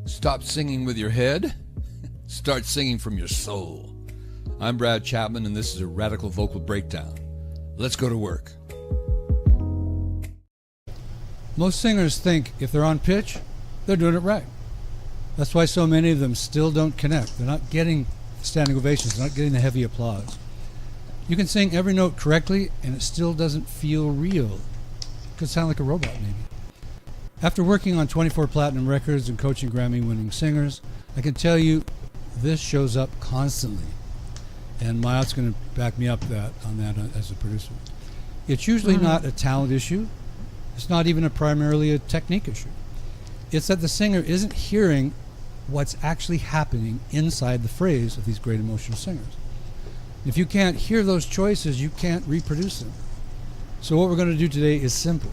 Stop singing with your head. Start singing from your soul. I'm Brad Chapman, and this is a Radical Vocal Breakdown. Let's go to work. Most singers think if they're on pitch, they're doing it right. That's why so many of them still don't connect. They're not getting standing ovations. They're not getting the heavy applause. You can sing every note correctly, and it still doesn't feel real. It could sound like a robot, maybe. After working on 24 platinum records and coaching Grammy-winning singers, I can tell you this shows up constantly. And Ma'at's going to back me up on that as a producer. It's usually not a talent issue. It's not even primarily a technique issue. It's that the singer isn't hearing what's actually happening inside the phrase of these great emotional singers. If you can't hear those choices, you can't reproduce them. So what we're going to do today is simple.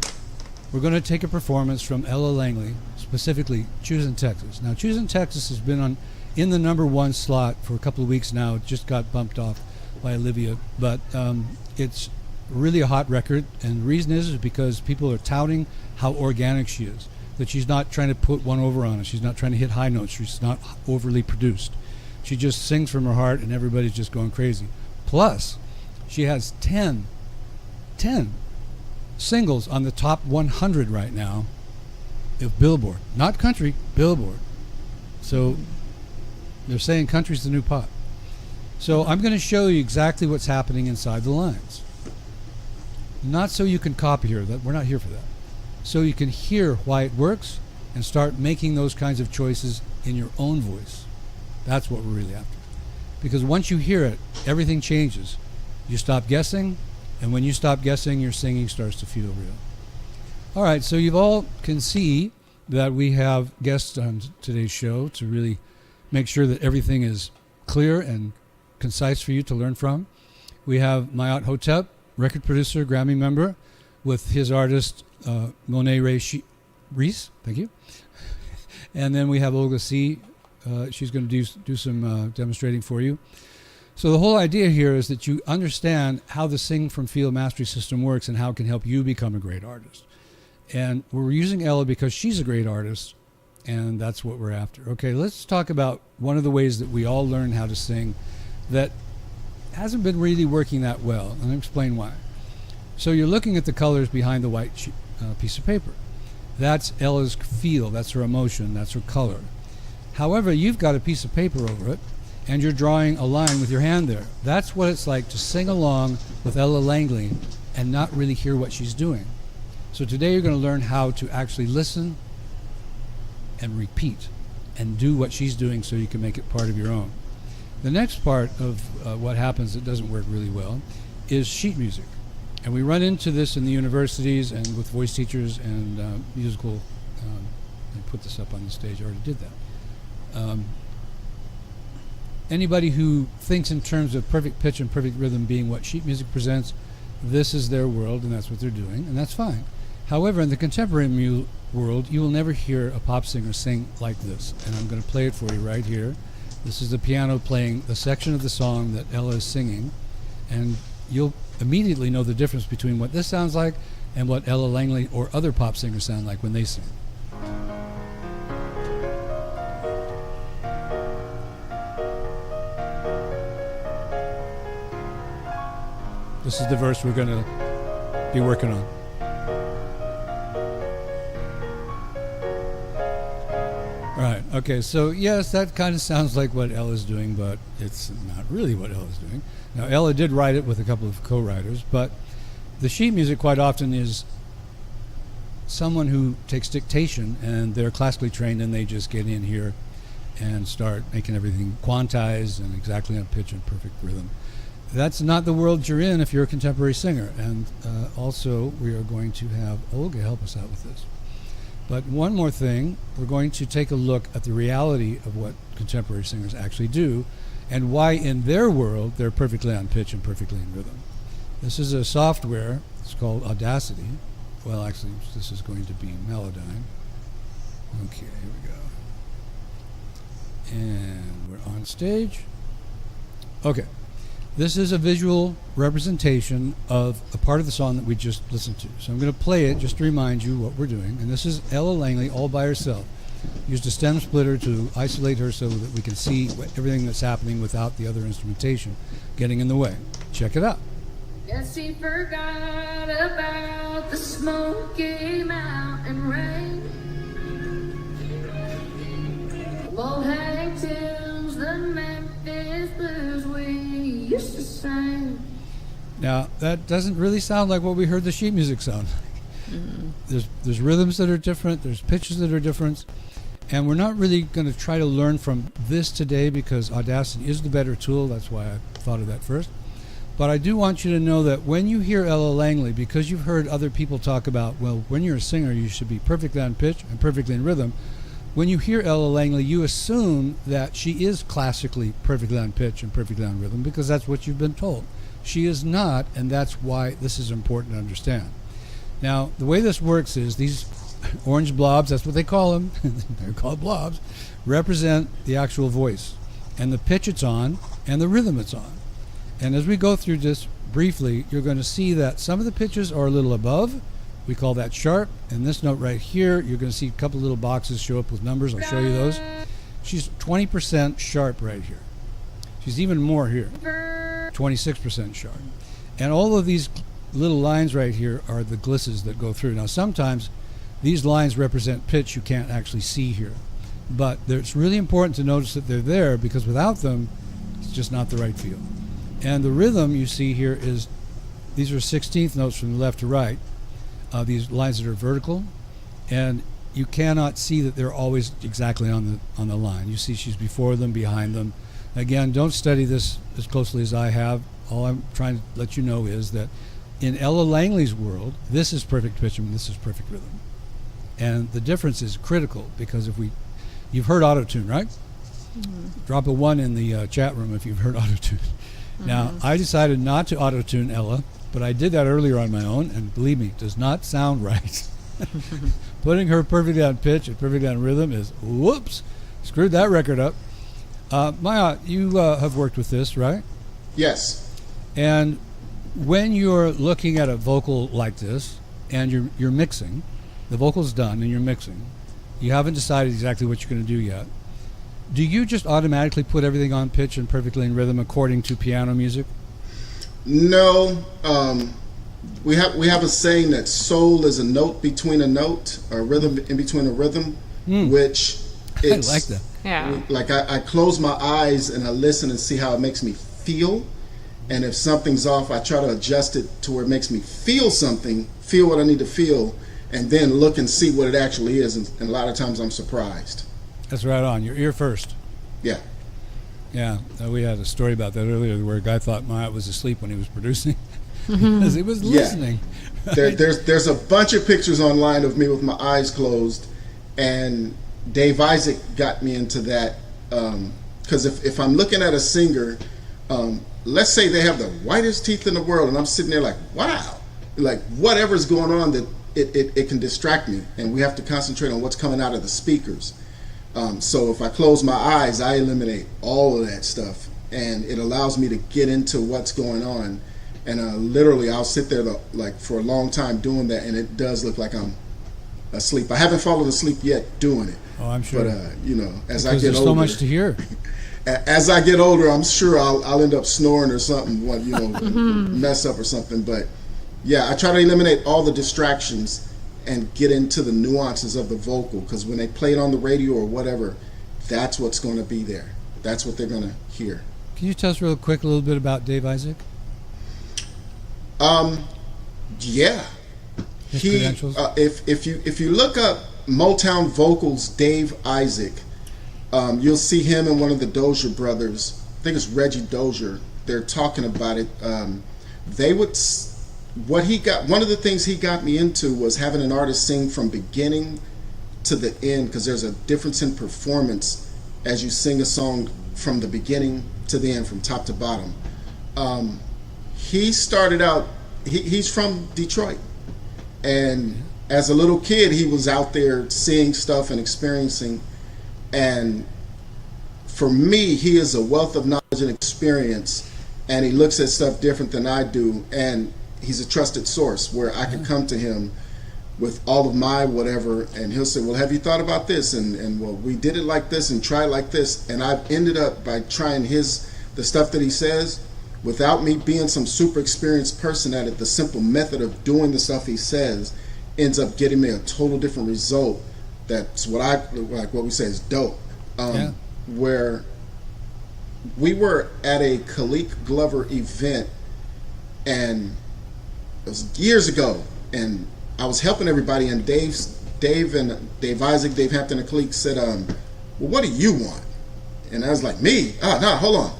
We're going to take a performance from Ella Langley, specifically Choosin, Texas. Now, Choosin, Texas has been in the #1 slot for a couple of weeks now. It just got bumped off by Olivia, but it's really a hot record, and the reason is because people are touting how organic she is, that she's not trying to put one over on us. She's not trying to hit high notes. She's not overly produced. She just sings from her heart, and everybody's just going crazy. Plus, she has 10 singles on the top 100 right now of Billboard. Not country, Billboard. So they're saying country's the new pop. So I'm going to show you exactly what's happening inside the lines. Not so you can copy her. We're not here for that. So you can hear why it works and start making those kinds of choices in your own voice. That's what we're really after. Because once you hear it, everything changes. You stop guessing, and when you stop guessing, your singing starts to feel real. All right, so you all can see that we have guests on today's show to really make sure that everything is clear and concise for you to learn from. We have Ma'at Hotep, record producer, Grammy member, with his artist Monay Sha Reece. Thank you. And then we have Olga C. She's going to do some demonstrating for you. So the whole idea here is that you understand how the Sing from Feel Mastery System works and how it can help you become a great artist. And we're using Ella because she's a great artist, and that's what we're after. Okay, let's talk about one of the ways that we all learn how to sing that hasn't been really working that well, and I'll explain why. So you're looking at the colors behind the white piece of paper. That's Ella's feel, that's her emotion, that's her color. However, you've got a piece of paper over it, and you're drawing a line with your hand there. That's what it's like to sing along with Ella Langley and not really hear what she's doing. So today you're going to learn how to actually listen and repeat and do what she's doing so you can make it part of your own. The next part of what happens that doesn't work really well is sheet music. And we run into this in the universities and with voice teachers and musical, I put this up on the stage, I already did that. Anybody who thinks in terms of perfect pitch and perfect rhythm being what sheet music presents, this is their world and that's what they're doing, and that's fine. However, in the contemporary world, you will never hear a pop singer sing like this, and I'm going to play it for you right here. This is the piano playing the section of the song that Ella is singing, and you'll immediately know the difference between what this sounds like and what Ella Langley or other pop singers sound like when they sing. This is the verse we're going to be working on. All right, okay, so yes, that kind of sounds like what Ella's doing, but it's not really what Ella's doing. Now, Ella did write it with a couple of co-writers, but the sheet music quite often is someone who takes dictation and they're classically trained and they just get in here and start making everything quantized and exactly on pitch and perfect rhythm. That's not the world you're in if you're a contemporary singer, and also we are going to have Olga help us out with this. But one more thing, we're going to take a look at the reality of what contemporary singers actually do and why in their world they're perfectly on pitch and perfectly in rhythm. This is a software, it's called Audacity. Well, actually, this is going to be Melodyne. Okay, here we go. And we're on stage. Okay. This is a visual representation of a part of the song that we just listened to. So I'm going to play it just to remind you what we're doing. And this is Ella Langley all by herself. Used a stem splitter to isolate her so that we can see everything that's happening without the other instrumentation getting in the way. Check it out. Guess he forgot about the Smoky Mountain rain. Old Hank Tim's the Memphis blues we used to sing. Now, that doesn't really sound like what we heard the sheet music sound like. There's rhythms that are different, there's pitches that are different, and we're not really going to try to learn from this today because Audacity is the better tool. That's why I thought of that first. But I do want you to know that when you hear Ella Langley, because you've heard other people talk about, well, when you're a singer, you should be perfectly on pitch and perfectly in rhythm. When you hear Ella Langley, you assume that she is classically perfectly on pitch and perfectly on rhythm because that's what you've been told. She is not, and that's why this is important to understand. Now, the way this works is these orange blobs, that's what they call them, they're called blobs, represent the actual voice and the pitch it's on and the rhythm it's on. And as we go through this briefly, you're going to see that some of the pitches are a little above. We call that sharp. And this note right here, you're going to see a couple little boxes show up with numbers. I'll show you those. She's 20% sharp right here. She's even more here, 26% sharp. And all of these little lines right here are the glisses that go through. Now, sometimes these lines represent pitch you can't actually see here. But it's really important to notice that they're there because without them, it's just not the right feel. And the rhythm you see here is, these are 16th notes from the left to right, these lines that are vertical, and you cannot see that they're always exactly on the line. You see she's before them, behind them. Again, don't study this as closely as I have. All I'm trying to let you know is that in Ella Langley's world, this is perfect pitch and this is perfect rhythm. And the difference is critical because you've heard auto-tune, right? Mm-hmm. Drop a 1 in the chat room if you've heard auto-tune. Now, I decided not to auto-tune Ella, but I did that earlier on my own, and believe me, it does not sound right. Putting her perfectly on pitch and perfectly on rhythm is, whoops, screwed that record up. Ma'at, you have worked with this, right? Yes. And when you're looking at a vocal like this, and you're mixing, the vocal's done and you're mixing, you haven't decided exactly what you're going to do yet. Do you just automatically put everything on pitch and perfectly in rhythm according to piano music? No. We have a saying that soul is a note between a note, or rhythm in between a rhythm, which it's, I like that. Yeah. Like I close my eyes and I listen and see how it makes me feel. And if something's off, I try to adjust it to where it makes me feel something, feel what I need to feel, and then look and see what it actually is. And a lot of times I'm surprised. That's right on. Your ear first. Yeah. Yeah. We had a story about that earlier where a guy thought Ma'at was asleep when he was producing because he was listening. Yeah. There's a bunch of pictures online of me with my eyes closed, and Dave Isaac got me into that because if I'm looking at a singer, let's say they have the whitest teeth in the world, and I'm sitting there like, wow, like whatever's going on, that it can distract me, and we have to concentrate on what's coming out of the speakers. So if I close my eyes, I eliminate all of that stuff, and it allows me to get into what's going on. And literally, I'll sit there like for a long time doing that, and it does look like I'm asleep. I haven't fallen asleep yet doing it. Oh, I'm sure. But you know, as because I get there's older, so much to hear. As I get older, I'm sure I'll end up snoring or something, you know, mess up or something. But yeah, I try to eliminate all the distractions and get into the nuances of the vocal, because when they play it on the radio or whatever, that's what's going to be there. That's what they're going to hear. Can you tell us real quick a little bit about Dave Isaac? Yeah. His credentials? If you look up Motown vocals Dave Isaac, you'll see him and one of the Dozier brothers. I think it's Reggie Dozier. They're talking about it. One of the things he got me into was having an artist sing from beginning to the end, because there's a difference in performance as you sing a song from the beginning to the end, from top to bottom. He started out, he's from Detroit, and as a little kid he was out there seeing stuff and experiencing, and for me he is a wealth of knowledge and experience and he looks at stuff different than I do, and he's a trusted source where I can come to him with all of my whatever, and he'll say, well, have you thought about this? And well, we did it like this and try like this, and I've ended up by trying the stuff that he says without me being some super experienced person at it. The simple method of doing the stuff he says ends up getting me a total different result. That's what what we say is dope. Where we were at a Khalik Glover event, and it was years ago, and I was helping everybody, and Dave Isaac, Dave Hampton, and Khalik said, well, what do you want? And I was like, me? No, hold on.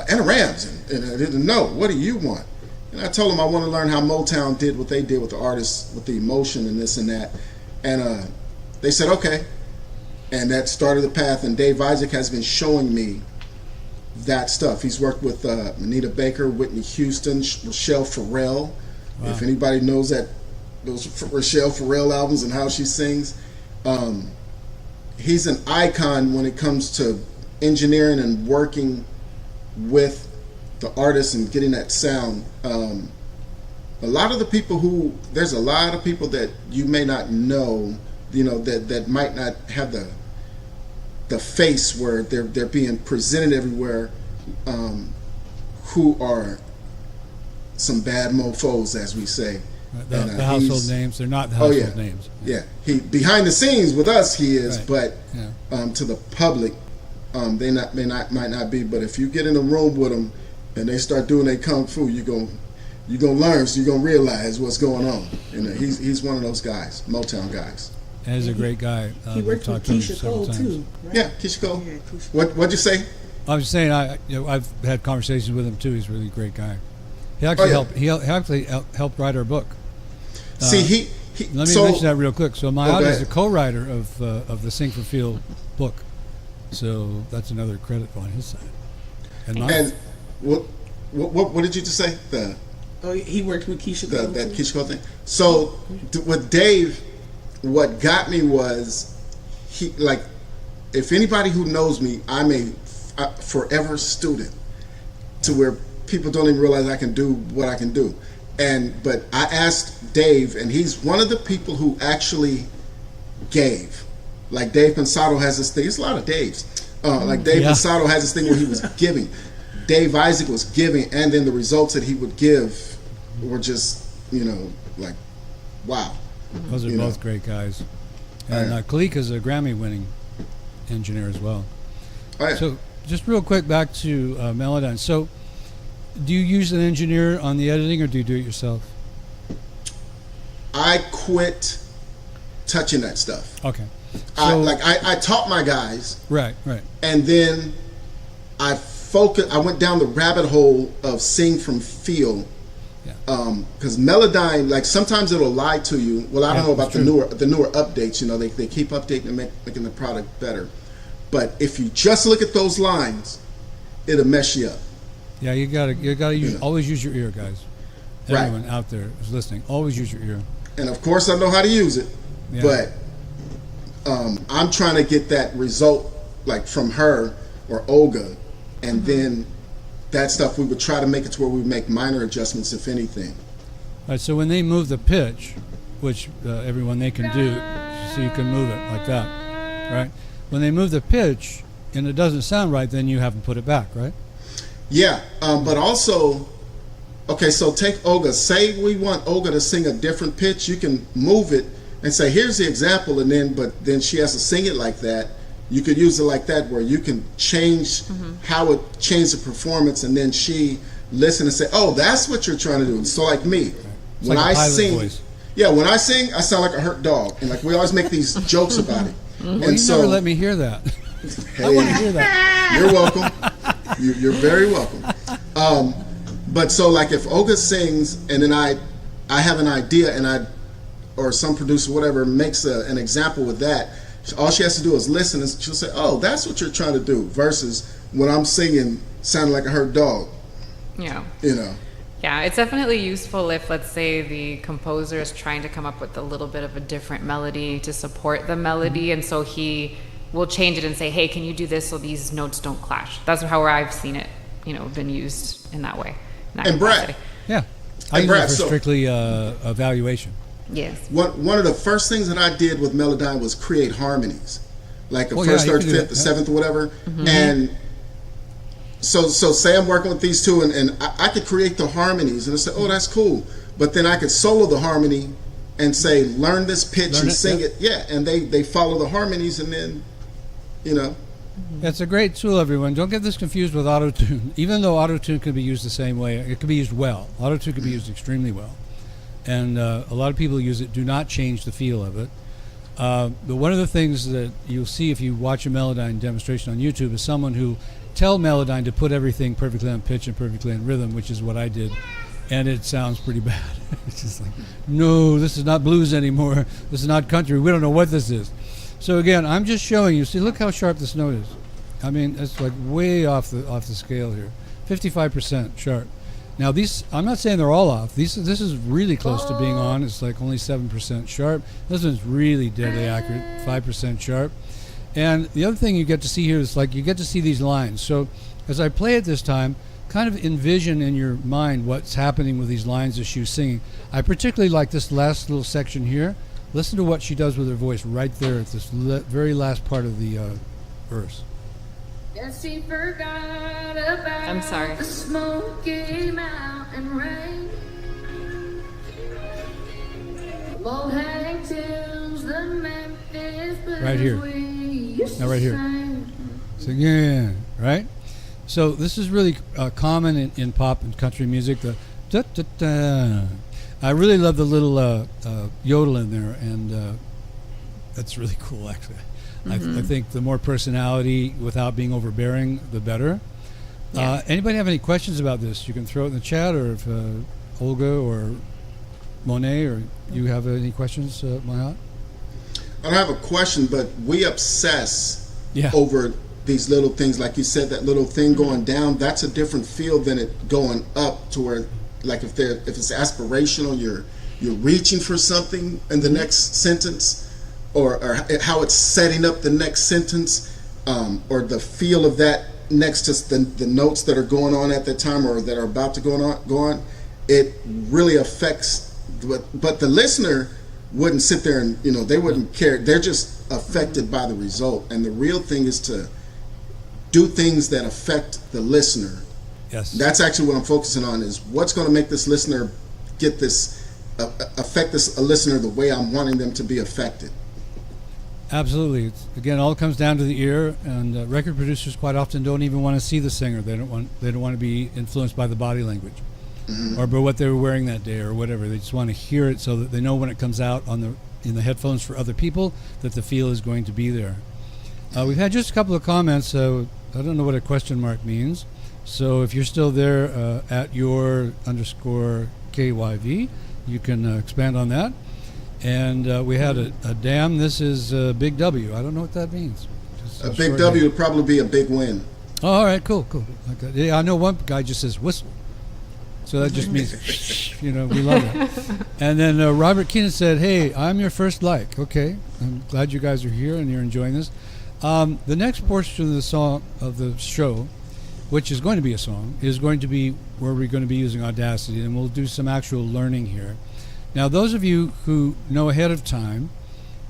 Anna Rams. And I didn't know. What do you want? And I told them I want to learn how Motown did what they did with the artists, with the emotion and this and that. And they said, okay. And that started the path, and Dave Isaac has been showing me that stuff. He's worked with Anita Baker, Whitney Houston, Rochelle Farrell. Wow. If anybody knows those Rochelle Farrell albums and how she sings, he's an icon when it comes to engineering and working with the artists and getting that sound. There's a lot of people that you may not know, that might not have the face where they're being presented everywhere, who are some bad mofos, as we say. The household names, they're not the household names. Yeah, he behind the scenes with us he is, right. But to the public, they might not be. But if you get in a room with them and they start doing their kung fu, you're gonna learn, so you're gonna realize what's going on. He's one of those guys, Motown guys. And he's a great guy. He worked with Keisha Cole too, right? Yeah, Keisha Cole. Yeah, What'd you say? I was saying I've had conversations with him too. He's a really great guy. He actually helped write our book. See, let me mention that real quick. So Ma'at is the co-writer of the Sing for Feel book. So that's another credit on his side. And what did you just say? He worked with Keisha Cole. That Keisha Cole thing. So with Dave, what got me was if anybody who knows me, I'm a forever student to where people don't even realize I can do what I can do. But I asked Dave, and he's one of the people who actually gave. Like Dave Pensado has this thing. There's a lot of Daves. Dave Pensado has this thing where he was giving. Dave Isaac was giving, and then the results that he would give were just, wow. Those are both great guys. And Khalik is a Grammy-winning engineer as well. So just real quick, back to Melodyne. So do you use an engineer on the editing, or do you do it yourself? I quit touching that stuff. Okay. So, I taught my guys. Right. And then I went down the rabbit hole of sing from feel. Because Melodyne, sometimes it'll lie to you. Well, I don't know about the newer updates. They keep updating and making the product better. But if you just look at those lines, it'll mess you up. Yeah, you gotta always use your ear, guys. Everyone out there is listening, always use your ear. And of course, I know how to use it, but I'm trying to get that result from her or Olga, and then that stuff we would try to make it to where we make minor adjustments, if anything. All right. So when they move the pitch, which everyone they can do, so you can move it like that, right? When they move the pitch and it doesn't sound right, then you have them put it back, right? Yeah, but also, okay, so take Olga. Say we want Olga to sing a different pitch. You can move it and say, here's the example, but then she has to sing it like that. You could use it like that, where you can change how it changed the performance, and then she listen and say, oh, that's what you're trying to do. So like me, when I sing, when I sing, I sound like a hurt dog, and we always make these jokes about it. Well, and you never let me hear that. Hey, I want to hear that. You're welcome. You're very welcome. But so if Olga sings and then I have an idea and or some producer, whatever, makes an example with that, all she has to do is listen and she'll say, oh, that's what you're trying to do, versus when I'm singing sounding like a hurt dog. Yeah. Yeah, it's definitely useful if, let's say, the composer is trying to come up with a little bit of a different melody to support the melody, and so he will change it and say, hey, can you do this so these notes don't clash? That's how I've seen it been used in that way. In that And Brad. capacity. Yeah. I use Brad, it for so- strictly evaluation. Yes. One of the first things that I did with Melodyne was create harmonies, like a Oh, yeah, first, you third, can do fifth, that, the yeah. seventh, or whatever. And so say I'm working with these two, and I could create the harmonies, and I say, oh, that's cool. But then I could solo the harmony and say, learn this pitch Learn and it, sing yeah. it. Yeah, and they follow the harmonies, and then, It's a great tool, everyone. Don't get this confused with auto-tune. Even though auto-tune can be used the same way, it can be used well. Auto-tune can be used extremely well. And a lot of people use it, do not change the feel of it. But one of the things that you'll see if you watch a Melodyne demonstration on YouTube is someone who tell Melodyne to put everything perfectly on pitch and perfectly in rhythm, which is what I did. And it sounds pretty bad. It's just like, no, this is not blues anymore. This is not country. We don't know what this is. So again, I'm just showing you. See, look how sharp this note is. I mean, it's like way off the scale here. 55% sharp. Now these, I'm not saying they're all off. This is really close to being on. It's like only 7% sharp. This one's really deadly accurate, 5% sharp. And the other thing you get to see here is like you get to see these lines. So as I play it this time, kind of envision in your mind what's happening with these lines as she's singing. I particularly like this last little section here. Listen to what she does with her voice right there at this very last part of the verse. Yes, she forgot about I'm sorry. the Smoky Mountain rain. Low-hanging tunes, the Memphis blues Right here. we used Now to right here. sing. So yeah, right? So this is really common in pop and country music. The da, da, da. I really love the little yodel in there, and that's really cool, actually. I think the more personality without being overbearing, the better. Yes. Anybody have any questions about this? You can throw it in the chat, or if Olga or Monae or you have any questions, Ma'at? I don't have a question, but we obsess Yeah. over these little things. Like you said, that little thing going down, that's a different feel than it going up to where, like if it's aspirational, you're reaching for something in the next sentence, or how it's setting up the next sentence, or the feel of that next to the notes that are going on at that time or that are about to go on. It really affects, but the listener wouldn't sit there and, they wouldn't care. They're just affected by the result. And the real thing is to do things that affect the listener. Yes. That's actually what I'm focusing on, is what's going to make this listener get this, affect a listener the way I'm wanting them to be affected. Absolutely. Again, all comes down to the ear, and record producers quite often don't even want to see the singer. They don't want to be influenced by the body language, or by what they were wearing that day, or whatever. They just want to hear it so that they know when it comes out in the headphones for other people that the feel is going to be there. We've had just a couple of comments. I don't know what a question mark means. So if you're still there at your _KYV, you can expand on that. And we had a damn, this is a big W. I don't know what that means. Just A big W would probably be a big win. Oh, all right, cool. Like that. Yeah, I know one guy just says whistle. So that just means, we love it. And then Robert Keenan said, hey, I'm your first like. Okay, I'm glad you guys are here and you're enjoying this. The next portion of the show, which is going to be a song, is going to be where we're going to be using Audacity, and we'll do some actual learning here. Now, those of you who know ahead of time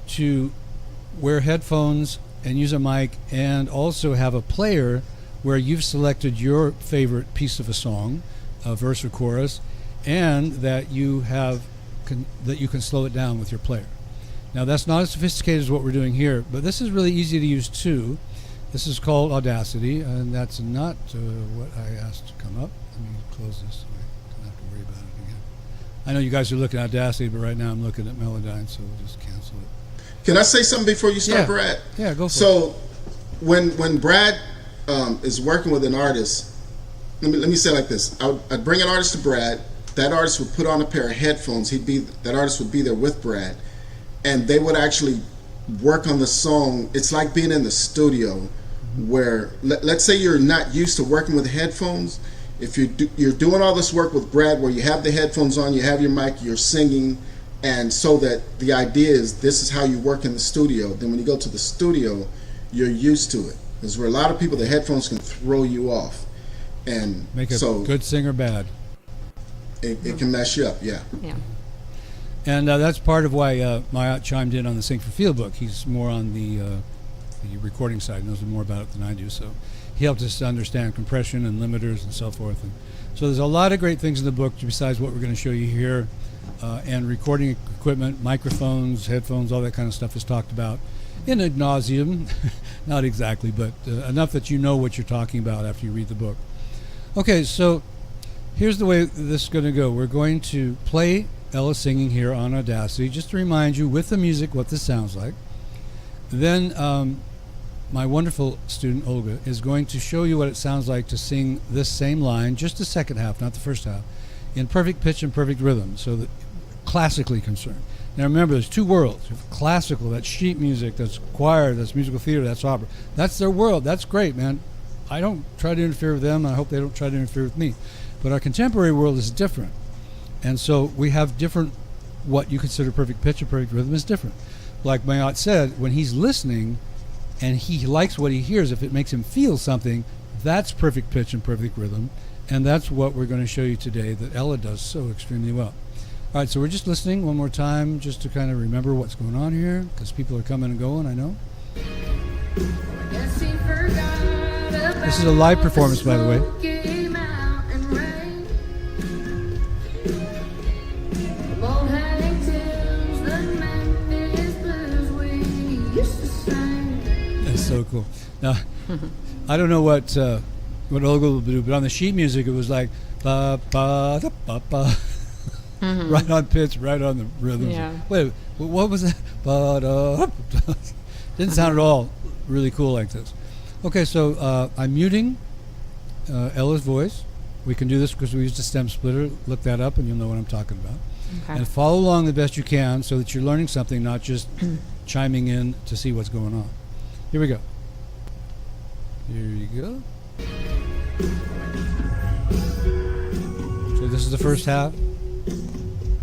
to wear headphones and use a mic and also have a player where you've selected your favorite piece of a song, a verse or chorus, and that you can slow it down with your player. Now, that's not as sophisticated as what we're doing here, but this is really easy to use too. This is called Audacity, and that's not what I asked to come up. Let me close this so I don't have to worry about it again. I know you guys are looking at Audacity, but right now I'm looking at Melodyne, so we'll just cancel it. Can I say something before you start, Yeah. Brad? Yeah, go for it. So when Brad is working with an artist, let me say it like this. I'd bring an artist to Brad. That artist would put on a pair of headphones. That artist would be there with Brad, and they would actually work on the song. It's like being in the studio, where let's say you're not used to working with headphones. If you're doing all this work with Brad, where you have the headphones on, you have your mic, you're singing, and so that the idea is this is how you work in the studio. Then when you go to the studio, you're used to it. Because where a lot of people, the headphones can throw you off. and Make a so good singer bad. it can mess you up. Yeah. Yeah. And that's part of why Ma'at chimed in on the Sing for Feel book. He's more on the recording side, knows more about it than I do. So he helped us to understand compression and limiters and so forth. And so there's a lot of great things in the book besides what we're going to show you here. And recording equipment, microphones, headphones, all that kind of stuff is talked about in ad nauseum. Not exactly, but enough that you know what you're talking about after you read the book. Okay, so here's the way this is going to go. We're going to play Ella singing here on Audacity, just to remind you with the music what this sounds like. Then my wonderful student Olga is going to show you what it sounds like to sing this same line, just the second half, not the first half, in perfect pitch and perfect rhythm, so that classically concerned. Now remember, there's two worlds. Classical, that's sheet music, that's choir, that's musical theater, that's opera. That's their world. That's great, man. I don't try to interfere with them, and I hope they don't try to interfere with me. But our contemporary world is different. And so we have different, what you consider perfect pitch and perfect rhythm is different. Like Ma'at said, when he's listening and he likes what he hears, if it makes him feel something, that's perfect pitch and perfect rhythm. And that's what we're going to show you today that Ella does so extremely well. All right, so we're just listening one more time just to kind of remember what's going on here, because people are coming and going, I know. This is a live performance, by the way. So cool. Now, I don't know what Olga will do, but on the sheet music, it was like ba ba da ba ba, right on pitch, right on the rhythm. Yeah. Wait, what was that? Ba da. Didn't sound at all really cool like this. Okay, so I'm muting Ella's voice. We can do this because we used a stem splitter. Look that up, and you'll know what I'm talking about. Okay. And follow along the best you can, so that you're learning something, not just chiming in to see what's going on. Here we go. Here you go. So this is the first half.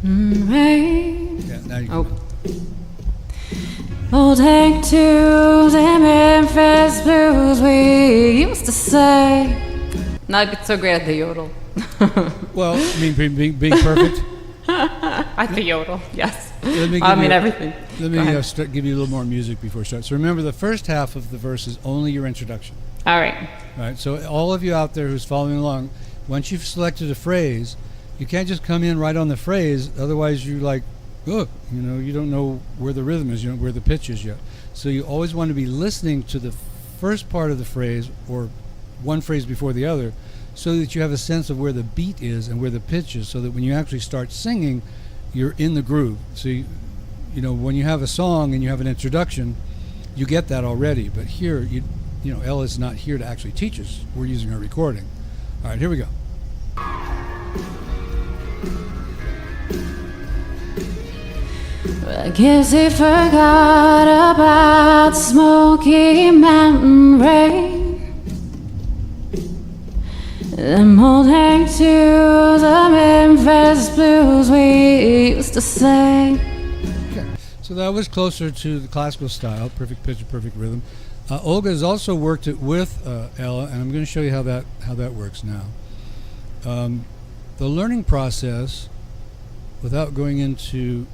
Yeah, now you can. We'll take to the Memphis blues, we used to say. Not so great at the yodel. Well, I mean, being perfect. At the yodel, yes. Everything. Let me Go give you a little more music before we start. So remember, the first half of the verse is only your introduction. All right. All right. So all of you out there who's following along, once you've selected a phrase, you can't just come in right on the phrase. Otherwise, you like, oh, you don't know where the rhythm is, where the pitch is yet. So you always want to be listening to the first part of the phrase or one phrase before the other, so that you have a sense of where the beat is and where the pitch is, so that when you actually start singing, you're in the groove. So when you have a song and you have an introduction, you get that already. But here, Ella's not here to actually teach us. We're using her recording. All right, here we go. I guess he forgot about Smoky Mountain rain. Them old hang to the Memphis blues we used to say. Okay, so that was closer to the classical style, perfect pitch and perfect rhythm. Olga has also worked it with Ella, and I'm going to show you how that works now. The learning process, without going into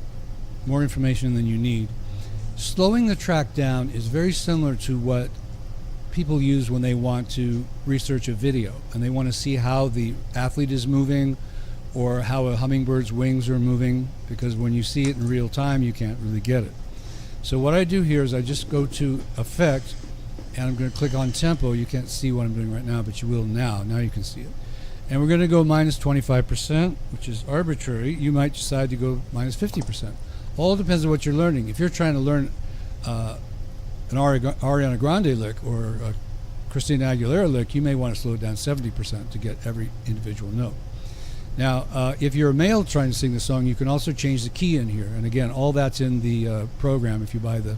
more information than you need, slowing the track down is very similar to what people use when they want to research a video and they want to see how the athlete is moving or how a hummingbird's wings are moving, because when you see it in real time you can't really get it. So what I do here is I just go to effect and I'm going to click on tempo. You can't see what I'm doing right now, but you will now. Now you can see it. And we're going to go minus 25%, which is arbitrary. You might decide to go minus 50%. All depends on what you're learning. If you're trying to learn an Ariana Grande lick or a Christina Aguilera lick, you may want to slow it down 70% to get every individual note. Now, if you're a male trying to sing the song, you can also change the key in here. And again, all that's in the program. If you buy the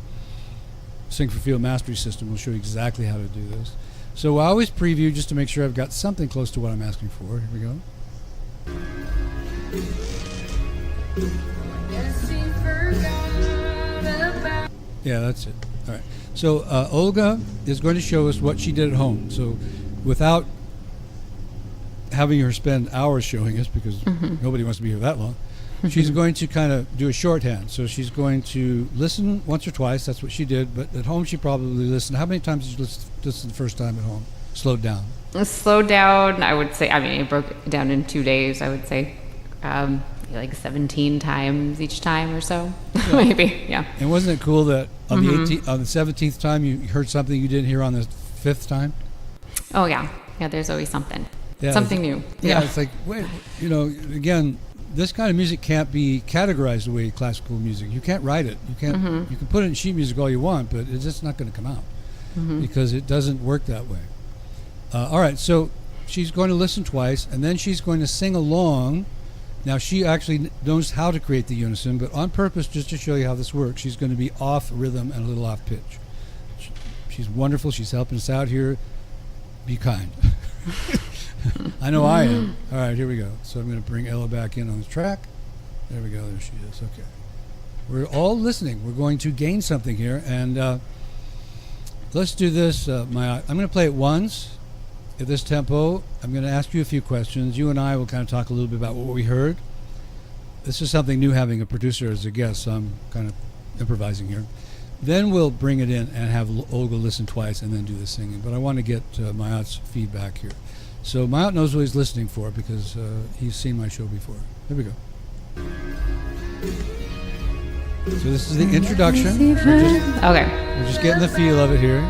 Sing for Feel Mastery System, we'll show you exactly how to do this. So I always preview just to make sure I've got something close to what I'm asking for. Here we go. Yeah, that's it. All right. So Olga is going to show us what she did at home. So without having her spend hours showing us because nobody wants to be here that long. She's going to kind of do a shorthand. So she's going to listen once or twice. That's what she did. But at home, she probably listened. How many times did you listen the first time at home? Slowed down. Slowed down, I would say, I mean, it broke it down in 2 days, I would say. Like 17 times each time or so, maybe, yeah. And wasn't it cool that on the 17th time you heard something you didn't hear on the 5th time? Oh, yeah. Yeah, there's always something. Yeah, something new. Yeah, it's like, wait, again, this kind of music can't be categorized the way classical music. You can't write it. You can't. You can put it in sheet music all you want, but it's just not going to come out because it doesn't work that way. All right, so she's going to listen twice, and then she's going to sing along. Now, she actually knows how to create the unison, but on purpose, just to show you how this works, she's going to be off rhythm and a little off pitch. She's wonderful. She's helping us out here. Be kind. I know I am. All right, here we go. So I'm going to bring Ella back in on the track. There we go. There she is. Okay. We're all listening. We're going to gain something here. And let's do this. I'm going to play it once at this tempo. I'm going to ask you a few questions. You and I will kind of talk a little bit about what we heard. This is something new, having a producer as a guest, so I'm kind of improvising here. Then we'll bring it in and have Olga listen twice and then do the singing. But I want to get Ma'at's feedback here. So Ma'at knows what he's listening for because he's seen my show before. Here we go. So this is the introduction. We're just getting the feel of it here.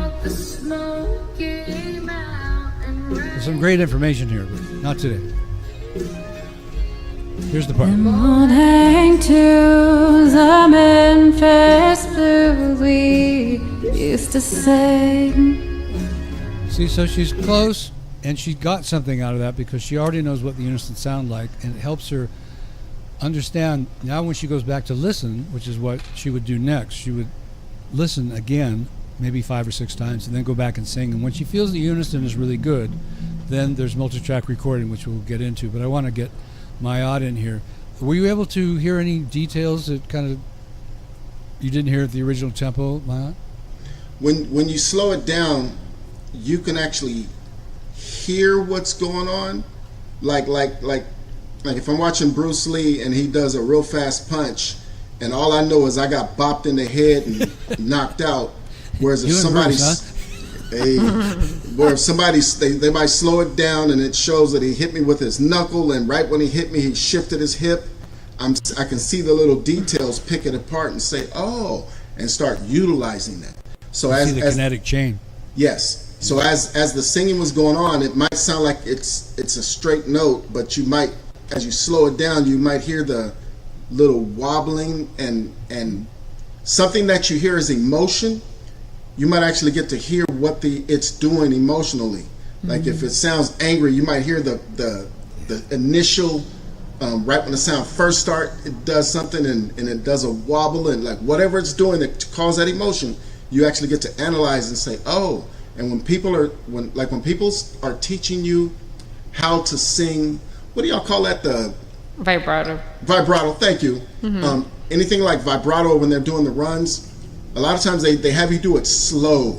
There's some great information here, but not today. Here's the part. Morning to the Memphis Blues we used to sing. See, so she's close, and she got something out of that because she already knows what the unison sound like, and it helps her understand. Now when she goes back to listen, which is what she would do next, she would listen again, maybe 5 or 6 times, and then go back and sing. And when she feels the unison is really good, then there's multi-track recording, which we'll get into. But I want to get Ma'at in here. Were you able to hear any details that kind of you didn't hear at the original tempo, Ma'at? When you slow it down, you can actually hear what's going on. Like if I'm watching Bruce Lee and he does a real fast punch, and all I know is I got bopped in the head and knocked out. Whereas if they might slow it down and it shows that he hit me with his knuckle, and right when he hit me, he shifted his hip. I can see the little details, pick it apart, and say, oh, and start utilizing that. So see the kinetic chain. Yes. So as the singing was going on, it might sound like it's a straight note, but you might, as you slow it down, you might hear the little wobbling and something that you hear is emotion. You might actually get to hear what it's doing emotionally. Like if it sounds angry, you might hear the initial right when the sound first start, it does something and it does a wobble, and like whatever it's doing to cause that emotion, you actually get to analyze and say, oh. And when people are teaching you how to sing, what do y'all call that? The vibrato. Vibrato. Thank you. Anything like vibrato when they're doing the runs. A lot of times they have you do it slow,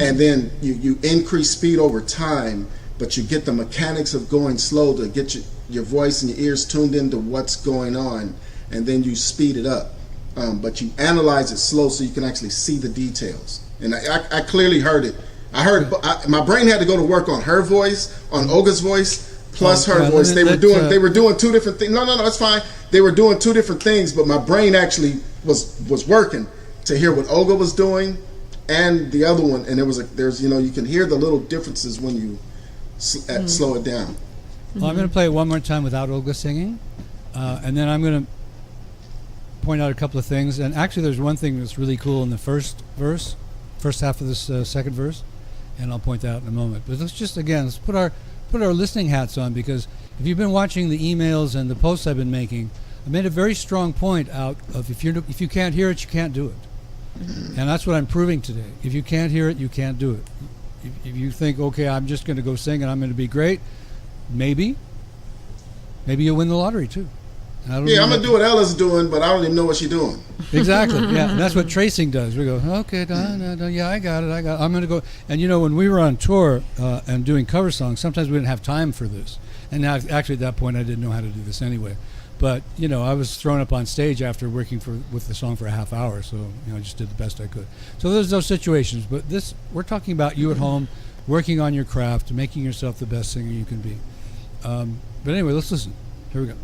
and then you increase speed over time, but you get the mechanics of going slow to get your voice and your ears tuned into what's going on, and then you speed it up. But you analyze it slow so you can actually see the details. And I clearly heard it. My brain had to go to work on her voice, on Olga's voice, plus her voice. They were doing 2 different things. No, it's fine. They were doing 2 different things, but my brain actually was working to hear what Olga was doing and the other one, and there's you can hear the little differences when you slow it down. Well, I'm going to play it one more time without Olga singing, and then I'm going to point out a couple of things. And actually, there's one thing that's really cool in the first half of this second verse, and I'll point that out in a moment. But let's put our listening hats on, because if you've been watching the emails and the posts I've been making, I made a very strong point out of if you can't hear it, you can't do it. And that's what I'm proving today. If you can't hear it, you can't do it. If you think, okay, I'm just going to go sing and I'm going to be great, maybe you'll win the lottery too. I'm going to do what Ella's doing, but I don't even know what she's doing. Exactly. Yeah, and that's what tracing does. We go, okay, yeah, I got it. I'm going to go. And when we were on tour and doing cover songs, sometimes we didn't have time for this. And now, actually, at that point, I didn't know how to do this anyway. But, you know, I was thrown up on stage after working with the song for a half hour, so, you know, I just did the best I could. So there's those situations, but we're talking about you at home, working on your craft, making yourself the best singer you can be. But anyway, let's listen. Here we go.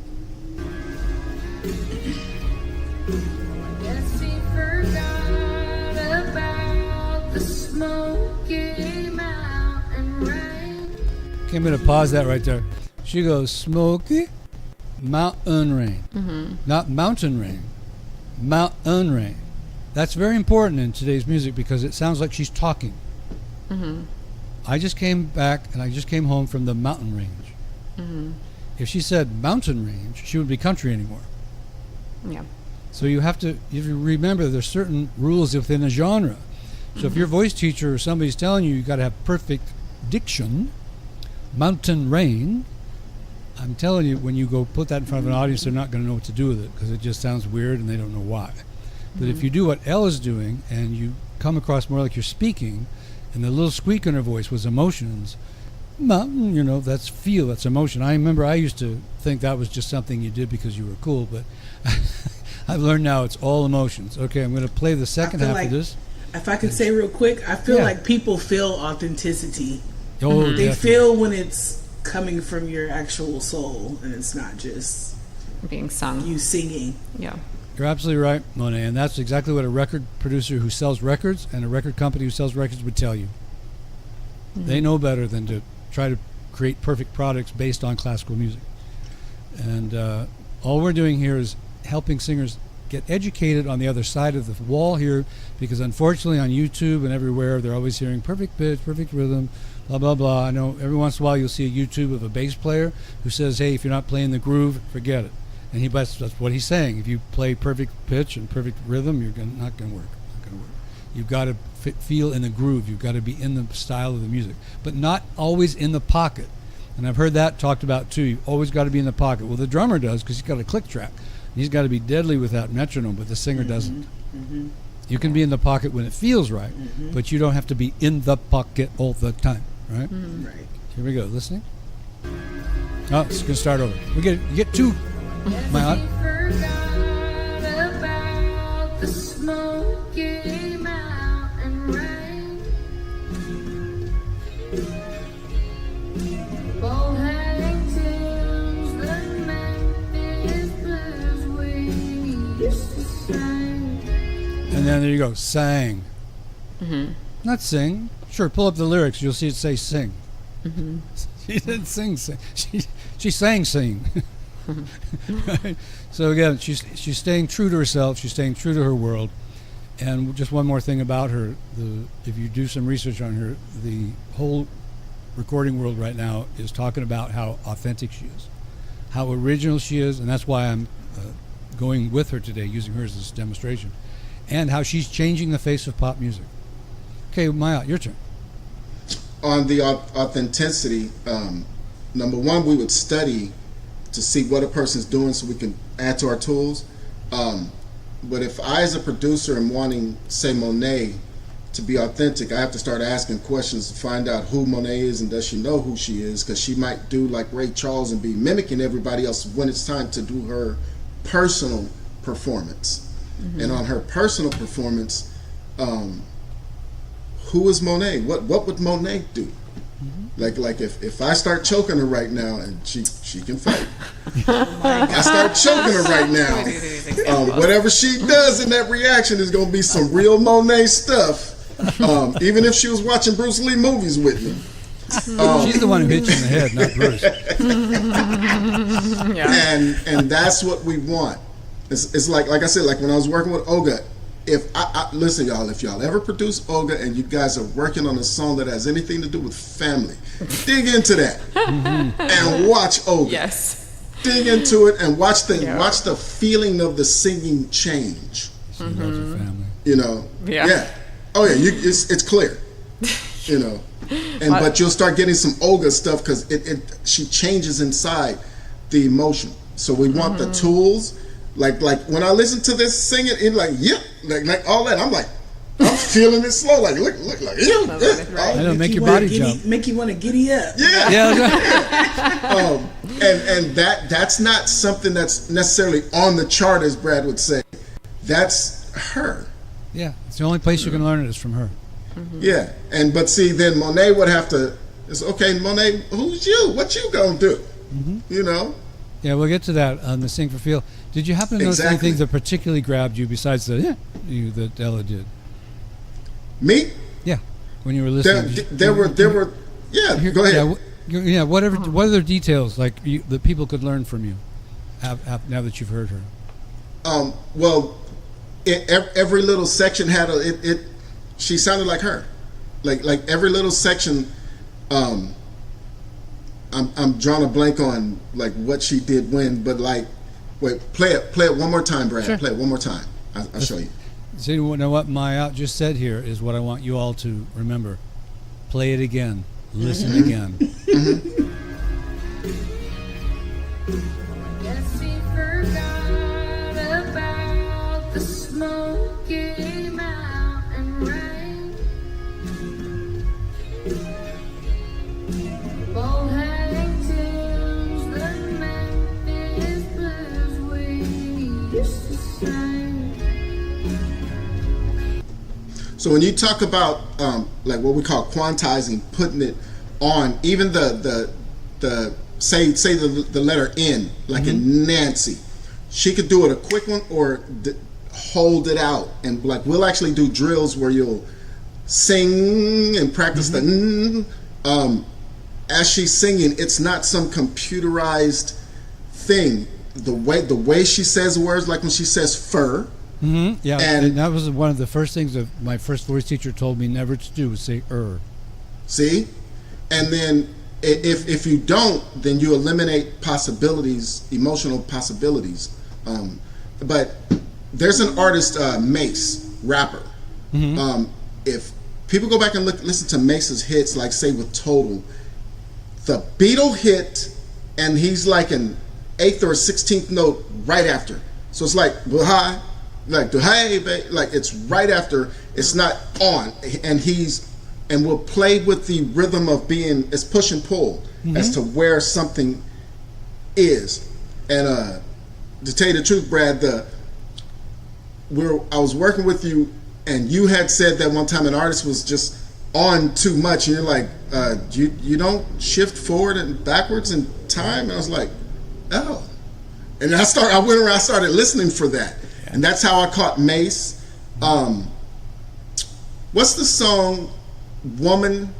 Guess he forgot about the Smoky Mountain rain. Okay, I'm going to pause that right there. She goes, Smoky Mountain Rain. Not mountain rain. Mountain rain. That's very important in today's music because it sounds like she's talking. I just came back and I just came home from the mountain range. If she said mountain range, she would be country anymore. Yeah. So you have to remember there's certain rules within a genre. So if your voice teacher or somebody's telling you got to have perfect diction, mountain rain, I'm telling you, when you go put that in front of an audience, they're not going to know what to do with it because it just sounds weird and they don't know why. But if you do what Ella's doing and you come across more like you're speaking, and the little squeak in her voice was emotions, mountain, you know, that's feel, that's emotion. I remember I used to think that was just something you did because you were cool, but I've learned now it's all emotions. Okay, I'm going to play the second half of this. If I could say real quick, I feel like people feel authenticity. Oh, They definitely. feel when it's coming from your actual soul and it's not just Being sung. you singing. Yeah. You're absolutely right, Monae, and that's exactly what a record producer who sells records and a record company who sells records would tell you. They know better than to try to create perfect products based on classical music. And all we're doing here is helping singers get educated on the other side of the wall here, because unfortunately on YouTube and everywhere they're always hearing perfect pitch, perfect rhythm, blah, blah, blah. I know every once in a while you'll see a YouTube of a bass player who says, hey, if you're not playing the groove, forget it. And that's what he's saying. If you play perfect pitch and perfect rhythm, you're not going to work. Not going to work. You've got to feel in the groove. You've got to be in the style of the music, but not always in the pocket. And I've heard that talked about too. You've always got to be in the pocket. Well, the drummer does because he's got a click track. He's got to be deadly with that metronome, but the singer doesn't. You can be in the pocket when it feels right, but you don't have to be in the pocket all the time, right? Right. Here we go. Listening. Oh, it's going to start over. You get two. Ma'at. He forgot about the Smoky Mountain rain. Bold hang tunes, the Memphis blues we used to sing. And then there you go. Sang. Not sing. Sure, pull up the lyrics. You'll see it say sing. She didn't sing. She sang sing. Right? So again, she's staying true to herself. She's staying true to her world. And just one more thing about her: if you do some research on her, the whole recording world right now is talking about how authentic she is, how original she is, and that's why I'm going with her today, using her as this demonstration, and how she's changing the face of pop music. Okay, Ma'at, your turn. On the authenticity, number one, we would study to see what a person's doing so we can add to our tools. But if I, as a producer, am wanting, say, Monae to be authentic, I have to start asking questions to find out who Monae is and does she know who she is, because she might do like Ray Charles and be mimicking everybody else when it's time to do her personal performance. And on her personal performance, who is Monae? What would Monae do? Like if I start choking her right now, and she can fight. I start choking her right now. Whatever she does in that reaction is going to be some real Monae stuff. Even if she was watching Bruce Lee movies with me. She's the one who hit you in the head, not Bruce. And that's what we want. It's like I said, like when I was working with Olga. If I listen, y'all, if y'all ever produce Olga and you guys are working on a song that has anything to do with family, dig into that and watch Olga. Yes. Dig into it and watch the feeling of the singing change. She loves her family. You know. Yeah. Oh yeah. It's clear. You know. But you'll start getting some Olga stuff because she changes inside the emotion. So we want the tools. Like when I listen to this singing, it's like, like all that, I'm like, I'm feeling it slow. Like look like you. Right. I know, make your body jump. Make you want to giddy up. Yeah. Yeah, that's right. And that's not something that's necessarily on the chart, as Brad would say. That's her. Yeah, it's the only place you can learn it is from her. Yeah, but see, then Monae would have to. It's okay, Monae. Who's you? What you gonna do? You know. Yeah, we'll get to that on the Sing for Feel. Did you happen to notice Exactly. anything that particularly grabbed you besides the you that Ella did? Me? Yeah, when you were listening. There were. Yeah, go ahead. Yeah, whatever. What other details like that people could learn from you, now that you've heard her? Well, every little section had it. She sounded like her, like every little section. I'm drawing a blank on like what she did when, but like, wait, play it one more time, Brad. Sure. Play it one more time. I'll show you. So you know what Ma'at just said here is what I want you all to remember. Play it again. Listen again. Guess he forgot about the Smoky Mountain rain. Old hang tunes, the Memphis blues we used to sing. So when you talk about like what we call quantizing, putting it on, even the say the letter N, like in Nancy, she could do it a quick one or hold it out, and like we'll actually do drills where you'll sing and practice the N. As she's singing, it's not some computerized thing. The way she says words, like when she says fur. Yeah, and that was one of the first things that my first voice teacher told me never to do was say See? And then if you don't, then you eliminate possibilities, emotional possibilities. But there's an artist, Mace, rapper. If people go back and listen to Mace's hits, like say with Total, the Beatle hit, and he's like an 8th or 16th note right after. So it's like, well, hi. Like hey, like it's right after. It's not on, and we'll play with the rhythm of being it's push and pull as to where something is. And to tell you the truth, Brad, I was working with you, and you had said that one time an artist was just on too much, and you're like, you don't shift forward and backwards in time. And I was like, oh, and I went around, I started listening for that. And that's how I caught Mace. What's the song, Woman?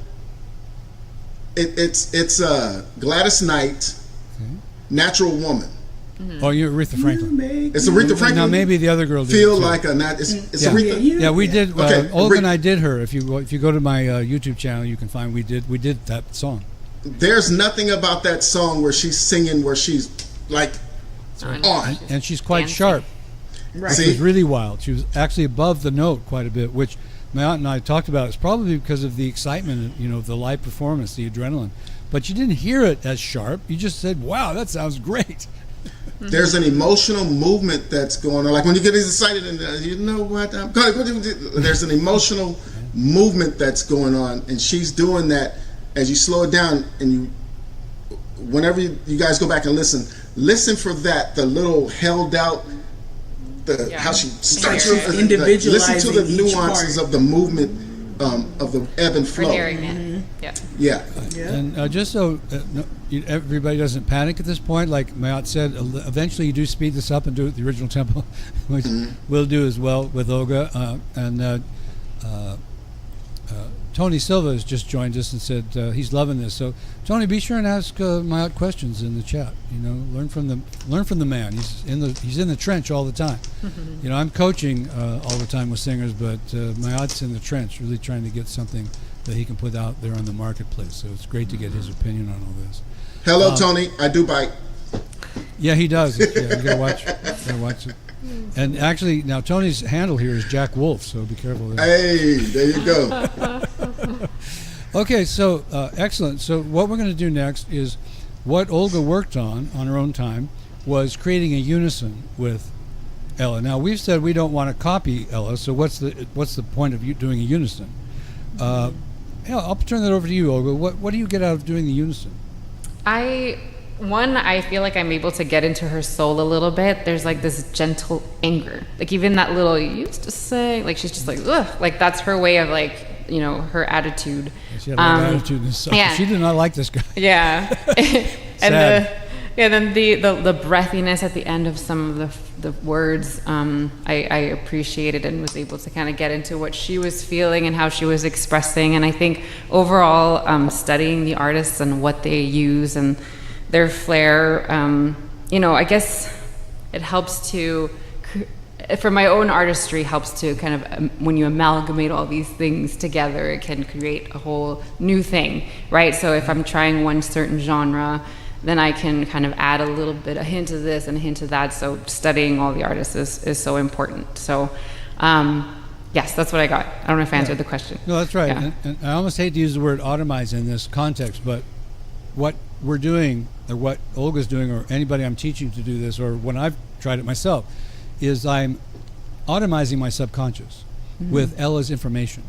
It's Gladys Knight, Natural Woman. Oh, you're Aretha Franklin. It's Aretha Franklin. Now maybe the other girl did Feel it too. like a it's Yeah. Aretha. Yeah, we did. Okay, Olga and I did her. If you go to my YouTube channel, you can find we did that song. There's nothing about that song where she's singing where she's like on. And she's quite Dancing. sharp. Right. She was really wild. She was actually above the note quite a bit, which Ma'at and I talked about. It's probably because of the excitement, the live performance, the adrenaline. But you didn't hear it as sharp. You just said, "Wow, that sounds great." There's an emotional movement that's going on. Like when you get excited and you know what I'm going to do. There's an emotional movement that's going on, and she's doing that as you slow it down. And whenever you guys go back and listen for that, the little held out. How she starts individualizing listen to the each nuances part. of the movement of the ebb and flow. For hearing it. Yeah. And just so everybody doesn't panic at this point, like Ma'at said, eventually you do speed this up and do it at the original tempo, which we'll do as well with Olga. Tony Silva has just joined us and said he's loving this. So Tony, be sure and ask Ma'at questions in the chat. Learn from the man. He's in the trench all the time. I'm coaching all the time with singers, but Ma'at's in the trench, really trying to get something that he can put out there on the marketplace. So it's great to get his opinion on all this. Hello, Tony. I do bite. Yeah, he does. Yeah, you gotta watch it. And actually, now Tony's handle here is Jack Wolf, so be careful there. Hey, there you go. Okay, so excellent. So what we're going to do next is what Olga worked on her own time was creating a unison with Ella. Now we've said we don't want to copy Ella, so what's the point of you doing a unison? Yeah, I'll turn that over to you, Olga. What do you get out of doing the unison? I feel like I'm able to get into her soul a little bit. There's like this gentle anger. Like even that little, you used to say, like she's just like, ugh. Like that's her way of like, you know, her attitude. She had a attitude and stuff. Yeah. She did not like this guy. Yeah. And then the breathiness at the end of some of the words, I appreciated and was able to kind of get into what she was feeling and how she was expressing. And I think overall, studying the artists and what they use and their flair, you know, I guess it helps to, for my own artistry, helps to kind of, when you amalgamate all these things together, it can create a whole new thing, right? So if I'm trying one certain genre, then I can kind of add a little bit, a hint of this and a hint of that. So studying all the artists is so important. So yes, that's what I got. I don't know if I answered the question. No, that's right. Yeah. And I almost hate to use the word automize in this context, but what we're doing, or what Olga's doing, or anybody I'm teaching to do this, or when I've tried it myself, is I'm automizing my subconscious with Ella's information.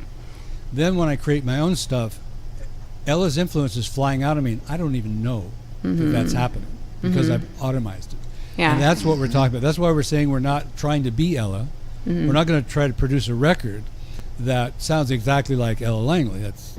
Then when I create my own stuff, Ella's influence is flying out of me, and I don't even know that that's happening because I've automized it. Yeah. And that's what we're talking about. That's why we're saying we're not trying to be Ella. We're not going to try to produce a record that sounds exactly like Ella Langley. That's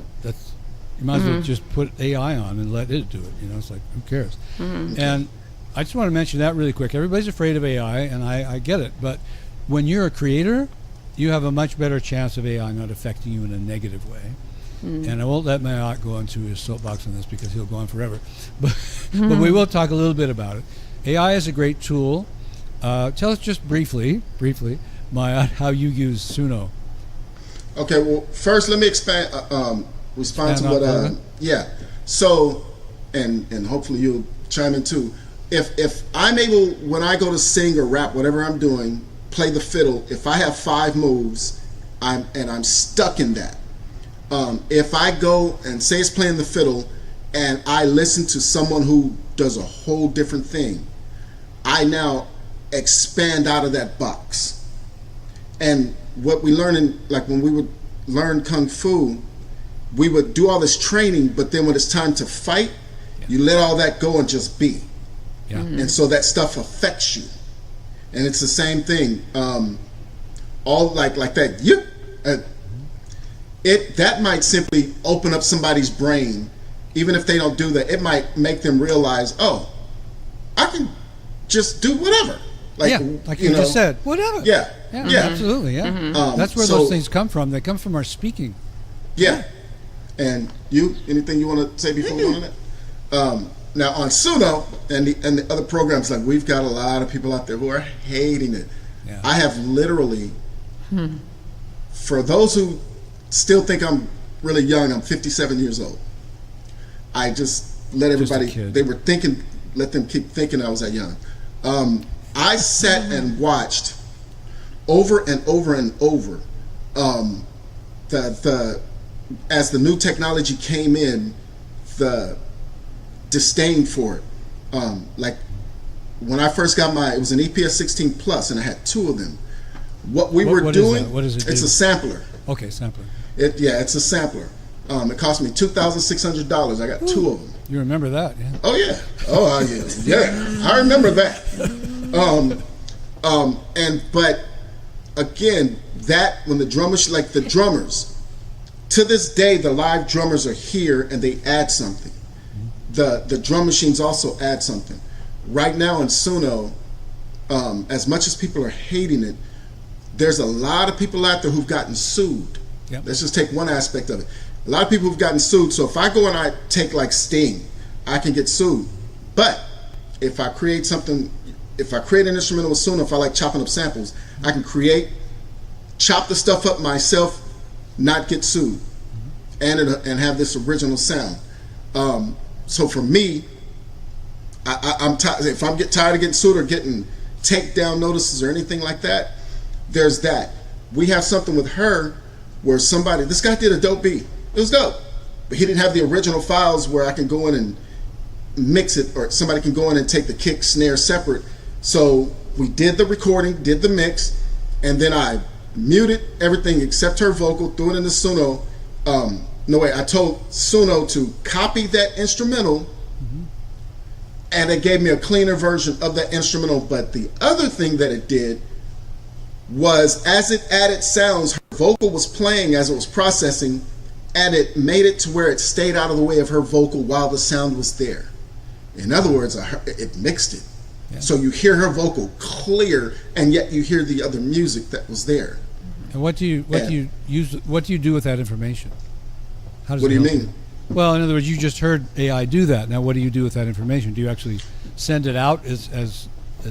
you might as well just put AI on and let it do it. You know, it's like, who cares? And I just want to mention that really quick. Everybody's afraid of AI, and I get it. But when you're a creator, you have a much better chance of AI not affecting you in a negative way. And I won't let Ma'at go into his soapbox on this because he'll go on forever. But we will talk a little bit about it. AI is a great tool. Tell us just briefly, Ma'at, how you use Suno. Okay, well, first let me respond to what so and hopefully you'll chime in too. If I'm able, when I go to sing or rap, whatever I'm doing, play the fiddle, if I have 5 moves, I'm stuck in that. If I go and say it's playing the fiddle and I listen to someone who does a whole different thing, I now expand out of that box. And what we learn in, like when we would learn Kung Fu, we would do all this training, but then when it's time to fight, you let all that go and just be. Yeah. And so that stuff affects you. And it's the same thing. All like that. That might simply open up somebody's brain. Even if they don't do that, it might make them realize, oh, I can just do whatever. Like, like you just said, whatever. Yeah, absolutely, yeah. That's where those things come from. They come from our speaking. Yeah. And you, anything you want to say before we go on that? Now on Suno and the other programs, like we've got a lot of people out there who are hating it. Yeah. I have literally, for those who still think I'm really young, I'm 57 years old. I just let everybody, they were thinking, let them keep thinking I was that young. I sat and watched over and over and over as the new technology came in, the disdain for it. Like when I first got it was an EPS 16 Plus, and I had 2 of them. What were doing? What does it do? It's a sampler. Okay, sampler. It's a sampler. It cost me $2,600. I got 2 of them. You remember that? Yeah. Oh yeah. Oh yeah. I remember that. But again, that when the drummers, to this day, the live drummers are here and they add something. The drum machines also add something. Right now in Suno, as much as people are hating it, there's a lot of people out there who've gotten sued. Yep. Let's just take one aspect of it. A lot of people who've gotten sued. So if I go and I take like Sting, I can get sued. But if I create an instrumental with Suno, if I like chopping up samples, I can chop the stuff up myself, not get sued, and have this original sound. So for me, I'm if I get tired of getting sued or getting takedown notices or anything like that, there's that. We have something with her where this guy did a dope beat. It was dope, but he didn't have the original files where I can go in and mix it, or somebody can go in and take the kick, snare separate. So we did the recording, did the mix, and then I muted everything except her vocal, threw it into Suno. I told Suno to copy that instrumental, and it gave me a cleaner version of that instrumental. But the other thing that it did was, as it added sounds, her vocal was playing as it was processing, and it made it to where it stayed out of the way of her vocal while the sound was there. In other words, it mixed it. Yeah. So you hear her vocal clear, and yet you hear the other music that was there. And what do you do with that information? How does what do you mean? Well, in other words, you just heard AI do that. Now, what do you do with that information? Do you actually send it out as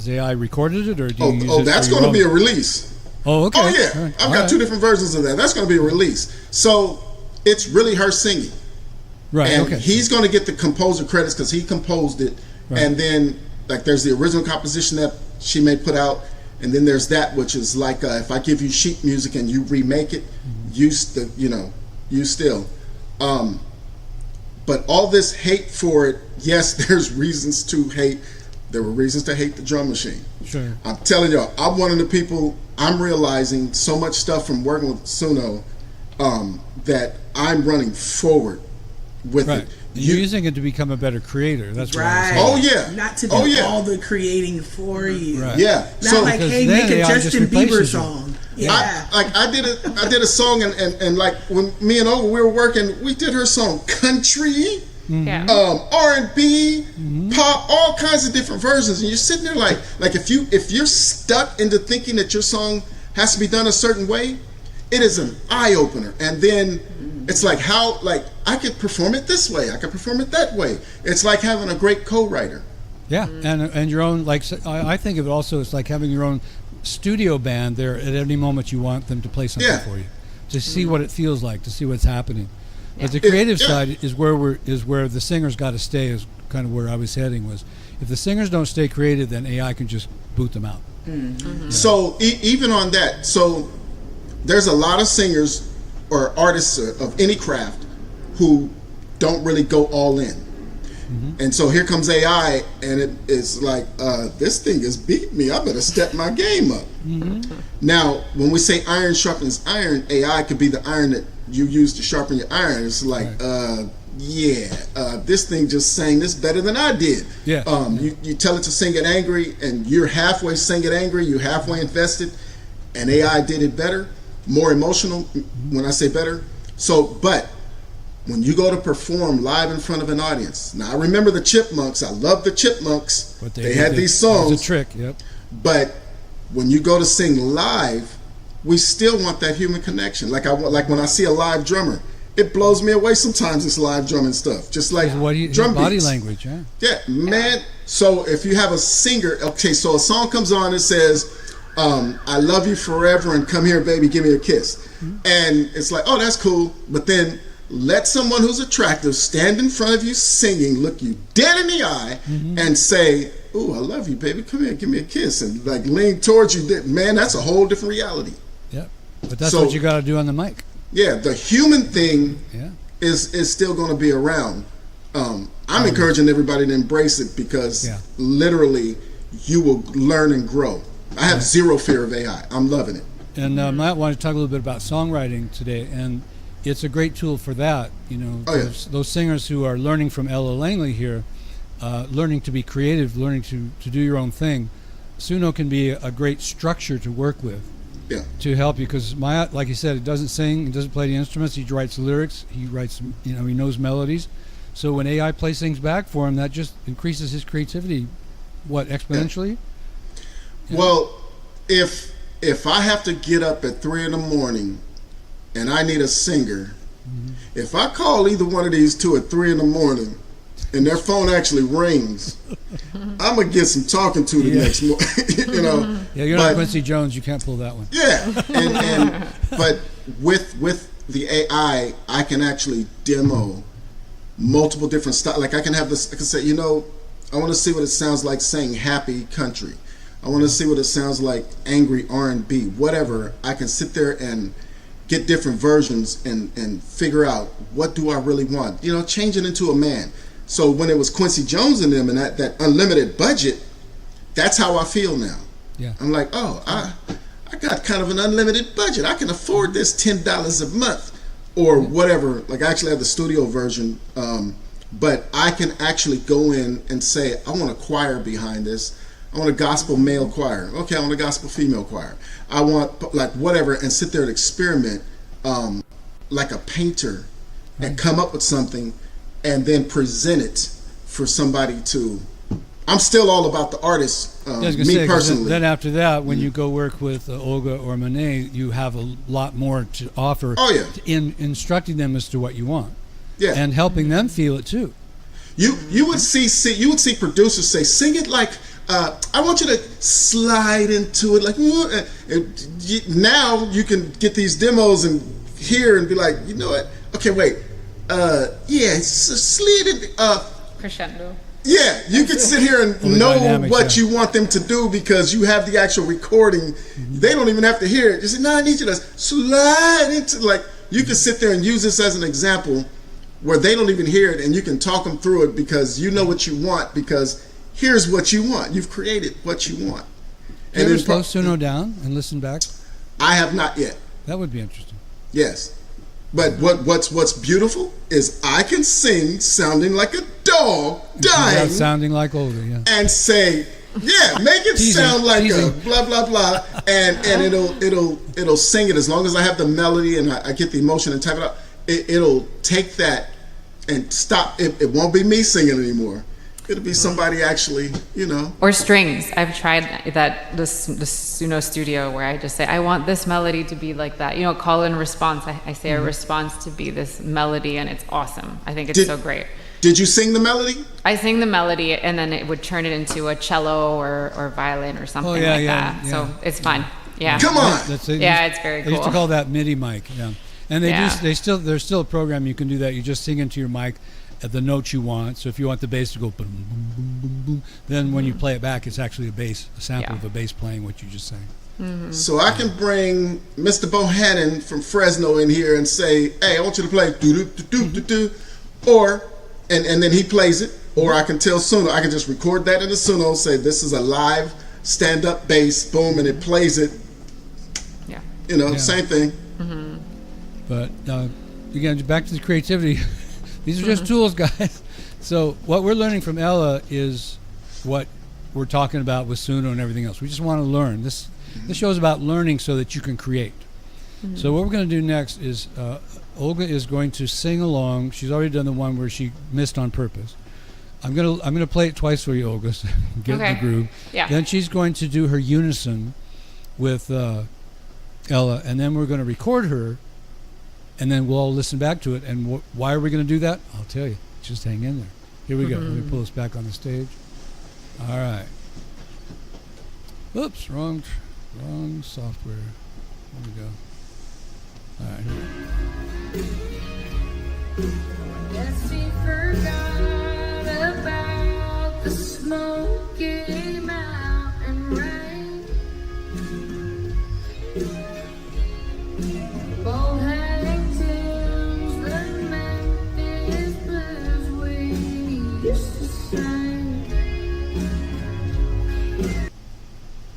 AI recorded it, or do you use it? That's going to be a release. Oh, okay. Oh, yeah. Right. I've got two different versions of that. That's going to be a release. So it's really her singing. Right. And okay. he's going to get the composer credits because he composed it. Right. And then, like, there's the original composition that she may put out, and then there's that, which is like, if I give you sheet music and you remake it, you still. But all this hate for it, yes, there's reasons to hate. There were reasons to hate the drum machine. Sure. I'm telling y'all, I'm one of the people. I'm realizing so much stuff from working with Suno that I'm running forward with it. You're using it to become a better creator. That's right. What I'm saying. Not to do all the creating for you. Right. Yeah. Not like, hey, make a Justin Bieber song. Yeah. I did a song and like when me and Olga, we were working, we did her song country, R&B, pop, all kinds of different versions, and you're sitting there like if you're stuck into thinking that your song has to be done a certain way, it is an eye opener. And then it's like, how, like, I could perform it this way, I could perform it that way. It's like having a great co-writer. Yeah, and your own, like, I think of it also as like having your own studio band there at any moment you want them to play something for you, to see what it feels like, to see what's happening. But the creative side is where the singers got to stay, is kind of where I was heading. Was if the singers don't stay creative, then AI can just boot them out. Yeah. So even on that, so there's a lot of singers or artists of any craft who don't really go all in. And so here comes AI, and it is like, this thing has beat me. I better step my game up. Now, when we say iron sharpens iron, AI could be the iron that you use to sharpen your iron. It's like, this thing just sang this better than I did. You tell it to sing it angry, and you're halfway singing it angry, you're halfway invested, and AI did it better, more emotional, when I say better. So, but when you go to perform live in front of an audience, now I remember the Chipmunks. I love the Chipmunks. But they had these songs. It's a trick, But when you go to sing live, we still want that human connection. Like when I see a live drummer, it blows me away sometimes. This live drumming stuff, just like drum body beats. Language, yeah, man. So if you have a singer, okay, so a song comes on and says, "I love you forever," and "Come here, baby, give me a kiss," and it's like, oh, that's cool. But then let someone who's attractive stand in front of you singing, look you dead in the eye, and say, "Ooh, I love you, baby. Come here, give me a kiss," and like lean towards you. Man, that's a whole different reality. Yeah, but that's what you got to do on the mic. Yeah, the human thing is still going to be around. I'm encouraging everybody to embrace it because literally you will learn and grow. I have zero fear of AI. I'm loving it. And Ma'at wanted to talk a little bit about songwriting today, and it's a great tool for that. You know, those singers who are learning from Ella Langley here, learning to be creative, learning to do your own thing. Suno can be a great structure to work with. Yeah. To help you, because Ma'at, like he said, he doesn't sing, he doesn't play the instruments, he writes lyrics, he writes, he knows melodies. So when AI plays things back for him, that just increases his creativity, exponentially? Yeah. Well, if I have to get up at 3 a.m. and I need a singer, if I call either one of these two at 3 a.m. and their phone actually rings, I'm gonna get some talking to the next morning. Yeah, you're not Quincy Jones. You can't pull that one. Yeah, but with the AI, I can actually demo multiple different styles. Like I can say, I want to see what it sounds like saying happy country. I want to see what it sounds like angry R&B. Whatever. I can sit there and get different versions and figure out what do I really want. Change it into a man. So when it was Quincy Jones and them and that unlimited budget, that's how I feel now. Yeah. I'm like, oh, I got kind of an unlimited budget. I can afford this $10 a month or whatever. Like, I actually have the studio version, but I can actually go in and say, I want a choir behind this. I want a gospel male choir. Okay, I want a gospel female choir. I want, like, whatever, and sit there and experiment like a painter and come up with something and then present it for somebody to... I'm still all about the artist, me personally. Then after that, when you go work with Olga or Monae, you have a lot more to offer in instructing them as to what you want, and helping them feel it too. You would see producers say, sing it like, I want you to slide into it like, now you can get these demos and hear and be like, you know what? Okay, wait, slid it crescendo. Yeah, you can sit here and know what you want them to do because you have the actual recording. Mm-hmm. They don't even have to hear it. You say, no, I need you to slide into, like, you can sit there and use this as an example where they don't even hear it and you can talk them through it because you know what you want, because here's what you want. You've created what you want. Have you ever slow Suno down and listen back? I have not yet. That would be interesting. Yes. But what's beautiful is I can sing sounding like a dog dying, sounding like Olga, and say, make it sound like a blah blah blah, and it'll sing it as long as I have the melody and I get the emotion and type it out. It'll take that and stop. It won't be me singing anymore. It'll be somebody actually, Or strings. I've tried the Suno Studio where I just say, I want this melody to be like that. Call and response. I say a response to be this melody, and it's awesome. I think it's so great. Did you sing the melody? I sing the melody, and then it would turn it into a cello or violin or something like that. Yeah. So it's fun. Yeah. Come on. It's very cool. They used to call that MIDI mic. Yeah. And there's still a program you can do that. You just sing into your mic at the notes you want. So if you want the bass to go boom, boom, boom, boom, boom, then when you play it back, it's actually a sample of a bass playing what you just sang. Mm-hmm. So I can bring Mr. Bohannon from Fresno in here and say, hey, I want you to play do-do-do-do-do-do, and then he plays it. Or I can tell Suno, I can just record that in the Suno, say this is a live stand-up bass, boom, and it plays it. Yeah. Same thing. Mm-hmm. But again, back to the creativity. These are just tools, guys. So what we're learning from Ella is what we're talking about with Suno and everything else. We just want to learn. This show is about learning so that you can create. Mm-hmm. So what we're going to do next is Olga is going to sing along. She's already done the one where she missed on purpose. I'm gonna play it twice for you, Olga, so get in the groove. Yeah. Then she's going to do her unison with Ella, and then we're going to record her. And then we'll all listen back to it. And why are we going to do that? I'll tell you. Just hang in there. Here we go. Let me pull this back on the stage. All right. Oops, wrong software. There we go. All right, here we go. Guess he forgot about the Smoky Mountain rain.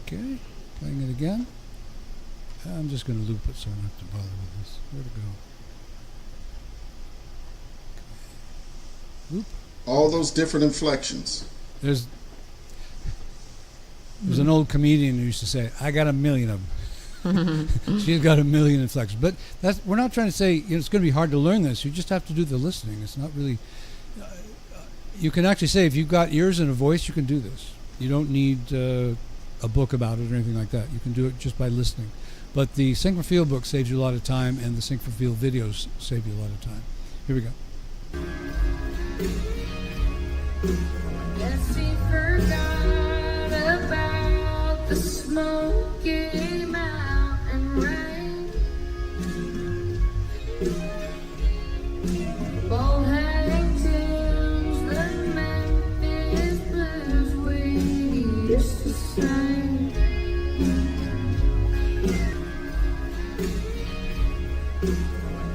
Okay, playing it again. I'm just going to loop it so I don't have to bother with this. Where'd it go? Loop. All those different inflections. There's an old comedian who used to say, I got a million of them. She's got a million inflections. But we're not trying to say it's going to be hard to learn this. You just have to do the listening. It's not really... you can actually say, if you've got ears and a voice, you can do this. You don't need a book about it or anything like that. You can do it just by listening. But the Sync for Feel book saves you a lot of time, and the Sync for Feel videos save you a lot of time. Here we go. Guess he forgot about the Smoky Mountain rain. Ball-hang tunes, the Memphis blues we used to sing.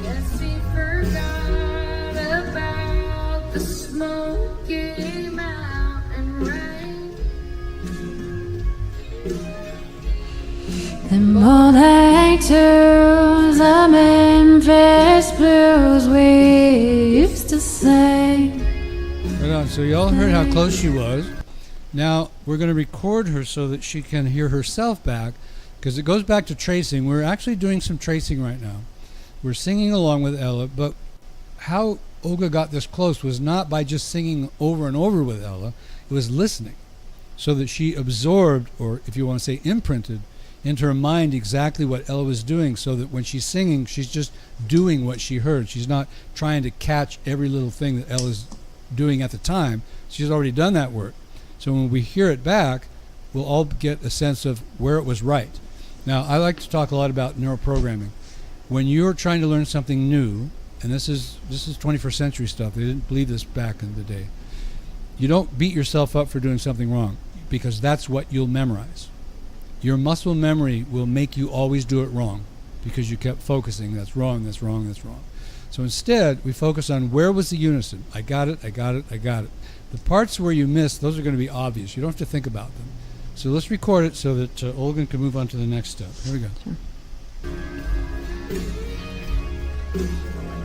Guess he forgot about the Smoky Mountain rain. Monae to the Memphis Blues we used to sing. Right on. So you all heard how close she was. Now we're going to record her so that she can hear herself back, because it goes back to tracing. We're actually doing some tracing right now. We're singing along with Ella, but how Olga got this close was not by just singing over and over with Ella. It was listening, so that she absorbed, or if you want to say imprinted, into her mind exactly what Ella was doing, so that when she's singing, she's just doing what she heard. She's not trying to catch every little thing that Ella's doing at the time. She's already done that work. So when we hear it back, we'll all get a sense of where it was right. Now, I like to talk a lot about neuroprogramming. When you're trying to learn something new, and this is 21st century stuff, they didn't believe this back in the day, you don't beat yourself up for doing something wrong, because that's what you'll memorize. Your muscle memory will make you always do it wrong, because you kept focusing, that's wrong, that's wrong, that's wrong. So instead, we focus on where was the unison. I got it, I got it, I got it. The parts where you missed, those are going to be obvious. You don't have to think about them. So let's record it so that Olga can move on to the next step. Here we go.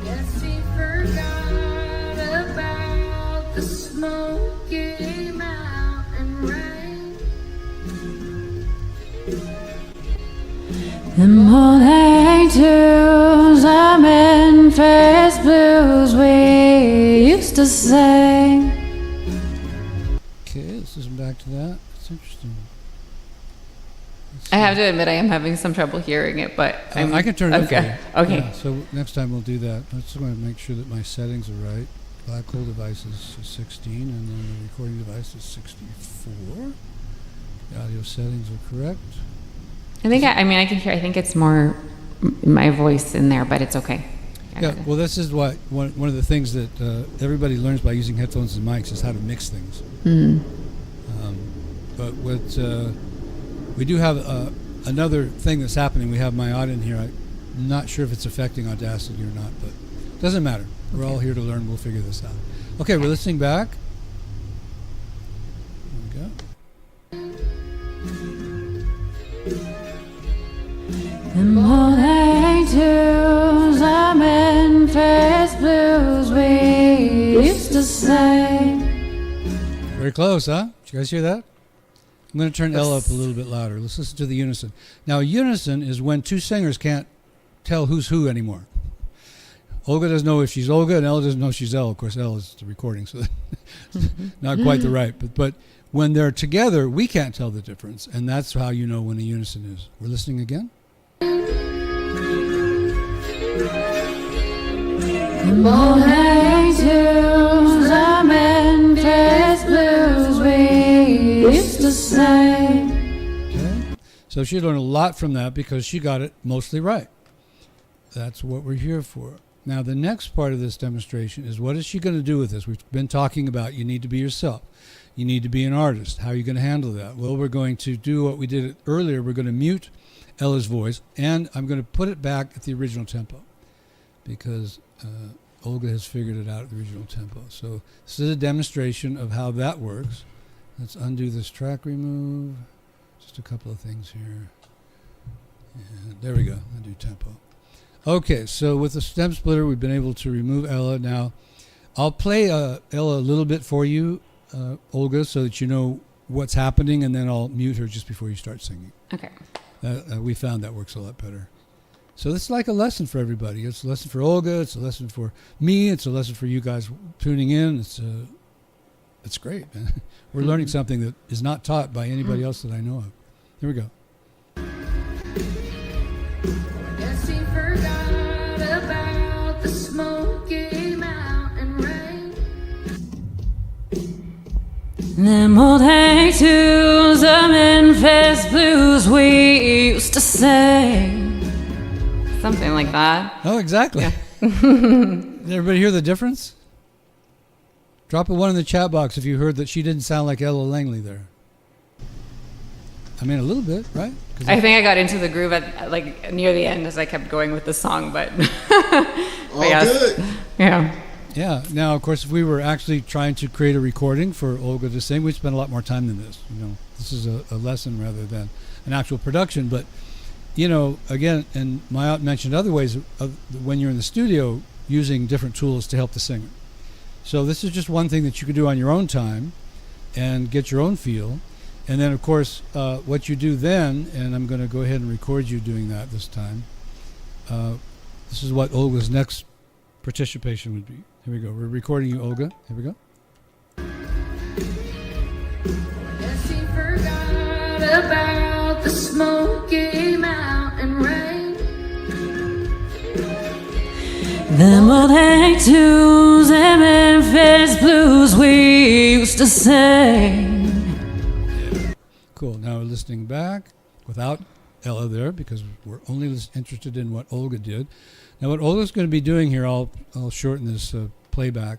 Guess he forgot about the Smoky Mountain rain. The Monae to the Memphis Blues we used to sing. Okay, let's listen back to that. It's interesting. I have to admit, I am having some trouble hearing it, but I can turn it okay. up for you. Okay. Yeah, so next time we'll do that. I just want to make sure that my settings are right. Black hole device is 16, and then the recording device is 64. The audio settings are correct. I think I can hear. I think it's more my voice in there, but it's okay. Yeah, well, this is what one of the things that everybody learns by using headphones and mics is how to mix things. But what we do have another thing that's happening. We have Ma'at in here. I'm not sure if it's affecting Audacity or not, but it doesn't matter. We're all here to learn. We'll figure this out. Okay, we're listening back. There we go. The Monae to the Memphis Blues we used to sing. Very close, huh? Did you guys hear that? I'm going to turn Ella up a little bit louder. Let's listen to the unison. Now, unison is when two singers can't tell who's who anymore. Olga doesn't know if she's Olga, and Ella doesn't know if she's Ella. Of course, Ella is the recording, so not quite the right. But when they're together, we can't tell the difference, and that's how you know when a unison is. We're listening again. Monae to the Memphis Blues we used to sing. Okay. So she learned a lot from that because she got it mostly right. That's what we're here for. Now, the next part of this demonstration is, what is she going to do with this? We've been talking about you need to be yourself. You need to be an artist. How are you going to handle that? Well, we're going to do what we did earlier. We're going to mute Ella's voice, and I'm going to put it back at the original tempo because Olga has figured it out at the original tempo. So this is a demonstration of how that works. Let's undo this track remove. Just a couple of things here. And there we go. Undo tempo. Okay, so with the stem splitter, we've been able to remove Ella. Now, I'll play Ella a little bit for you, Olga, so that you know what's happening, and then I'll mute her just before you start singing. Okay. We found that works a lot better. So this is like a lesson for everybody. It's a lesson for Olga. It's a lesson for me. It's a lesson for you guys tuning in. It's great, man. We're learning something that is not taught by anybody else that I know of. Here we go. Guess he forgot about the Smoky Mountain rain. Them old hang to the Memphis Blues we used to sing. Something like that. Oh, exactly. Yeah. Did everybody hear the difference? Drop a 1 in the chat box if you heard that she didn't sound like Ella Langley there. I mean, a little bit, right? I think I got into the groove at like near the end as I kept going with the song, but All good. Yeah. Yeah. Now, of course, if we were actually trying to create a recording for Olga to sing, we'd spend a lot more time than this. You know, this is a lesson rather than an actual production. But you know, again, and Ma'at mentioned other ways of when you're in the studio using different tools to help the singer. So this is just one thing that you can do on your own time and get your own feel. And then, of course, what you do then, and I'm going to go ahead and record you doing that this time. This is what Olga's next participation would be. Here we go. We're recording you, Olga. Here we go. Guess he forgot about the Smoky Mountain rain. Them old hang tunes and Memphis blues we used to sing. Cool. Now we're listening back without Ella there because we're only interested in what Olga did. Now what Olga's going to be doing here, I'll shorten this playback.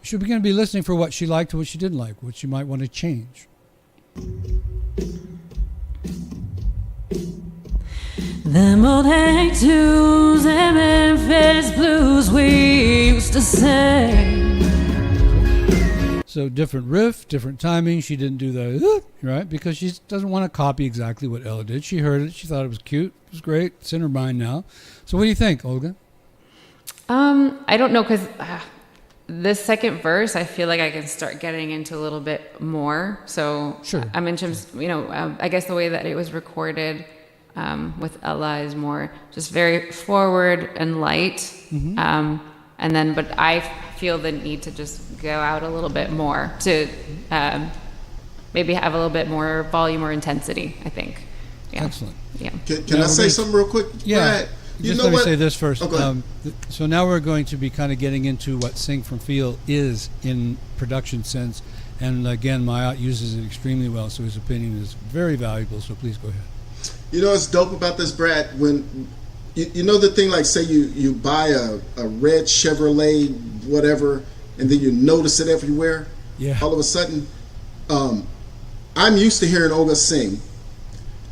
She's going to be listening for what she liked and what she didn't like, what she might want to change. Them old hang tunes and Memphis blues we used to sing. So different riff, different timing. She didn't do the, right? Because she doesn't want to copy exactly what Ella did. She heard it. She thought it was cute. It was great. It's in her mind now. So what do you think, Olga? I don't know, because this second verse, I feel like I can start getting into a little bit more. So Sure. I'm in terms, I guess the way that it was recorded with Ella is more just very forward and light. Mm-hmm. And then, but I feel the need to just go out a little bit more to maybe have a little bit more volume or intensity, I think. Yeah. Excellent. Yeah. Can I say something real quick? Yeah. Brad, Just let me say this first. Oh, go ahead. So now we're going to be kind of getting into what Sing from Feel is in production sense. And again, Ma'at uses it extremely well, so his opinion is very valuable. So please go ahead. You know what's dope about this, Brad? When you know the thing, like say you buy a red Chevrolet, whatever, and then you notice it everywhere. Yeah. All of a sudden, I'm used to hearing Olga sing,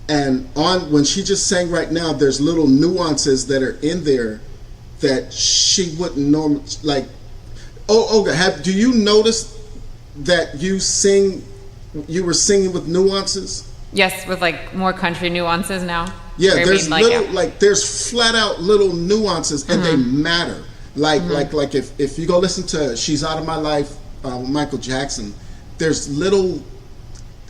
and when she just sang right now, there's little nuances that are in there that she wouldn't normally like. Oh, Olga, do you notice that you were singing with nuances? Yes, with like more country nuances now. Yeah, Or there's I mean, little there's flat out little nuances, and they matter. Like if you go listen to "She's Out of My Life" with Michael Jackson, there's little,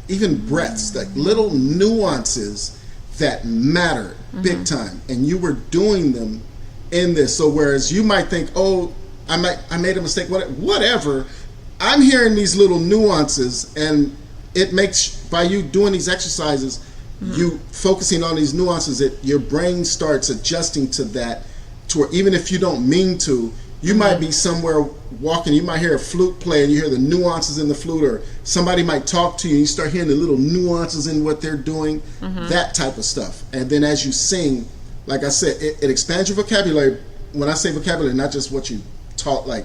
even breaths, like little nuances that matter big time, and you were doing them in this. So whereas you might think, oh, I made a mistake, whatever, I'm hearing these little nuances, and it makes, by you doing these exercises, you focusing on these nuances, your brain starts adjusting to that, to where even if you don't mean to, you might be somewhere walking, you might hear a flute play and you hear the nuances in the flute, or somebody might talk to you and you start hearing the little nuances in what they're doing, that type of stuff. And then as you sing, like I said, it expands your vocabulary. When I say vocabulary, not just what you taught, like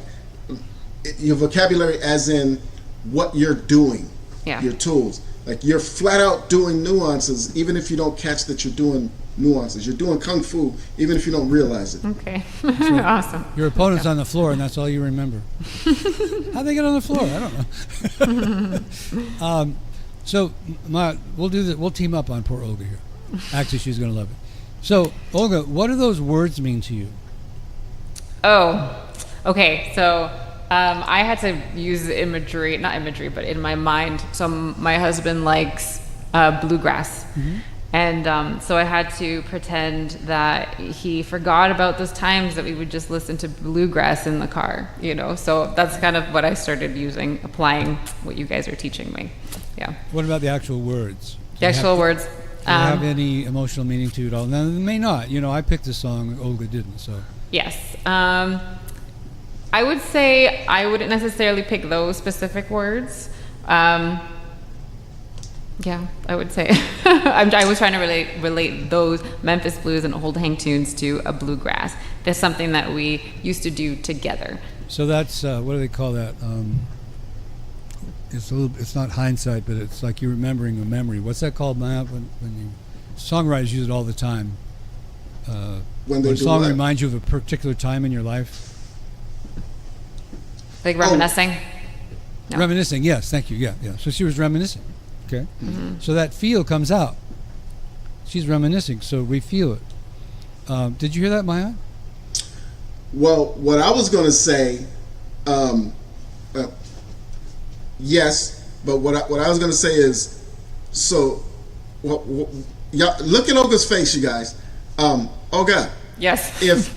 your vocabulary as in what you're doing. Yeah. Your tools. Like you're flat out doing nuances, even if you don't catch that you're doing nuances. You're doing kung fu, even if you don't realize it. Okay. Awesome. Your opponent's on the floor, and that's all you remember. How'd they get on the floor? I don't know. So, we'll do that. We'll team up on poor Olga here. Actually, she's going to love it. So, Olga, what do those words mean to you? Oh, okay. So I had to use imagery, not imagery, but in my mind. So my husband likes bluegrass. And so I had to pretend that he forgot about those times that we would just listen to bluegrass in the car, So that's kind of what I started applying what you guys are teaching me. Yeah. What about the actual words? The actual words. Do they have any emotional meaning to it all? Now, they may not. I picked this song, Olga didn't, so. Yes. I would say I wouldn't necessarily pick those specific words. Yeah, I would say. I was trying to relate those Memphis blues and old hang tunes to a bluegrass. That's something that we used to do together. So that's, what do they call that? It's not hindsight, but it's like you're remembering a memory. What's that called, Matt? When songwriters use it all the time. When a song reminds you of a particular time in your life. Like reminiscing? No. Reminiscing, yes, thank you, yeah. So she was reminiscing, okay? So that feel comes out. she's reminiscing, so we feel it. Did you hear that, Maya? Well, what I was going to say, yes, but what I was going to say is, so, y'all, look at Olga's face, you guys. Olga. Yes. If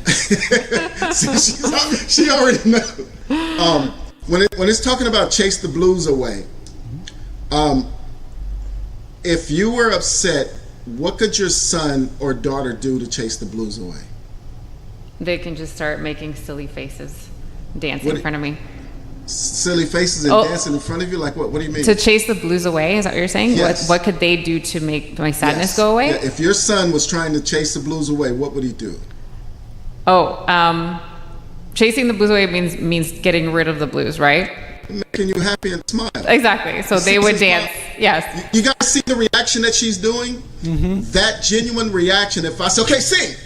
she already knows. When it's talking about Chase the Blues Away, if you were upset, what could your son or daughter do to chase the blues away? They can just start making silly faces, dancing in front of me. Silly faces and dancing in front of you? Like what? What do you mean? To chase the blues away? Is that what you're saying? Yes. What could they do to make my sadness go away? Yeah. If your son was trying to chase the blues away, what would he do? Chasing the blues away means getting rid of the blues, right? Making you happy and smile. Exactly. So they would dance. Yes. You guys see the reaction that she's doing? Mm-hmm. That genuine reaction. If I say, okay, sing,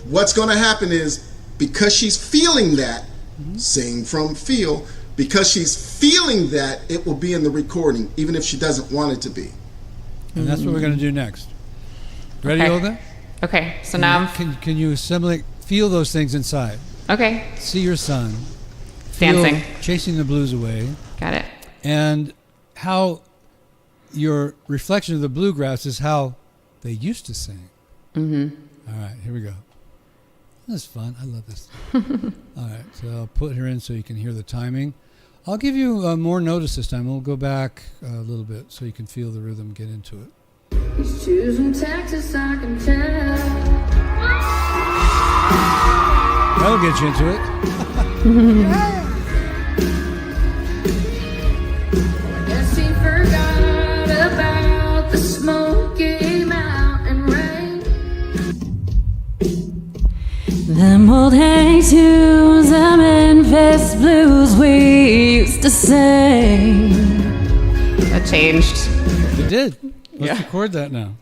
what's going to happen is, because she's feeling that, sing from feel, because she's feeling that, it will be in the recording, even if she doesn't want it to be. And that's what we're going to do next. Ready, Okay. Olga? Okay. So now Can you assimilate, feel those things inside? Okay. See your son. Feel Dancing. Chasing the blues away. Got it. And how your reflection of the bluegrass is how they used to sing. Mm-hmm. All right, here we go. This is fun. I love this. All right, so I'll put her in so you can hear the timing. I'll give you more notice this time. We'll go back a little bit so you can feel the rhythm, get into it. He's choosing Texas, I can tell. That'll get you into it. Guess he forgot about the Smoky Mountain rain. Them old hang tunes, the Memphis blues we used to sing. That changed. You did. Let's Yeah. record that now.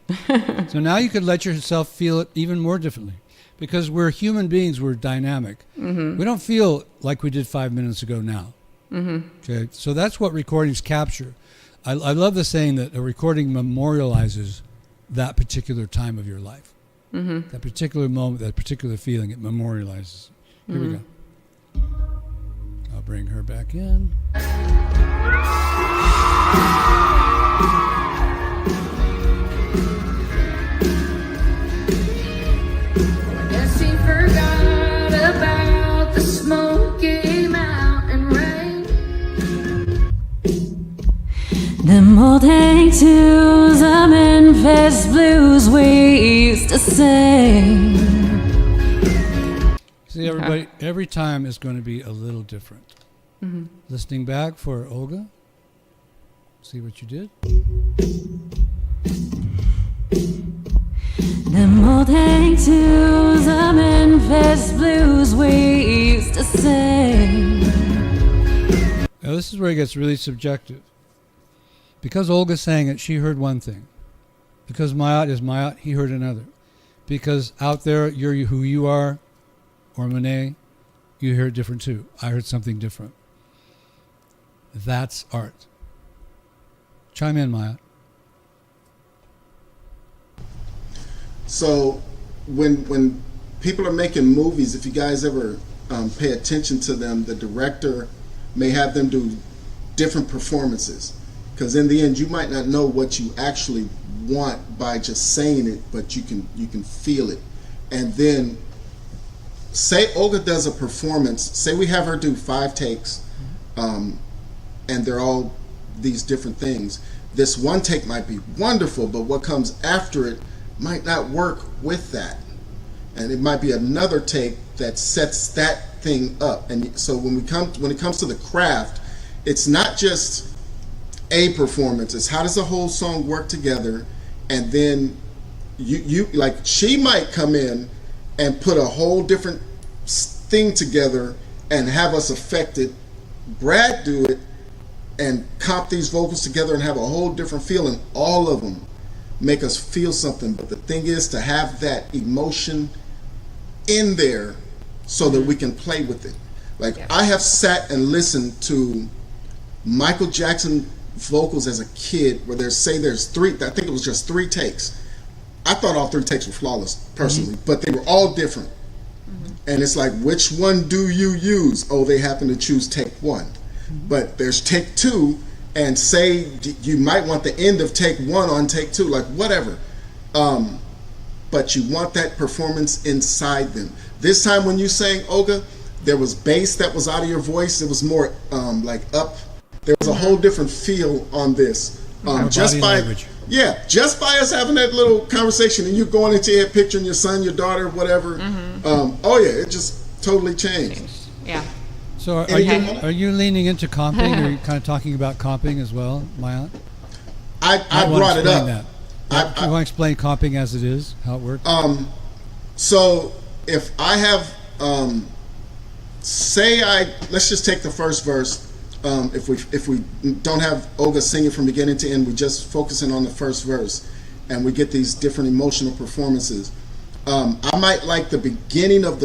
So now you could let yourself feel it even more differently. Because we're human beings, we're dynamic. Mm-hmm. We don't feel like we did 5 minutes ago now. Mm-hmm. Okay, so that's what recordings capture. I love the saying that a recording memorializes that particular time of your life. Mm-hmm. That particular moment, that particular feeling, it memorializes. Here we go. I'll bring her back in. Guess he forgot about the Smoky Mountain rain. Them old hang tunes, the Memphis blues we used to sing. See, everybody, every time is going to be a little different. Mm-hmm. Listening back for Olga. See what you did? Them old hang tunes, the Memphis blues we used to sing. Now this is where it gets really subjective. Because Olga sang it, she heard one thing. Because Ma'at is Ma'at, he heard another. Because out there, you're who you are, or Monae, you hear it different too. I heard something different. That's art. Chime in, Ma'at. So when people are making movies, if you guys ever pay attention to them, the director may have them do different performances. Because in the end, you might not know what you actually want by just saying it, but you can feel it. And then, say Olga does a performance. Say we have her do 5 takes, and they're all these different things. This one take might be wonderful, but what comes after it might not work with that, and it might be another take that sets that thing up. And so when it comes to the craft, it's not just a performance. It's how does the whole song work together, and then you like she might come in and put a whole different thing together and have us affected. Brad do it and comp these vocals together and have a whole different feeling. All of them make us feel something, but the thing is to have that emotion in there so that we can play with it. Like I have sat and listened to Michael Jackson vocals as a kid where there's 3, I think it was just 3 takes. I thought all 3 takes were flawless personally, but they were all different. And it's like, which one do you use? Oh, they happen to choose take 1. But there's take 2, and say you might want the end of take 1 on take 2, like whatever. But you want that performance inside them. This time when you sang, Olga, there was bass that was out of your voice. It was more like up. There was a whole different feel on this. Just by language. Just by us having that little conversation, and you going into your head, picturing your son, your daughter, whatever. It just totally changed. Yeah. So are you leaning into comping? Or are you kind of talking about comping as well, Ma'at? I brought it up. That. You want to explain comping as it is, how it works? So if I have, let's just take the first verse. If we don't have Olga singing from beginning to end, we're just focusing on the first verse, and we get these different emotional performances. I might like the beginning of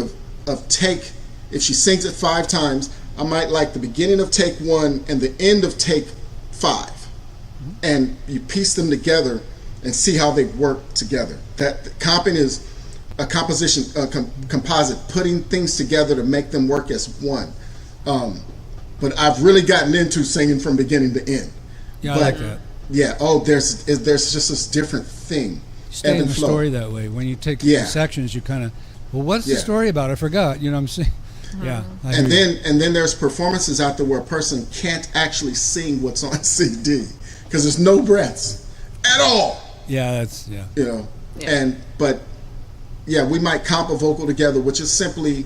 take. If she sings it 5 times, I might like the beginning of take 1 and the end of take 5, and you piece them together and see how they work together. That comping is a composition, composite, putting things together to make them work as one. But I've really gotten into singing from beginning to end. Yeah, I like that. Yeah. Oh, there's just this different thing. Stay in the story that way. When you take the sections, you kind of, well, what's the story about? I forgot. You know what I'm saying? Yeah. And then there's performances out there where a person can't actually sing what's on CD because there's no breaths at all. Yeah, that's You know, but we might comp a vocal together, which is simply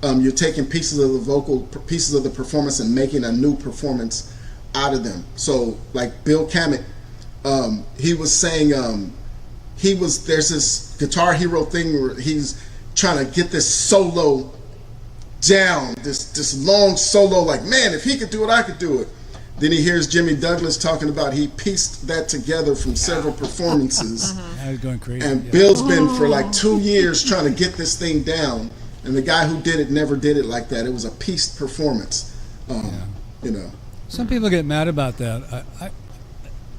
you're taking pieces of the vocal, pieces of the performance, and making a new performance out of them. So, like Bill Withers-era, he was saying there's this Guitar Hero thing where he's trying to get this solo down, this long solo, like, man, if he could do it, I could do it. Then he hears Jimmy Douglas talking about he pieced that together from several performances. I was going crazy. And Bill's been for like 2 years trying to get this thing down, and the guy who did it never did it like that. It was a pieced performance. You know. Some people get mad about that.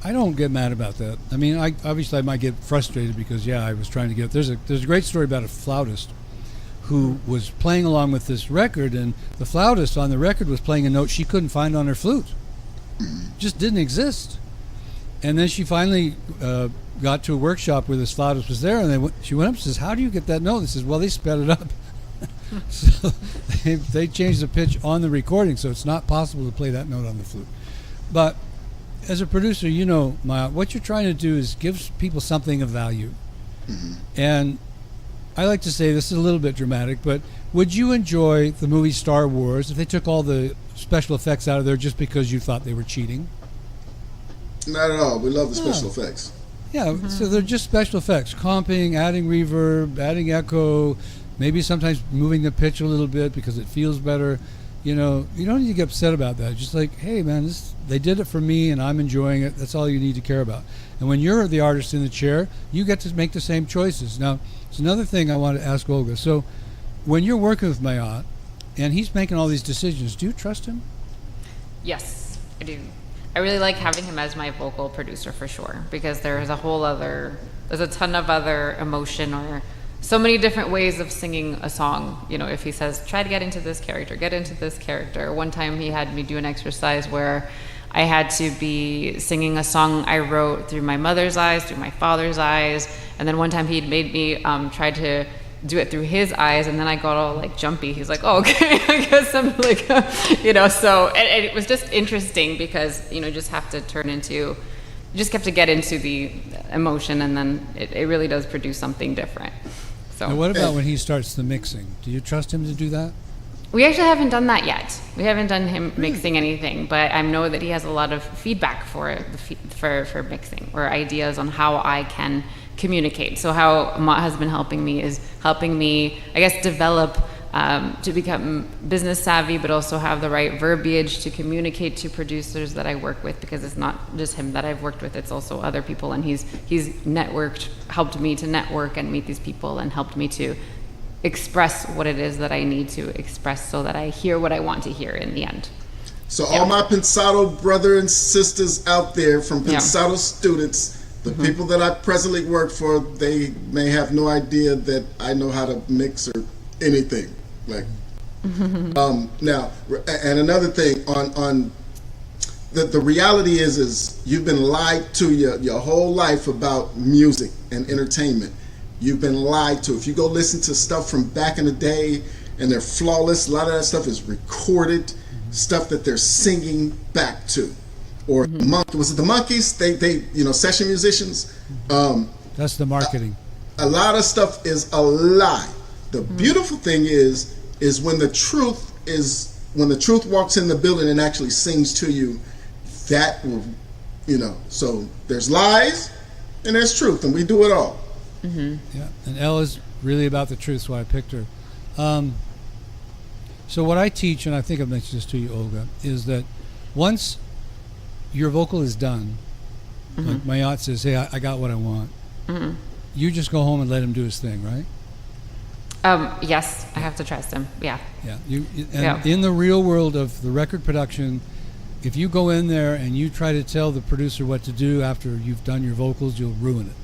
I don't get mad about that. I mean, I might get frustrated because I was trying to get. There's a great story about a flautist who was playing along with this record, and the flautist on the record was playing a note she couldn't find on her flute. Just didn't exist. And then she finally got to a workshop where this flautist was there, and she went up and says, "How do you get that note?" He says, "Well, they sped it up." So they changed the pitch on the recording, so it's not possible to play that note on the flute. But as a producer, you know, Maya, what you're trying to do is give people something of value. And I like to say, this is a little bit dramatic, but would you enjoy the movie Star Wars if they took all the special effects out of there just because you thought they were cheating? Not at all. We love the special effects. Yeah, so they're just special effects. Comping, adding reverb, adding echo, maybe sometimes moving the pitch a little bit because it feels better. You know, you don't need to get upset about that. Just like, hey, man, they did it for me and I'm enjoying it. That's all you need to care about. And when you're the artist in the chair, you get to make the same choices. Now, it's another thing I want to ask Olga. So when you're working with Ma'at and he's making all these decisions, do you trust him? Yes, I do. I really like having him as my vocal producer for sure, because there's a ton of other emotion or so many different ways of singing a song. You know, if he says, try to get into this character. One time he had me do an exercise where I had to be singing a song I wrote through my mother's eyes, through my father's eyes, and then one time he'd made me try to do it through his eyes, and then I got all like jumpy. He's like, oh, okay, I guess I'm like, you know, so and it was just interesting because, you know, just have to get into the emotion, and then it really does produce something different. So. Now what about when he starts the mixing? Do you trust him to do that? We actually haven't done that yet. We haven't done him mixing anything, but I know that he has a lot of feedback for mixing or ideas on how I can communicate. So how Ma'at has been helping me, I guess, develop to become business savvy, but also have the right verbiage to communicate to producers that I work with, because it's not just him that I've worked with, it's also other people, and he's helped me to network and meet these people, and helped me to express what it is that I need to express so that I hear what I want to hear in the end. So all my Pensado brother and sisters out there, from Pensado students, The people that I presently work for, they may have no idea that I know how to mix or anything. Like, now, and another thing on the reality is you've been lied to your whole life about music and entertainment. You've been lied to. If you go listen to stuff from back in the day, and they're flawless, a lot of that stuff is recorded stuff that they're singing back to. Or was it the Monkees? They session musicians. That's the marketing. A lot of stuff is a lie. The beautiful thing is when the truth walks in the building and actually sings to you, that will, so there's lies and there's truth, and we do it all. Yeah, and Ella's really about the truth, so I picked her. So what I teach, and I think I've mentioned this to you, Olga, is that once your vocal is done, like Ma'at says, hey, I got what I want, you just go home and let him do his thing, right? Yes, I have to trust him. Yeah. Yeah. In the real world of the record production, if you go in there and you try to tell the producer what to do after you've done your vocals, you'll ruin it.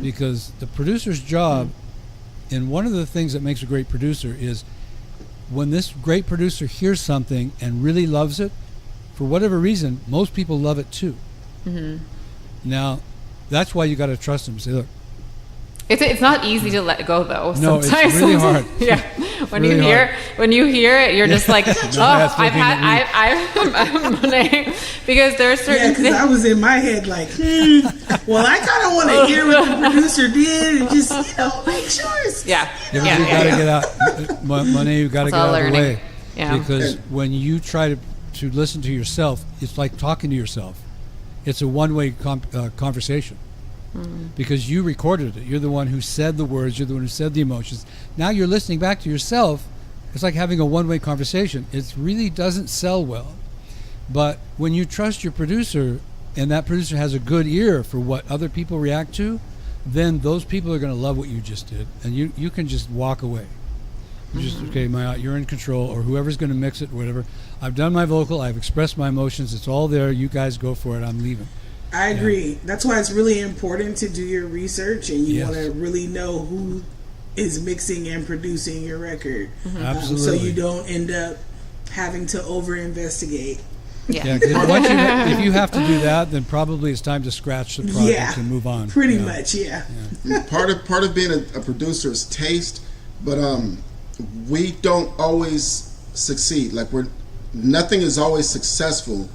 Because the producer's job, and one of the things that makes a great producer is when this great producer hears something and really loves it, for whatever reason, most people love it too. Now, that's why you got to trust them. Say, look, it's not easy to let go though. No, sometimes. it's really hard. Yeah, when you hear it, you're just like, oh, I'm Monae, because there are certain because I was in my head like, well, I kind of want to hear what the producer did and just make sure it's you got to get out, Monae. You got to get out of the way, because when you try to listen to yourself, it's like talking to yourself. It's a one-way conversation. Because you recorded it. You're the one who said the words. You're the one who said the emotions. Now you're listening back to yourself. It's like having a one-way conversation. It really doesn't sell well. But when you trust your producer, and that producer has a good ear for what other people react to, then those people are going to love what you just did. And you can just walk away. You just, okay, you're in control, or whoever's going to mix it, whatever. I've done my vocal. I've expressed my emotions. It's all there. You guys go for it. I'm leaving. I agree. That's why it's really important to do your research, and you want to really know who is mixing and producing your record. Absolutely. So you don't end up having to over-investigate. Yeah, if you have to do that, then probably it's time to scratch the project and move on. Pretty much. Part of being a producer is taste, but we don't always succeed. Like nothing is always successful,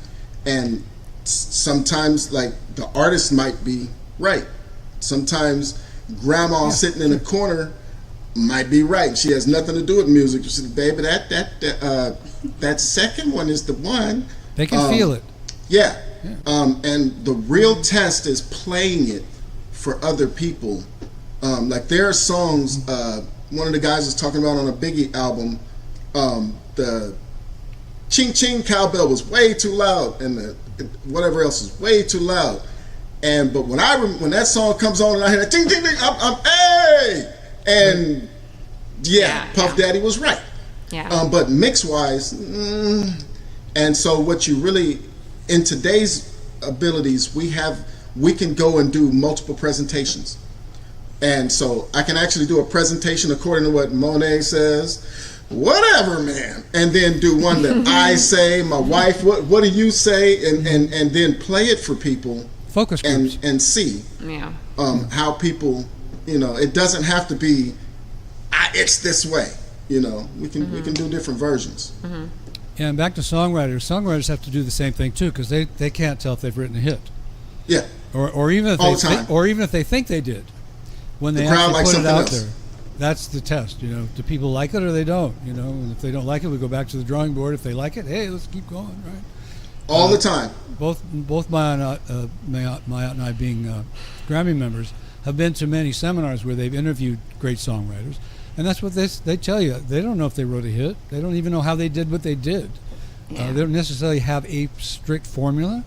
and sometimes like the artist might be right. Sometimes grandma sitting in a corner might be right. She has nothing to do with music. She said, baby, that second one is the one. They can feel it. And the real test is playing it for other people. Like there are songs, one of the guys was talking about on a Biggie album, the ching ching cowbell was way too loud, and the whatever else is way too loud. But when that song comes on and I hear that ching ching ching, I'm hey, and Puff Daddy was right. But mix wise, and so what you really in today's abilities we can go and do multiple presentations. And so I can actually do a presentation according to what Monae says, whatever, man, and then do one that I say, my wife, what do you say, and then play it for people, focus groups, and see how people, it doesn't have to be it's this way, we can do different versions. Yeah, and back to songwriters. Songwriters have to do the same thing too, because they can't tell if they've written a hit. Yeah. Or even if they think they did. When they actually put it out there, that's the test. Do people like it or they don't? And if they don't like it, we go back to the drawing board. If they like it, hey, let's keep going, right? All the time. Both Ma'at and I, being Grammy members, have been to many seminars where they've interviewed great songwriters, and that's what they tell you. They don't know if they wrote a hit. They don't even know how they did what they did. They don't necessarily have a strict formula.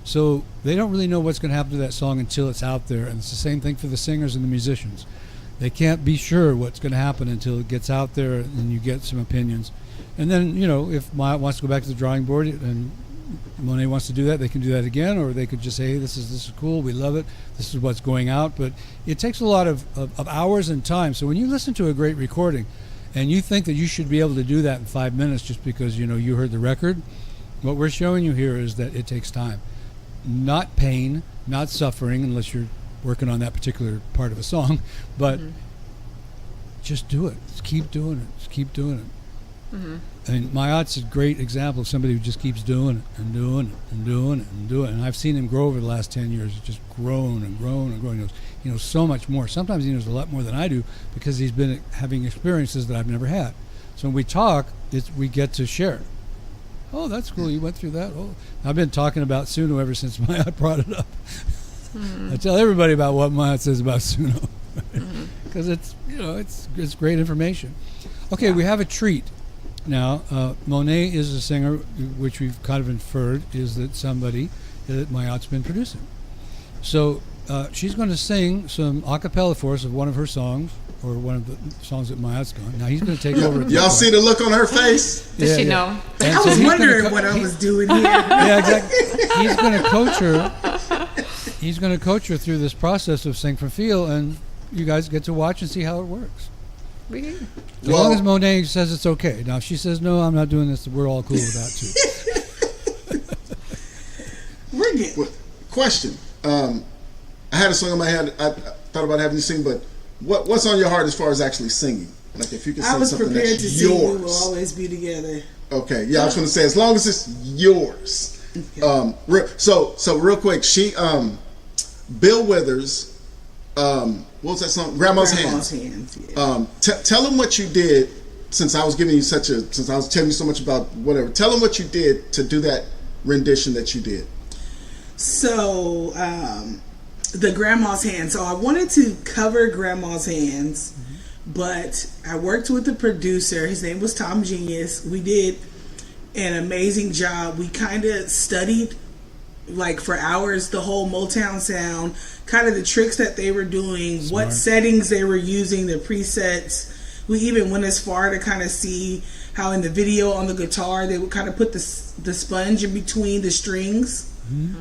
So they don't really know what's going to happen to that song until it's out there. And it's the same thing for the singers and the musicians. They can't be sure what's going to happen until it gets out there and you get some opinions. And then, if Ma'at wants to go back to the drawing board, and Monae wants to do that, they can do that again, or they could just say, hey, this is cool, we love it, this is what's going out. But it takes a lot of hours and time. So when you listen to a great recording and you think that you should be able to do that in 5 minutes just because you heard the record, what we're showing you here is that it takes time. Not pain, not suffering, unless you're working on that particular part of a song, but just do it. Just keep doing it. Just keep doing it. I mean, Ma'at's a great example of somebody who just keeps doing it and doing it and doing it and doing it. And I've seen him grow over the last 10 years. He's just grown and grown and grown. He knows so much more. Sometimes he knows a lot more than I do because he's been having experiences that I've never had. So when we talk, we get to share. Oh, that's cool. You went through that. Oh, I've been talking about Suno ever since Ma'at brought it up. I tell everybody about what Ma'at says about Suno because it's great information. Okay, we have a treat. Now, Monae is a singer, which we've kind of inferred is that somebody that Ma'at's been producing. So she's going to sing some a cappella for us of one of her songs, or one of the songs that Ma'at's gone. Now he's going to take over. Y'all see the look on her face? Does she know? I was wondering what I was doing here. Yeah, exactly. He's going to coach her. He's going to coach her through this process of sing from feel, and you guys get to watch and see how it works. As long as Monae says it's okay. Now, if she says, no, I'm not doing this, we're all cool with that, too. We're good. Question. I had a song in my head. I thought about having you sing, but what's on your heart as far as actually singing? Like, if you could sing something that's yours. Sing We Will Always Be Together. Okay, yeah, I was going to say, as long as it's yours. Okay. So real quick, Bill Withers, what was that song? Grandma's Hands. Yeah. Tell him what you did, since I was telling you so much about whatever. Tell him what you did to do that rendition that you did. So, the Grandma's Hands. So I wanted to cover Grandma's Hands, but I worked with the producer. His name was Tom Genius. We did an amazing job. We kind of studied for hours the whole Motown sound, kind of the tricks that they were doing, what settings they were using, the presets. We even went as far to kind of see how in the video on the guitar they would kind of put the sponge in between the strings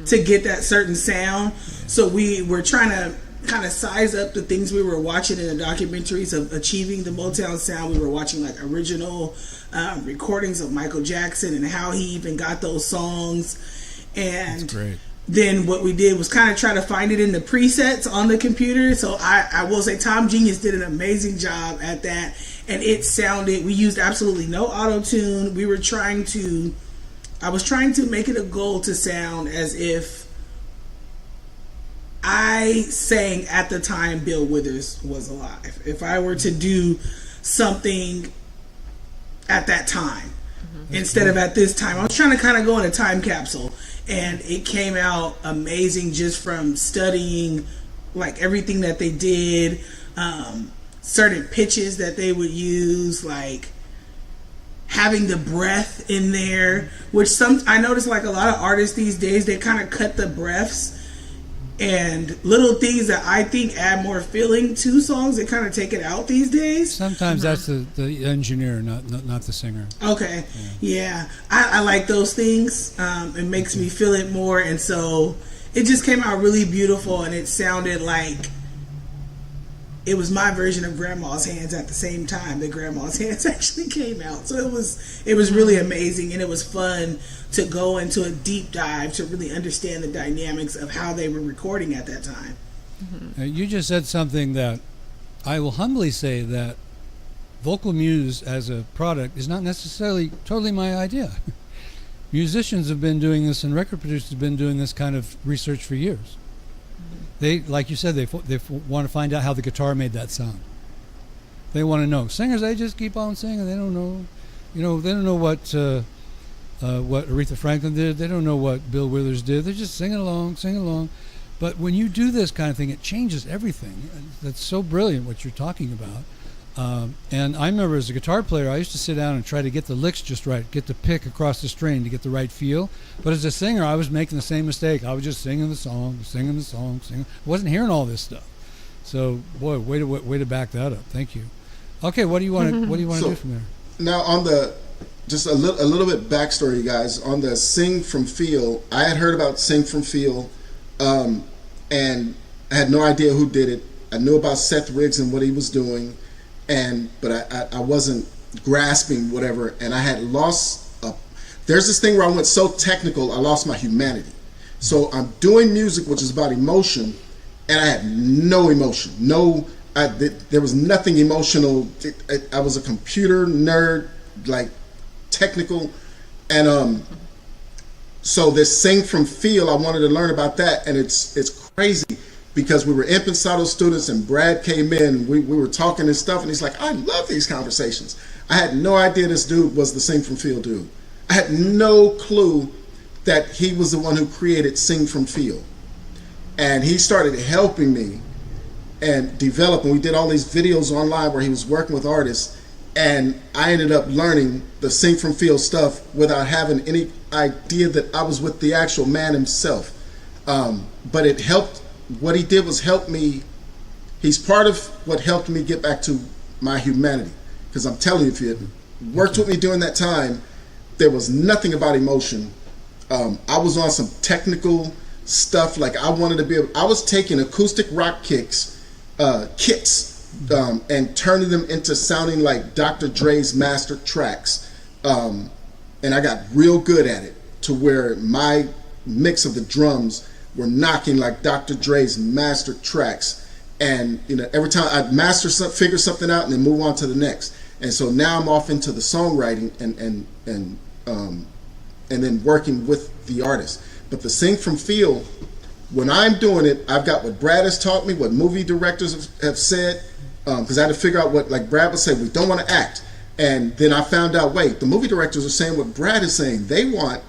to get that certain sound. So we were trying to kind of size up the things we were watching in the documentaries of achieving the Motown sound. We were watching original recordings of Michael Jackson and how he even got those songs. And then what we did was kind of try to find it in the presets on the computer. So I will say Tom Genius did an amazing job at that. And it sounded, we used absolutely no auto-tune. I was trying to make it a goal to sound as if I sang at the time Bill Withers was alive. If I were to do something at that time instead of at this time. I was trying to kind of go in a time capsule. And it came out amazing just from studying everything that they did, certain pitches that they would use, having the breath in there, which I notice a lot of artists these days, they kind of cut the breaths and little things that I think add more feeling to songs. They kind of take it out these days. Sometimes that's the engineer, not the singer. Okay, yeah. I like those things. It makes me feel it more, and so it just came out really beautiful, and it sounded like it was my version of Grandma's Hands at the same time that Grandma's Hands actually came out. So it was really amazing, and it was fun to go into a deep dive to really understand the dynamics of how they were recording at that time. You just said something that I will humbly say that Vocal Muse as a product is not necessarily totally my idea. Musicians have been doing this, and record producers have been doing this kind of research for years. They, like you said, they want to find out how the guitar made that sound. They want to know. Singers, they just keep on singing. They don't know, they don't know what Aretha Franklin did. They don't know what Bill Withers did. They're just singing along. But when you do this kind of thing, it changes everything. That's so brilliant what you're talking about. And I remember as a guitar player, I used to sit down and try to get the licks just right, get the pick across the string to get the right feel. But as a singer, I was making the same mistake. I was just singing the song. I wasn't hearing all this stuff. So, boy, way to back that up. Thank you. Okay, what do you want to do from there? Now, on the just a little bit backstory, you guys, on the Sing From Feel. I had heard about Sing From Feel, and I had no idea who did it. I knew about Seth Riggs and what he was doing, but I wasn't grasping whatever, and I had lost. There's this thing where I went so technical, I lost my humanity. So I'm doing music, which is about emotion, and I had no emotion. There was nothing emotional. I was a computer nerd, like technical, and so this Sing From Feel, I wanted to learn about that, and it's crazy because we were Impensado students, and Brad came in, we were talking and stuff, and he's like, I love these conversations. I had no idea this dude was the Sing From Feel dude. I had no clue that he was the one who created Sing From Feel. And he started helping me and developing. We did all these videos online where he was working with artists, and I ended up learning the Sing From Feel stuff without having any idea that I was with the actual man himself. But it helped. What he did was help me. He's part of what helped me get back to my humanity. Because I'm telling you, if you had worked with me during that time, there was nothing about emotion. I was on some technical stuff. Like I wanted to be able, I was taking acoustic rock kits, and turning them into sounding like Dr. Dre's master tracks. And I got real good at it to where my mix of the drums were knocking like Dr. Dre's master tracks. And every time I'd figure something out and then move on to the next. And so now I'm off into the songwriting and then working with the artist. But the Sing From Feel, when I'm doing it, I've got what Brad has taught me, what movie directors have said, because I had to figure out what, like Brad would say, we don't want to act. And then I found out, wait, the movie directors are saying what Brad is saying. They want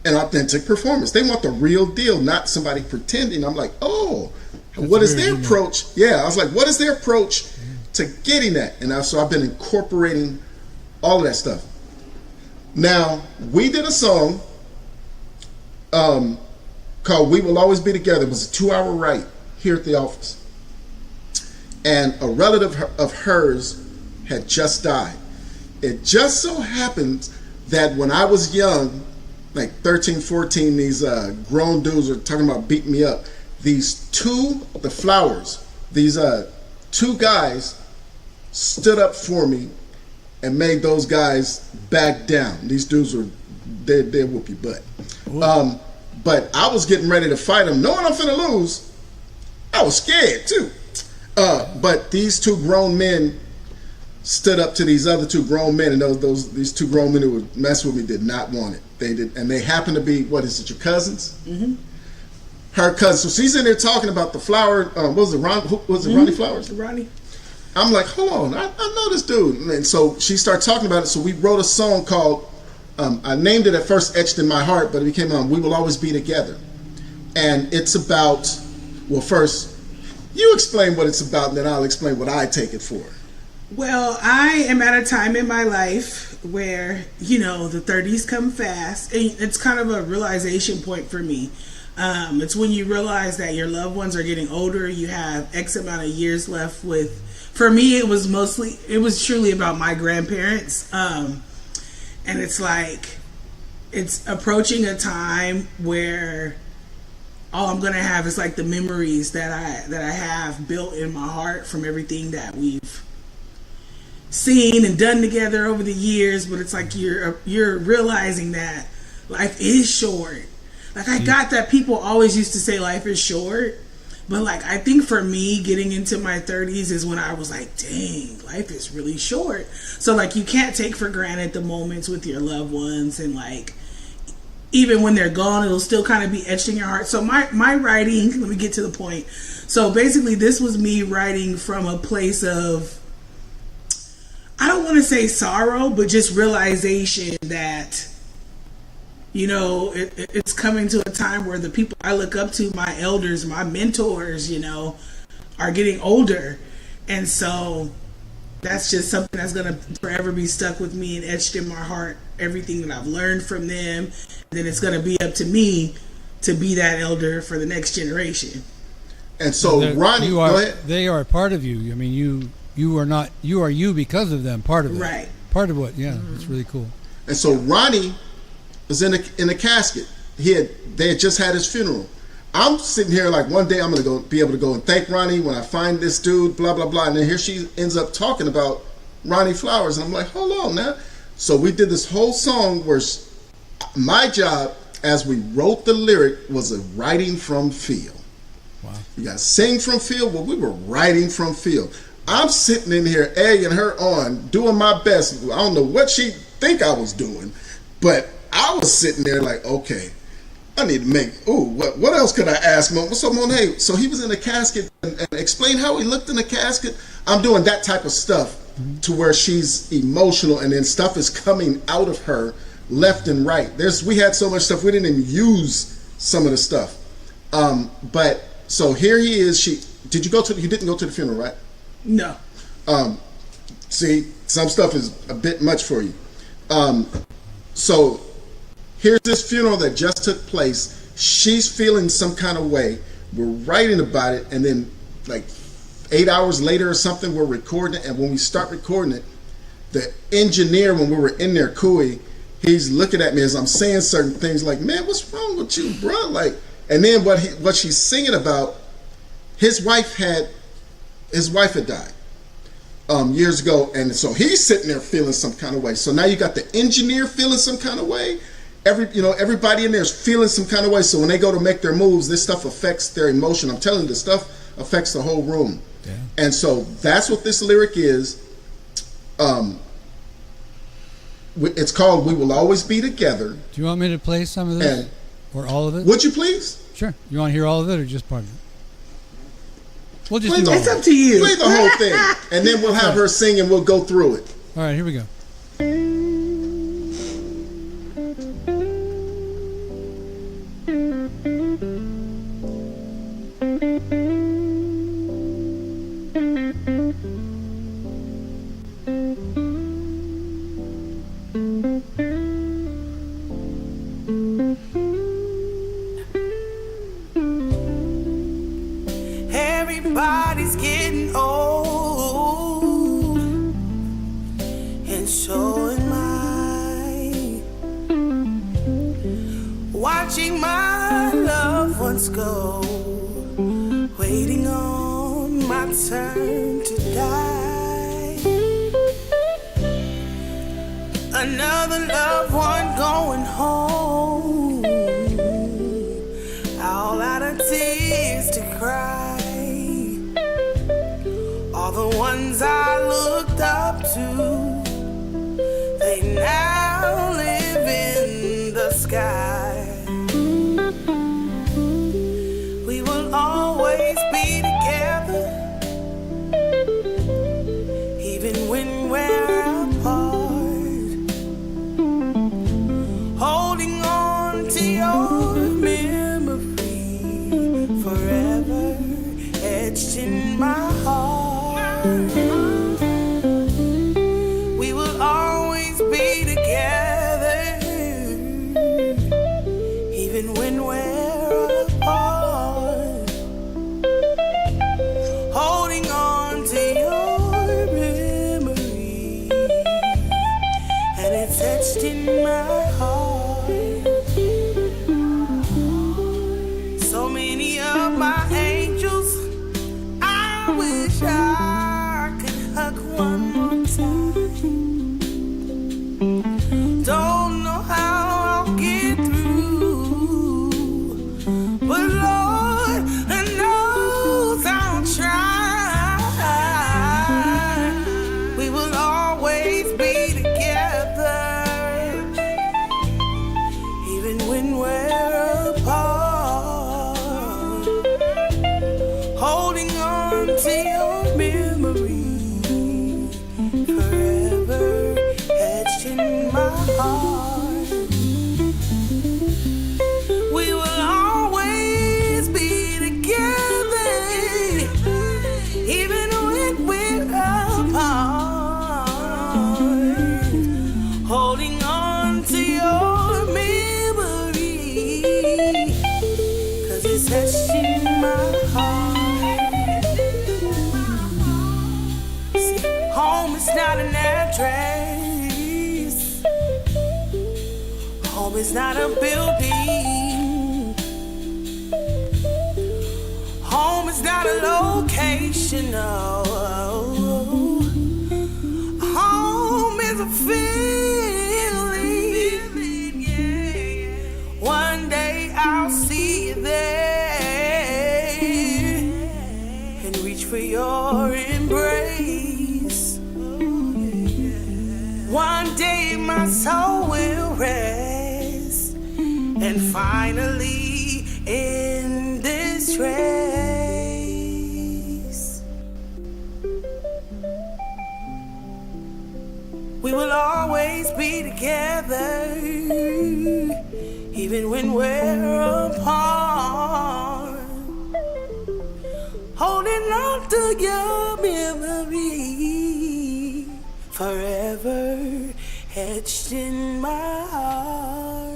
an authentic performance. They want the real deal, not somebody pretending. I'm like, oh, what is their approach? Yeah, I was like, what is their approach to getting that? And so I've been incorporating all of that stuff. Now, we did a song called We Will Always Be Together. It was a 2-hour write here at the office. And a relative of hers had just died. It just so happened that when I was young, like 13, 14, these grown dudes were talking about beating me up. These two guys stood up for me and made those guys back down. These dudes were, they'd whoop your butt. But I was getting ready to fight them, knowing I'm finna lose. I was scared too. But these two grown men stood up to these other two grown men, and these two grown men who would mess with me did not want it. They did, and they happened to be, what is it, your cousins? Mm-hmm. Her cousin. So she's in there talking about the flower. What was it, Ronnie Flowers? Ronnie. I'm like, hold on, I know this dude. And so she started talking about it. So we wrote a song called, I named it at first Etched in My Heart, but it became We Will Always Be Together. And it's about, well, first, you explain what it's about, and then I'll explain what I take it for. Well, I am at a time in my life where, the 30s come fast. And it's kind of a realization point for me. It's when you realize that your loved ones are getting older. You have X amount of years left with, for me, it was truly about my grandparents. And it's like, it's approaching a time where all I'm going to have is like the memories that I have built in my heart from everything that we've seen and done together over the years. But it's like you're realizing that life is short. Like I got that people always used to say life is short, but like I think for me getting into my 30s is when I was like, dang, life is really short. So like you can't take for granted the moments with your loved ones, and like even when they're gone, it'll still kind of be etched in your heart. So my writing, let me get to the point. So basically this was me writing from a place of, I don't want to say sorrow, but just realization that, it's coming to a time where the people I look up to, my elders, my mentors, are getting older. And so that's just something that's going to forever be stuck with me and etched in my heart, everything that I've learned from them. And then it's going to be up to me to be that elder for the next generation. And so, Ronnie, go ahead. They are a part of you. I mean, you are not, you are you because of them, part of it. Right. Part of what, yeah, it's really cool. And so Ronnie was in a casket. They had just had his funeral. I'm sitting here like, one day I'm gonna be able to go and thank Ronnie when I find this dude, blah blah blah. And then here she ends up talking about Ronnie Flowers, and I'm like, hold on now. So we did this whole song where my job, as we wrote the lyric, was a writing from feel. Wow. You got to sing from feel. Well, we were writing from feel. I'm sitting in here egging her on, doing my best. I don't know what she think I was doing, but I was sitting there like, okay, I need to make, what else could I ask? So Monae, so he was in a casket, and explain how he looked in the casket. I'm doing that type of stuff to where she's emotional, and then stuff is coming out of her left and right. We had so much stuff, we didn't even use some of the stuff. But so here he is. You didn't go to the funeral, right? No. See, some stuff is a bit much for you. So here's this funeral that just took place. She's feeling some kind of way. We're writing about it, and then like 8 hours later or something, we're recording it. And when we start recording it, the engineer, when we were in there, Kui, he's looking at me as I'm saying certain things like, man, what's wrong with you, bro? Like, and then what she's singing about, his wife had died years ago, and so he's sitting there feeling some kind of way. So now you got the engineer feeling some kind of way. Everybody in there is feeling some kind of way. So when they go to make their moves, this stuff affects their emotion. I'm telling you, this stuff affects the whole room. Yeah. And so that's what this lyric is. It's called "We Will Always Be Together." Do you want me to play some of this, or all of it? Would you please? Sure. You want to hear all of it, or just part of it? We'll just do all It's of up it. to you. Play the whole thing, and then we'll have her sing, and we'll go through it. All right, here we go. Everybody's getting old, and so am I. Watching my loved ones go, waiting on my turn to die. Another loved one going home, all out of tears to cry. All the ones I looked up to, they now live in the sky. We will always be together, even when we're apart. Holding on to your memory forever, etched in my heart. We will always be together, even when we're apart. Holding on to your memory, and it's etched in my heart. Home is not a building. Home is not a location, no. Home is a feeling, yeah. One day I'll see you there and reach for your embrace. One day my soul will rest and finally end this race. We will always be together, even when we're apart. Holding on to your memory, forever etched in my heart.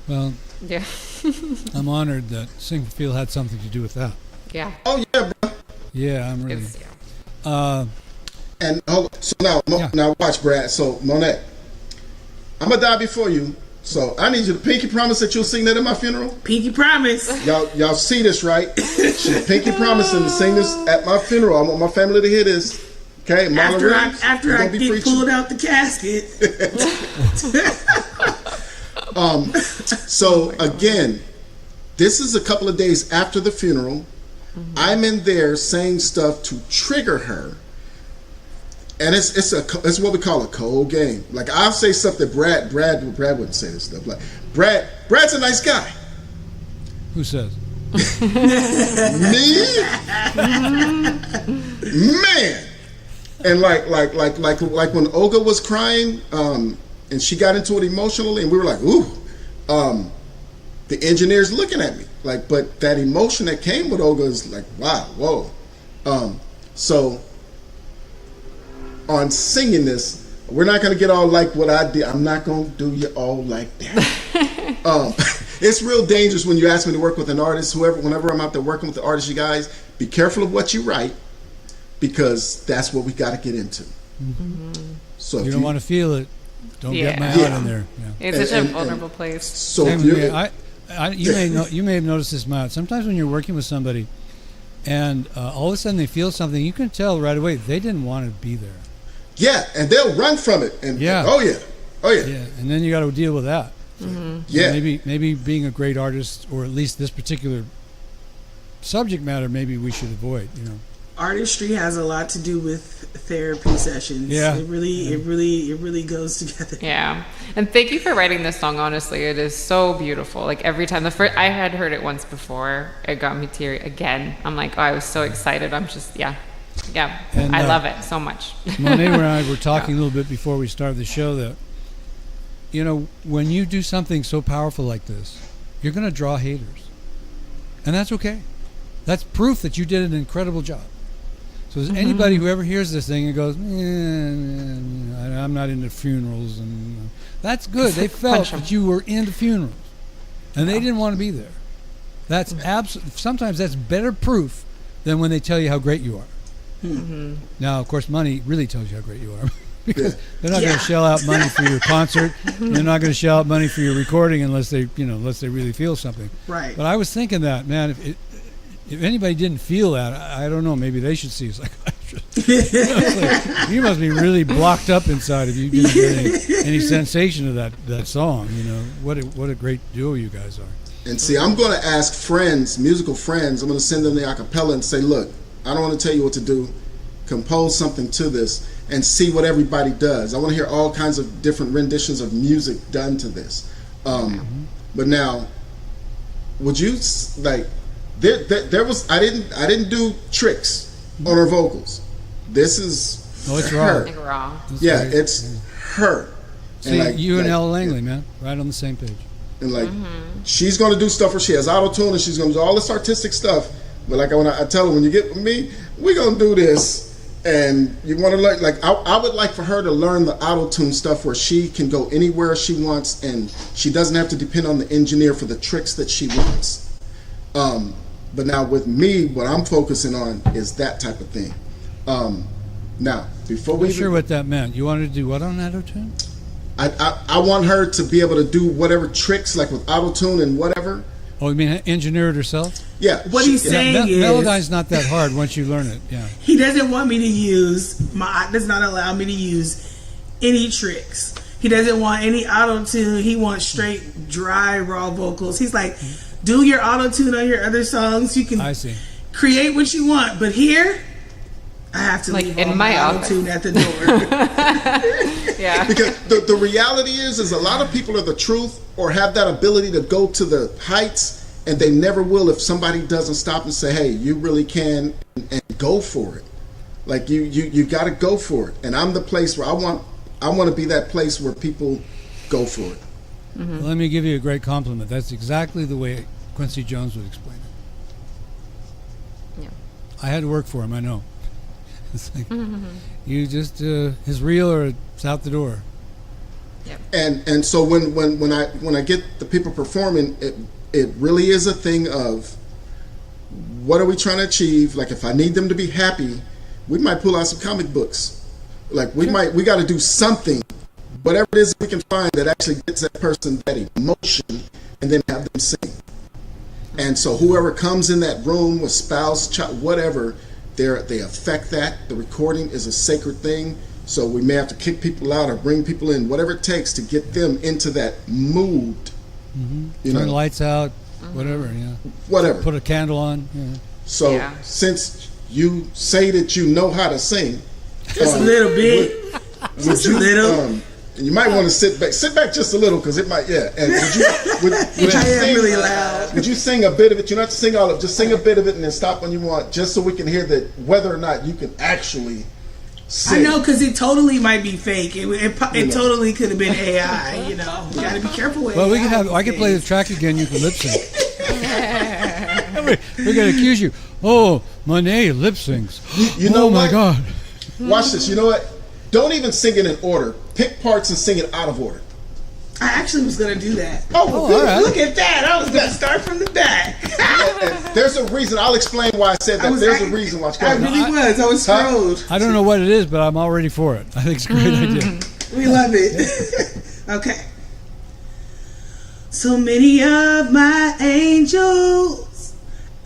Well, Yeah. I'm honored that Sing for Feel had something to do with that. Yeah. Oh yeah, bro. Yeah, I'm really. It's, yeah. And so now watch, Brad. So Monae, I'm gonna die before you. So I need you to pinky promise that you'll sing that at my funeral. Pinky promise. Y'all see this, right? She pinky promising to sing this at my funeral. I want my family to hear this. Okay, After I get pulled out the casket. So again, this is a couple of days after the funeral. I'm in there saying stuff to trigger her, and it's what we call a cold game. Like I'll say stuff that Brad wouldn't say this stuff. Like Brad's a nice guy. Who says? Me, man. And like when Olga was crying, and she got into it emotionally, and we were like, ooh. The engineer's looking at me like, but that emotion that came with Olga is like, wow, whoa. So on singing this, we're not gonna get all like what I did. I'm not gonna do you all like that. It's real dangerous when you ask me to work with an artist. Whenever I'm out there working with the artist, you guys be careful of what you write, because that's what we got to get into. Mm-hmm. So you if don't want to feel it. Don't get my out in there. Yeah. It's such a vulnerable place. So you may have noticed this, Ma'at. Sometimes when you're working with somebody, and all of a sudden they feel something, you can tell right away they didn't want to be there. Yeah, and they'll run from it. And oh yeah. Yeah, and then you got to deal with that. Mm-hmm. Yeah, maybe being a great artist, or at least this particular subject matter, maybe we should avoid. Artistry has a lot to do with therapy sessions. Yeah, it really goes together. Yeah, and thank you for writing this song. Honestly, it is so beautiful. Like every time I had heard it once before, it got me teary again. I'm like, I was so excited. I'm just and, I love it so much. Monae and I were talking a little bit before we started the show that, when you do something so powerful like this, you're going to draw haters, and that's okay. That's proof that you did an incredible job. So is anybody who ever hears this thing and goes, I'm not into funerals, and that's good. They felt that you were into funerals, and they didn't want to be there. That's sometimes that's better proof than when they tell you how great you are. Mm-hmm. Now, of course, money really tells you how great you are, because they're not going to shell out money for your concert. They're not going to shell out money for your recording unless they really feel something. Right. But I was thinking that, man, if anybody didn't feel that, I don't know, maybe they should see a psychiatrist. You must be really blocked up inside if you didn't get any sensation of that song. What a great duo you guys are. And see, I'm going to ask friends, musical friends, I'm going to send them the acapella and say, look, I don't want to tell you what to do. Compose something to this and see what everybody does. I want to hear all kinds of different renditions of music done to this. But now, would you like? There was I didn't do tricks on her vocals. This is it's her. Raw. Yeah, it's her. See, and you and Ella Langley, man, right on the same page. And she's going to do stuff where she has auto tune and she's going to do all this artistic stuff. But like I tell her, when you get with me, we're going to do this. And you want to learn, I would like for her to learn the auto tune stuff where she can go anywhere she wants and she doesn't have to depend on the engineer for the tricks that she wants. But now with me, what I'm focusing on is that type of thing. Now, before we... I'm not sure what that meant. You wanted to do what on auto tune? I want her to be able to do whatever tricks, like with auto-tune and whatever. Oh, you mean engineer it herself? Yeah. What he's saying is... Melodyne's not that hard once you learn it, yeah. He doesn't want me to use... Ma'at does not allow me to use any tricks. He doesn't want any auto-tune. He wants straight, dry, raw vocals. He's like, do your auto-tune on your other songs. You can create what you want. But here, I have to leave all my auto-tune at the door. Yeah. Because the reality is a lot of people are the truth or have that ability to go to the heights, and they never will if somebody doesn't stop and say, hey, you really can, and go for it. Like you got to go for it. And I'm the place where I want to be that place where people go for it. Mm-hmm. Well, let me give you a great compliment. That's exactly the way Quincy Jones would explain it. Yeah. I had to work for him, I know. It's like, you just, his reel or it's out the door. Yep. And so when I get the people performing, it really is a thing of what are we trying to achieve? Like if I need them to be happy, we might pull out some comic books. Like we got to do something, whatever it is we can find that actually gets that person that emotion, and then have them sing. And so whoever comes in that room with spouse, child, whatever, they affect that. The recording is a sacred thing. So we may have to kick people out or bring people in, whatever it takes to get them into that mood. Mm-hmm. Turn the lights out, whatever, yeah. Whatever. Put a candle on. Yeah. So since you say that you know how to sing, just a little bit, just a little. You might want to sit back just a little, because it might, yeah. And would you sing really loud? Would you sing a bit of it? You don't have to sing all of it. Just sing a bit of it and then stop when you want, just so we can hear that whether or not you can actually sing. I know, because it totally might be fake. It totally could have been AI. You know, you got to be careful with. Well, we can have. I can play the track again. You can lip sync. We're gonna accuse you. Oh, Monae lip syncs. You know my God. Watch this. You know what? Don't even sing it in order. Pick parts and sing it out of order. I actually was going to do that. Oh, good. Right. Look at that. I was going to start from the back. And there's a reason. I'll explain why I said that. There's a reason why. I really was. I was thrilled. I don't know what it is, but I'm all ready for it. I think it's a great idea. We love it. Okay. So many of my angels,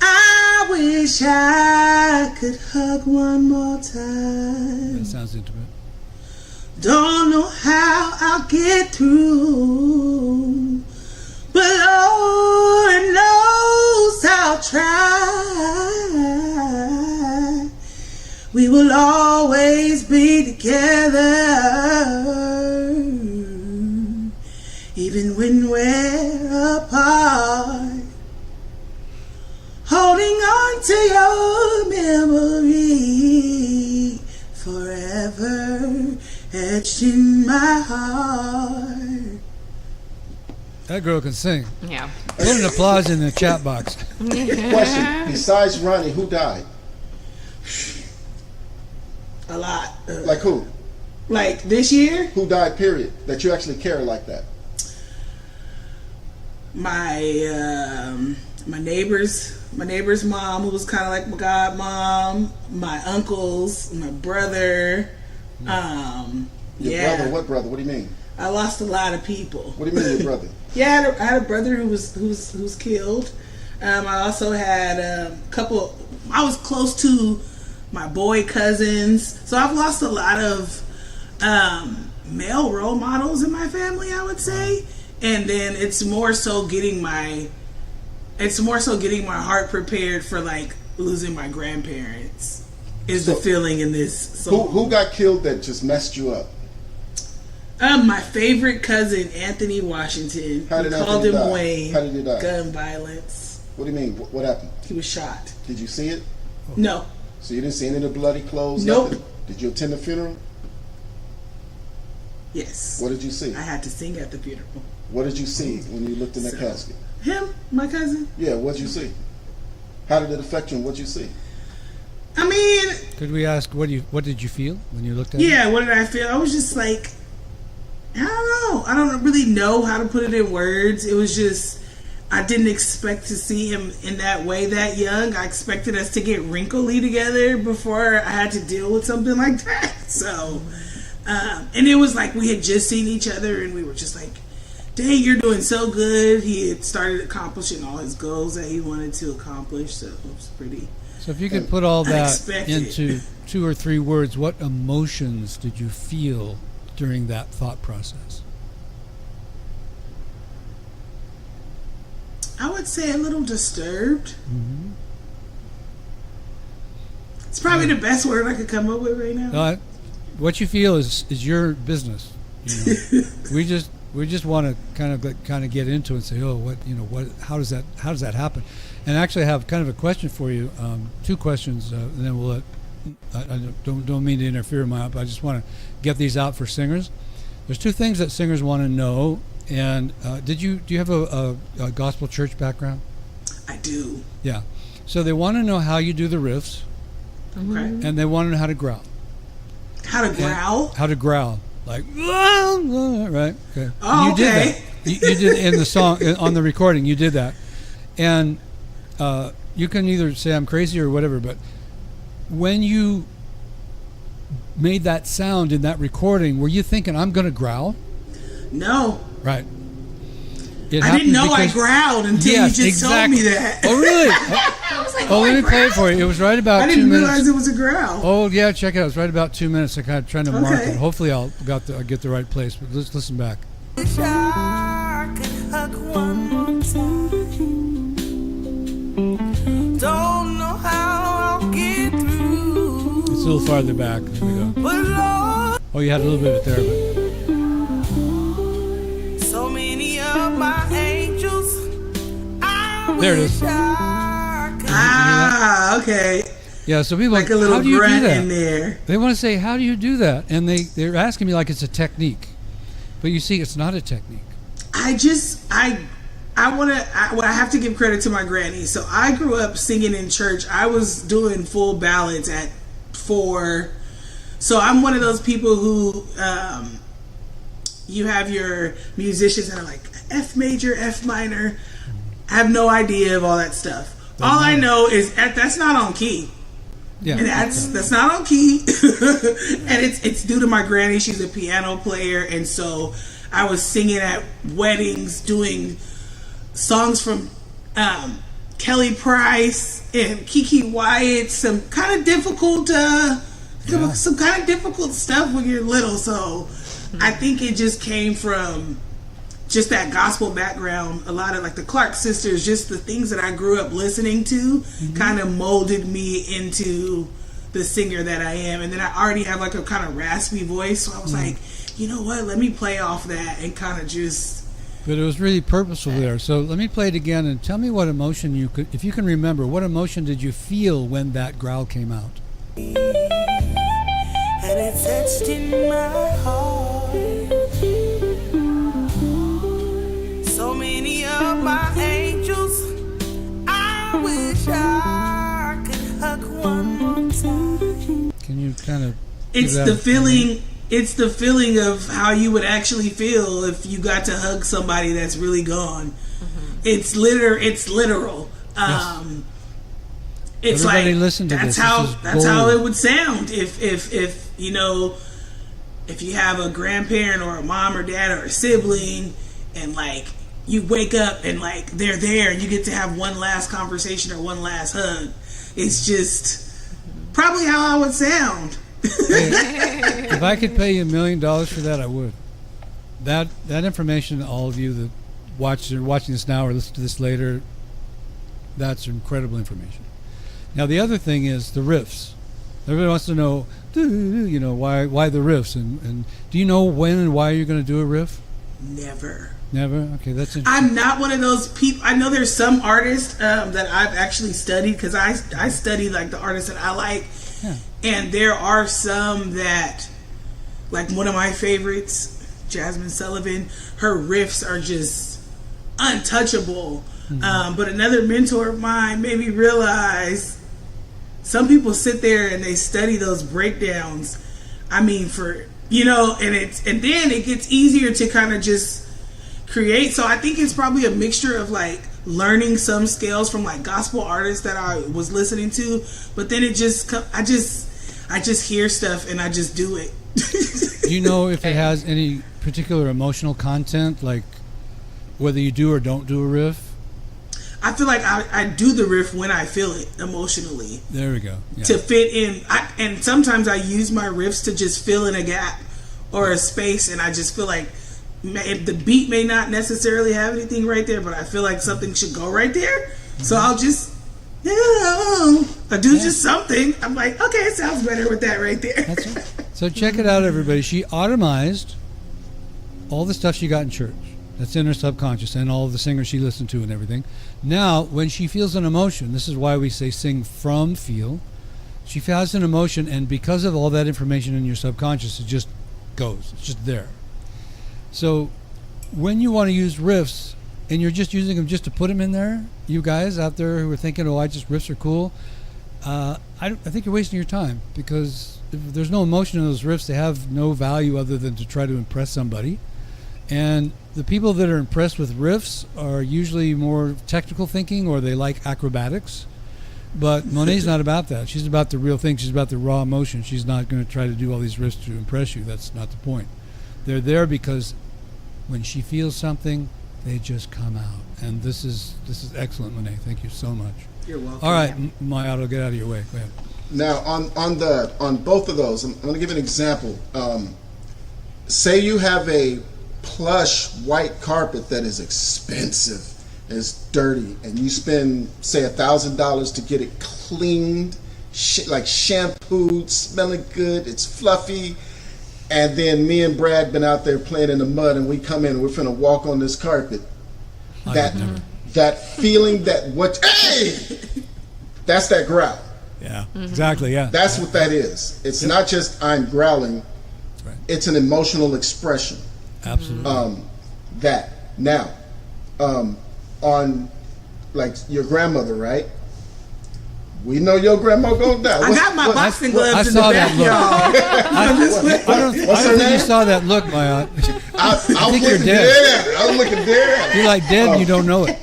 I wish I could hug one more time. That sounds intimate. Don't know how I'll get through, but Lord knows I'll try. We will always be together, even when we're apart. Holding on to your memory forever, etched in my heart. That girl can sing. Yeah. Put an applause in the chat box. Question: besides Ronnie, who died? A lot. Like who? Like this year? Who died? Period. That you actually care like that. My neighbor's mom, who was kind of like my godmom. My uncles, my brother. Your brother? What brother? What do you mean? I lost a lot of people. What do you mean, your brother? Yeah, I had a brother who was killed. I also had a couple. I was close to my boy cousins, so I've lost a lot of male role models in my family, I would say. And then it's more so getting my heart prepared for like losing my grandparents. Is the feeling in this song. Who got killed that just messed you up? My favorite cousin, Anthony Washington. How did we called Anthony him die? Wayne. How did he die? Gun violence. What do you mean? What happened? He was shot. Did you see it? No. So you didn't see any of the bloody clothes? Nope. Nothing? Did you attend the funeral? Yes. What did you see? I had to sing at the funeral. What did you see when you looked in that casket? Him, my cousin. Yeah, what did you see? How did it affect you and what did you see? I mean... Could we ask, what did you feel when you looked at him? Yeah, what did I feel? I was just like... I don't know. I don't really know how to put it in words. It was just... I didn't expect to see him in that way that young. I expected us to get wrinkly together before I had to deal with something like that. So... And it was like we had just seen each other, and we were just like, dang, you're doing so good. He had started accomplishing all his goals that he wanted to accomplish, so it was pretty. So if you could put all that unexpected. into 2 or 3 words, what emotions did you feel during that thought process? I would say a little disturbed. Mm-hmm. It's probably the best word I could come up with right now. What you feel is your business. You know? we just want to kind of get into it and say, oh, how does that happen? And actually, I have kind of a question for you. 2 questions, and then we'll let. I don't mean to interfere in but I just want to get these out for singers. There's 2 things that singers want to know. And do you have a gospel church background? I do. Yeah. So they want to know how you do the riffs. Okay. And they want to know how to growl. How to growl? How to growl. Like, right? Okay. Oh, you did that. You did in the song, on the recording, you did that. And you can either say I'm crazy or whatever, but when you made that sound in that recording, were you thinking, I'm going to growl? No. Right. I didn't know I growled until you just told me that. Oh, really? I was like, let me play it for you. It was right about 2 minutes. I didn't realize it was a growl. Oh, yeah, check it out. It was right about 2 minutes. I'm kind of trying to mark it. Hopefully I'll get the right place, but let's listen back. Wish I could hug one more time. Don't know how I'll get through. It's a little farther back. There we go. But Lord, Oh, you had a little bit of it there, but so many of my angels. there it is. Okay. Yeah, so people Like a little how do you do grunt that? in there. They want to say, how do you do that? And they're asking me like it's a technique. But you see, it's not a technique. I have to give credit to my granny. So I grew up singing in church. I was doing full ballads at 4. So I'm one of those people who, you have your musicians that are like F major, F minor. I have no idea of all that stuff. All I know is that's not on key. Yeah, and that's not on key. And it's due to my granny. She's a piano player, and so I was singing at weddings, doing songs from Kelly Price and Kiki Wyatt. Some kind of difficult stuff when you're little. So I think it just came from just that gospel background. A lot of like the Clark sisters, just the things that I grew up listening to kind of molded me into the singer that I am. And then I already have like a kind of raspy voice, so I was like, you know what, let me play off that and kind of just. But it was really purposeful there. So let me play it again and tell me what emotion if you can remember, what emotion did you feel when that growl came out? And it's etched in my heart. So many of my angels, I wish I could hug one more time. Can you kind of? It's the feeling. It's the feeling of how you would actually feel if you got to hug somebody that's really gone. It's literal. It's Everybody like listen to that's this. how it would sound if you know, if you have a grandparent or a mom or dad or a sibling, and like you wake up and like they're there and you get to have one last conversation or one last hug. It's just probably how I would sound. If I could pay you $1 million for that, I would. That information, all of you that are watching this now or listen to this later, that's incredible information. Now the other thing is the riffs. Everybody wants to know, you know, why the riffs, and do you know when and why you're going to do a riff? Never. Okay, that's interesting. I'm not one of those people. I know there's some artists that I've actually studied, because I study like the artists that I like. Yeah. And there are some that, like one of my favorites, Jasmine Sullivan, her riffs are just untouchable. But another mentor of mine made me realize some people sit there and they study those breakdowns. I mean, and then it gets easier to kind of just create. So I think it's probably a mixture of like learning some scales from like gospel artists that I was listening to, but then I just hear stuff and I just do it. Do you know if it has any particular emotional content, like whether you do or don't do a riff? I feel like I do the riff when I feel it emotionally. There we go. Yeah. To fit in. And sometimes I use my riffs to just fill in a gap or a space, and I just feel like the beat may not necessarily have anything right there, but I feel like something should go right there. So I'll just, I do just something. I'm like, okay, it sounds better with that right there. That's right. So check it out, everybody. She automized all the stuff she got in church. That's in her subconscious, and all of the singers she listened to and everything. Now, when she feels an emotion, this is why we say sing from feel. She feels an emotion, and because of all that information in your subconscious, it just goes. It's just there. So when you want to use riffs, and you're just using them just to put them in there, you guys out there who are thinking, oh, riffs are cool, I think you're wasting your time, because if there's no emotion in those riffs, they have no value other than to try to impress somebody. And the people that are impressed with riffs are usually more technical thinking, or they like acrobatics. But Monay's not about that. She's about the real thing. She's about the raw emotion. She's not going to try to do all these riffs to impress you. That's not the point. They're there because when she feels something, they just come out. And this is excellent, Monay. Thank you so much. You're welcome. All right, Ma'at, I'll get out of your way. Go ahead. Now, on both of those, I'm going to give an example. Say you have a plush white carpet that is expensive, it's dirty, and you spend, say, $1,000 to get it cleaned, like shampooed, smelling good, it's fluffy, and then me and Brad been out there playing in the mud, and we come in and we're finna walk on this carpet. That feeling that that's that growl. Yeah, exactly. Yeah, that's what that is. It's not just I'm growling. Right. It's an emotional expression. Absolutely. That now, on like your grandmother, right? We know your grandma gonna die. I got my boxing gloves in the back, y'all. I don't think you saw that look, Ma'at. I think you're dead. I was looking dead. You're like dead and you don't know it.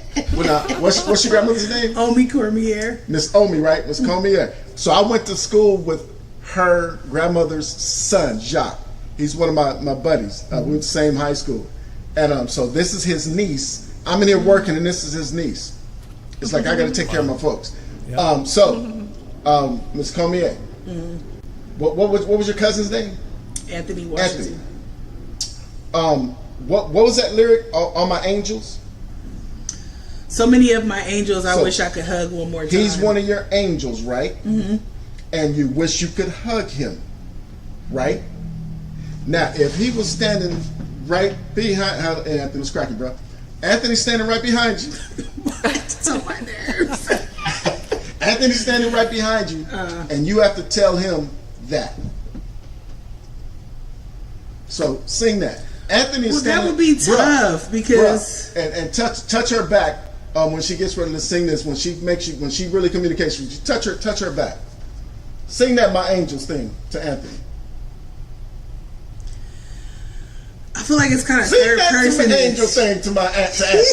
What's your grandmother's name? Omi Cormier. Miss Omi, right? Miss Cormier. So I went to school with her grandmother's son, Jacques. He's one of my buddies. We went to the same high school. And so this is his niece. I'm in here working, and this is his niece. It's like I got to take care of my folks. Yep. Miss Cormier, what was your cousin's name? Anthony Washington. What was that lyric? All my angels? So many of my angels, I wish I could hug one more time. He's one of your angels, right? Mm-hmm. And you wish you could hug him, right? Now, if he was standing right behind, and Anthony was cracking, bro. Anthony's standing right behind you. It's on my nerves. Anthony's standing right behind you, and you have to tell him that. So sing that. Anthony is standing. That would be tough because and touch her back when she gets ready to sing this. When she really communicates with you, touch her back. Sing that "My Angels" thing to Anthony. I feel like it's kind of third person. Sing that angel thing to Anthony.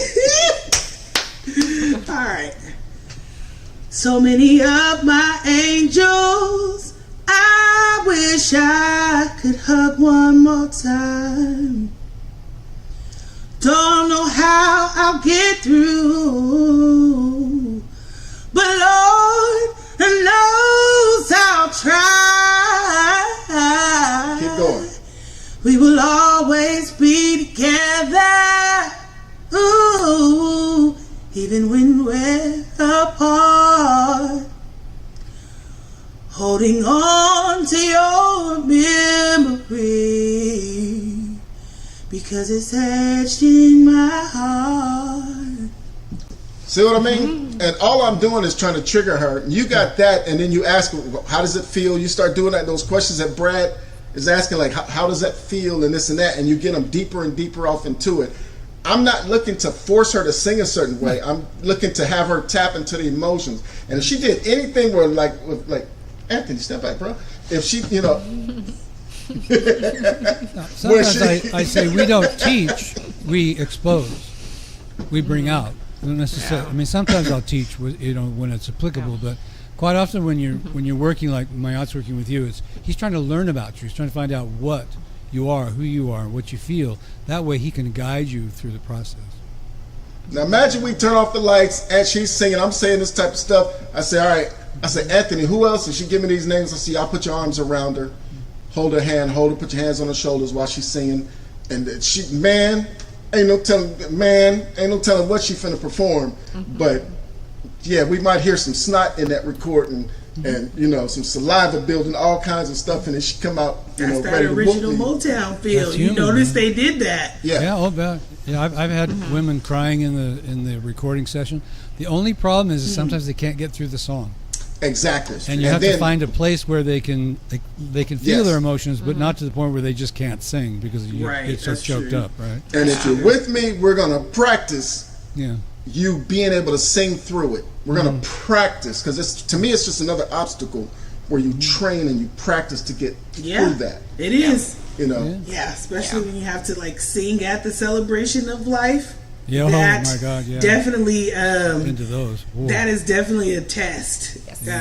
All right. So many of my angels, I wish I could hug one more time. Don't know how I'll get through, but Lord knows I'll try. Keep going. We will always be together, ooh, even when we're apart. Holding on to your memory, because it's etched in my heart. See what I mean? And all I'm doing is trying to trigger her. You got that, and then you ask her, how does it feel? You start doing that, those questions that Brad is asking, like, how does that feel, and this and that, and you get them deeper and deeper off into it. I'm not looking to force her to sing a certain way. I'm looking to have her tap into the emotions. And if she did anything where, like Anthony, step back, bro. If she, sometimes I say we don't teach, we expose, we bring out. Don't necessarily. I mean, sometimes I'll teach, when it's applicable, but quite often when you're working like Ma'at's working with you, he's trying to learn about you. He's trying to find out what you are, who you are, what you feel. That way he can guide you through the process. Now imagine we turn off the lights and she's singing. I'm saying this type of stuff. I say, all right. I say, Anthony, who else? And she give me these names. I see, I'll put your arms around her, hold her hand, put your hands on her shoulders while she's singing. And she, ain't no telling what she finna perform. But yeah, we might hear some snot in that recording. And some saliva building, all kinds of stuff, and then she come out, That's ready that to original whoop me. Motown feel. That's You human, notice man. they did that. Yeah, I've had women crying in the recording session. The only problem is sometimes they can't get through the song. Exactly. And you have to find a place where they can feel their emotions, but not to the point where they just can't sing because you get so choked up, right? And if you're with me, we're gonna practice. Yeah. You being able to sing through it. We're gonna practice because to me it's just another obstacle where you train and you practice to get through that. It is. Yeah, Especially when you have to sing at the celebration of life. Yeah, That oh my God, yeah. Definitely Into those. Whoa. that is definitely a test.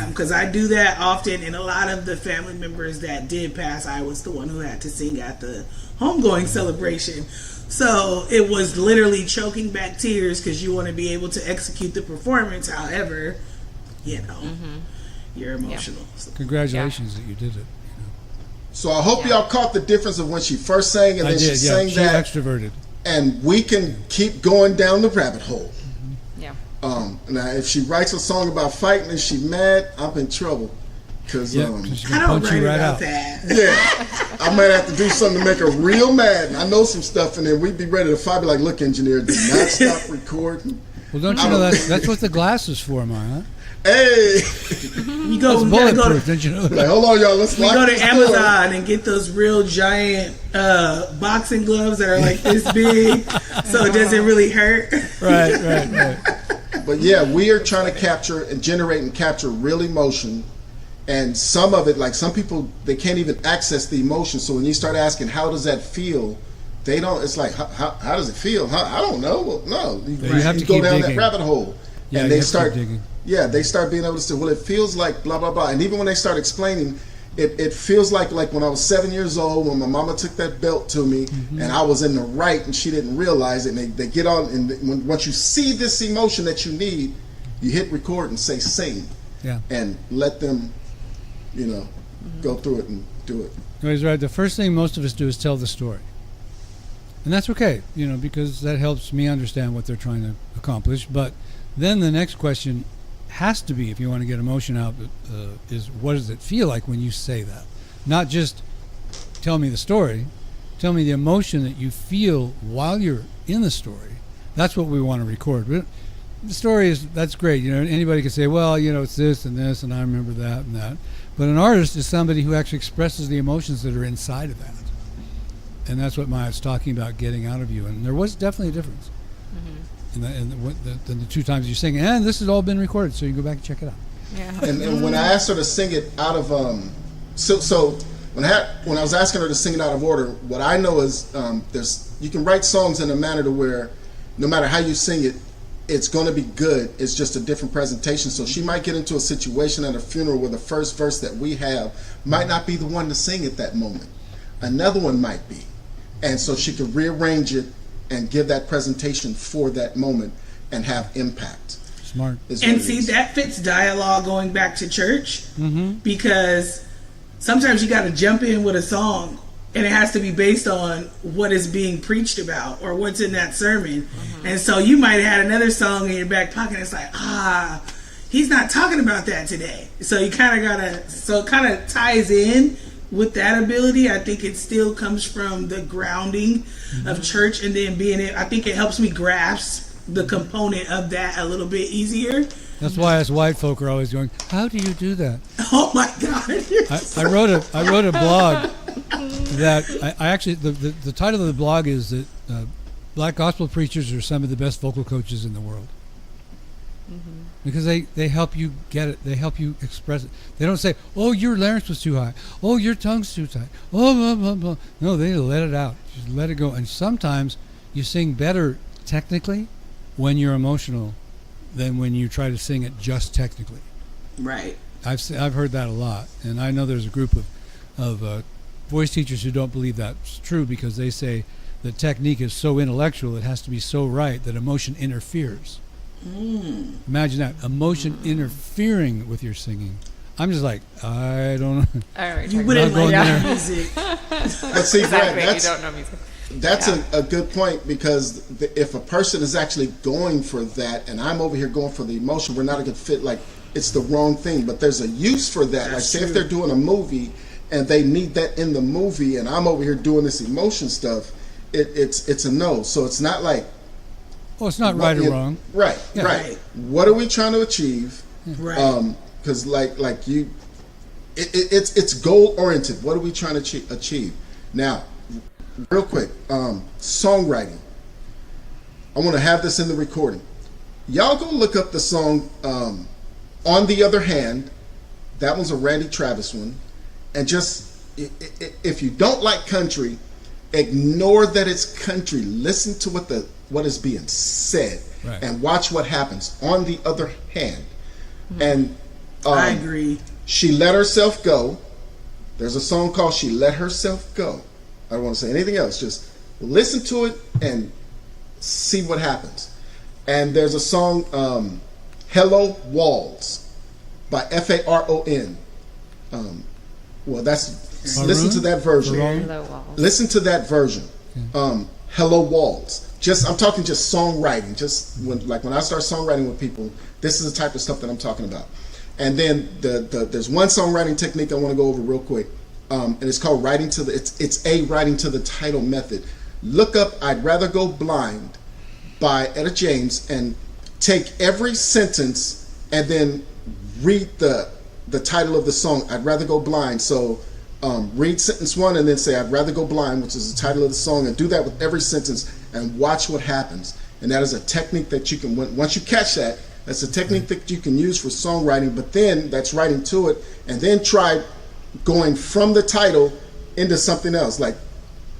Because I do that often, and a lot of the family members that did pass, I was the one who had to sing at the homegoing celebration. So it was literally choking back tears because you want to be able to execute the performance. However, you're emotional. So. Congratulations that you did it. So I hope y'all caught the difference of when she first sang and then she sang she that. extroverted. And we can keep going down the rabbit hole. Yeah. Now, if she writes a song about fighting and she mad, I'm in trouble. Because I don't write about that. Yeah, I might have to do something to make her real mad. And I know some stuff, and then we'd be ready to fight. Be like, look, engineer, do not stop recording. Well, don't you know that's what the glass is for, Maya? Hey, You go, That's bulletproof, didn't you know that? like, hold on, y'all. Let's we lock go to this door. Amazon and get those real giant boxing gloves that are like this big, so it doesn't really hurt. Right. But yeah, we are trying to capture and generate and capture real emotion. And some of it, like some people, they can't even access the emotion. So when you start asking, how does that feel? They don't, it's like, how does it feel? I don't know. Well, no. You have to go keep down digging. that rabbit hole. Yeah, and you they have to start keep digging. Yeah, they start being able to say, well, it feels like blah, blah, blah. And even when they start explaining, it feels like when I was 7 years old, when my mama took that belt to me, and I was in the right, and she didn't realize it. And they get on, and once you see this emotion that you need, you hit record and say sing. Yeah. And let them, go through it and do it. No, he's right. The first thing most of us do is tell the story. And that's okay, because that helps me understand what they're trying to accomplish. But then the next question has to be, if you want to get emotion out, is what does it feel like when you say that? Not just tell me the story, tell me the emotion that you feel while you're in the story. That's what we want to record. The story that's great. Anybody can say, well, it's this and this, and I remember that and that. But an artist is somebody who actually expresses the emotions that are inside of that. And that's what Maya's talking about, getting out of you. And there was definitely a difference in the two times you sing. And this has all been recorded, so you can go back and check it out. Yeah. And when I asked her to sing it out of so when I was asking her to sing it out of order, what I know is you can write songs in a manner to where no matter how you sing it, it's going to be good. It's just a different presentation. So she might get into a situation at a funeral where the first verse that we have might not be the one to sing at that moment. Another one might be. And so she could rearrange it and give that presentation for that moment and have impact. Smart. And see, that fits dialogue going back to church, because sometimes you got to jump in with a song and it has to be based on what is being preached about or what's in that sermon. And so you might have had another song in your back pocket. It's like, he's not talking about that today. So you kind of gotta, so it kind of ties in with that ability. I think it still comes from the grounding of church, and then I think it helps me grasp the component of that a little bit easier. That's why us white folk are always going, how do you do that? Oh my God. I wrote a blog that I actually, the title of the blog is that black gospel preachers are some of the best vocal coaches in the world. Because they help you get it. They help you express it. They don't say, oh, your larynx was too high. Oh, your tongue's too tight. Oh, blah, blah, blah. No, they let it out. Just let it go. And sometimes you sing better technically when you're emotional than when you try to sing it just technically. Right. I've heard that a lot. And I know there's a group of voice teachers who don't believe that's true because they say the technique is so intellectual, it has to be so right that emotion interferes. Imagine that, emotion interfering with your singing. I'm just like, I don't know. All right, You wouldn't like yeah. music. But see, Brad, Exactly. You don't know music. that's a good point, because if a person is actually going for that and I'm over here going for the emotion, we're not a good fit. Like, it's the wrong thing. But there's a use for that. Like, say if they're doing a movie and they need that in the movie and I'm over here doing this emotion stuff, it's a no. So it's not like, Well, it's not right or wrong. Right, Yeah. right. What are we trying to achieve? Right. Because like you, it's goal oriented. What are we trying to achieve? Now, real quick, songwriting. I want to have this in the recording. Y'all go look up the song "On the Other Hand." That one's a Randy Travis one, and just if you don't like country, ignore that it's country. Listen to what is being said, Right. and watch what happens. On the other hand, and I agree. She let herself go. There's a song called "She Let Herself Go." I don't want to say anything else. Just listen to it and see what happens. And there's a song, "Hello Walls" by Faron. Well, listen to that version. Hello, Walls. Listen to that version. "Hello Walls." I'm talking just songwriting. Just when I start songwriting with people, this is the type of stuff that I'm talking about. And then there's one songwriting technique I want to go over real quick, and it's called writing to the. It's a writing to the title method. Look up "I'd Rather Go Blind" by Etta James and take every sentence and then read the title of the song. "I'd Rather Go Blind." So read sentence one and then say "I'd rather go blind," which is the title of the song, and do that with every sentence and watch what happens. And that is a technique that you can, once you catch that, that's a technique that you can use for songwriting. But then that's writing to it, and then try going from the title into something else. Like,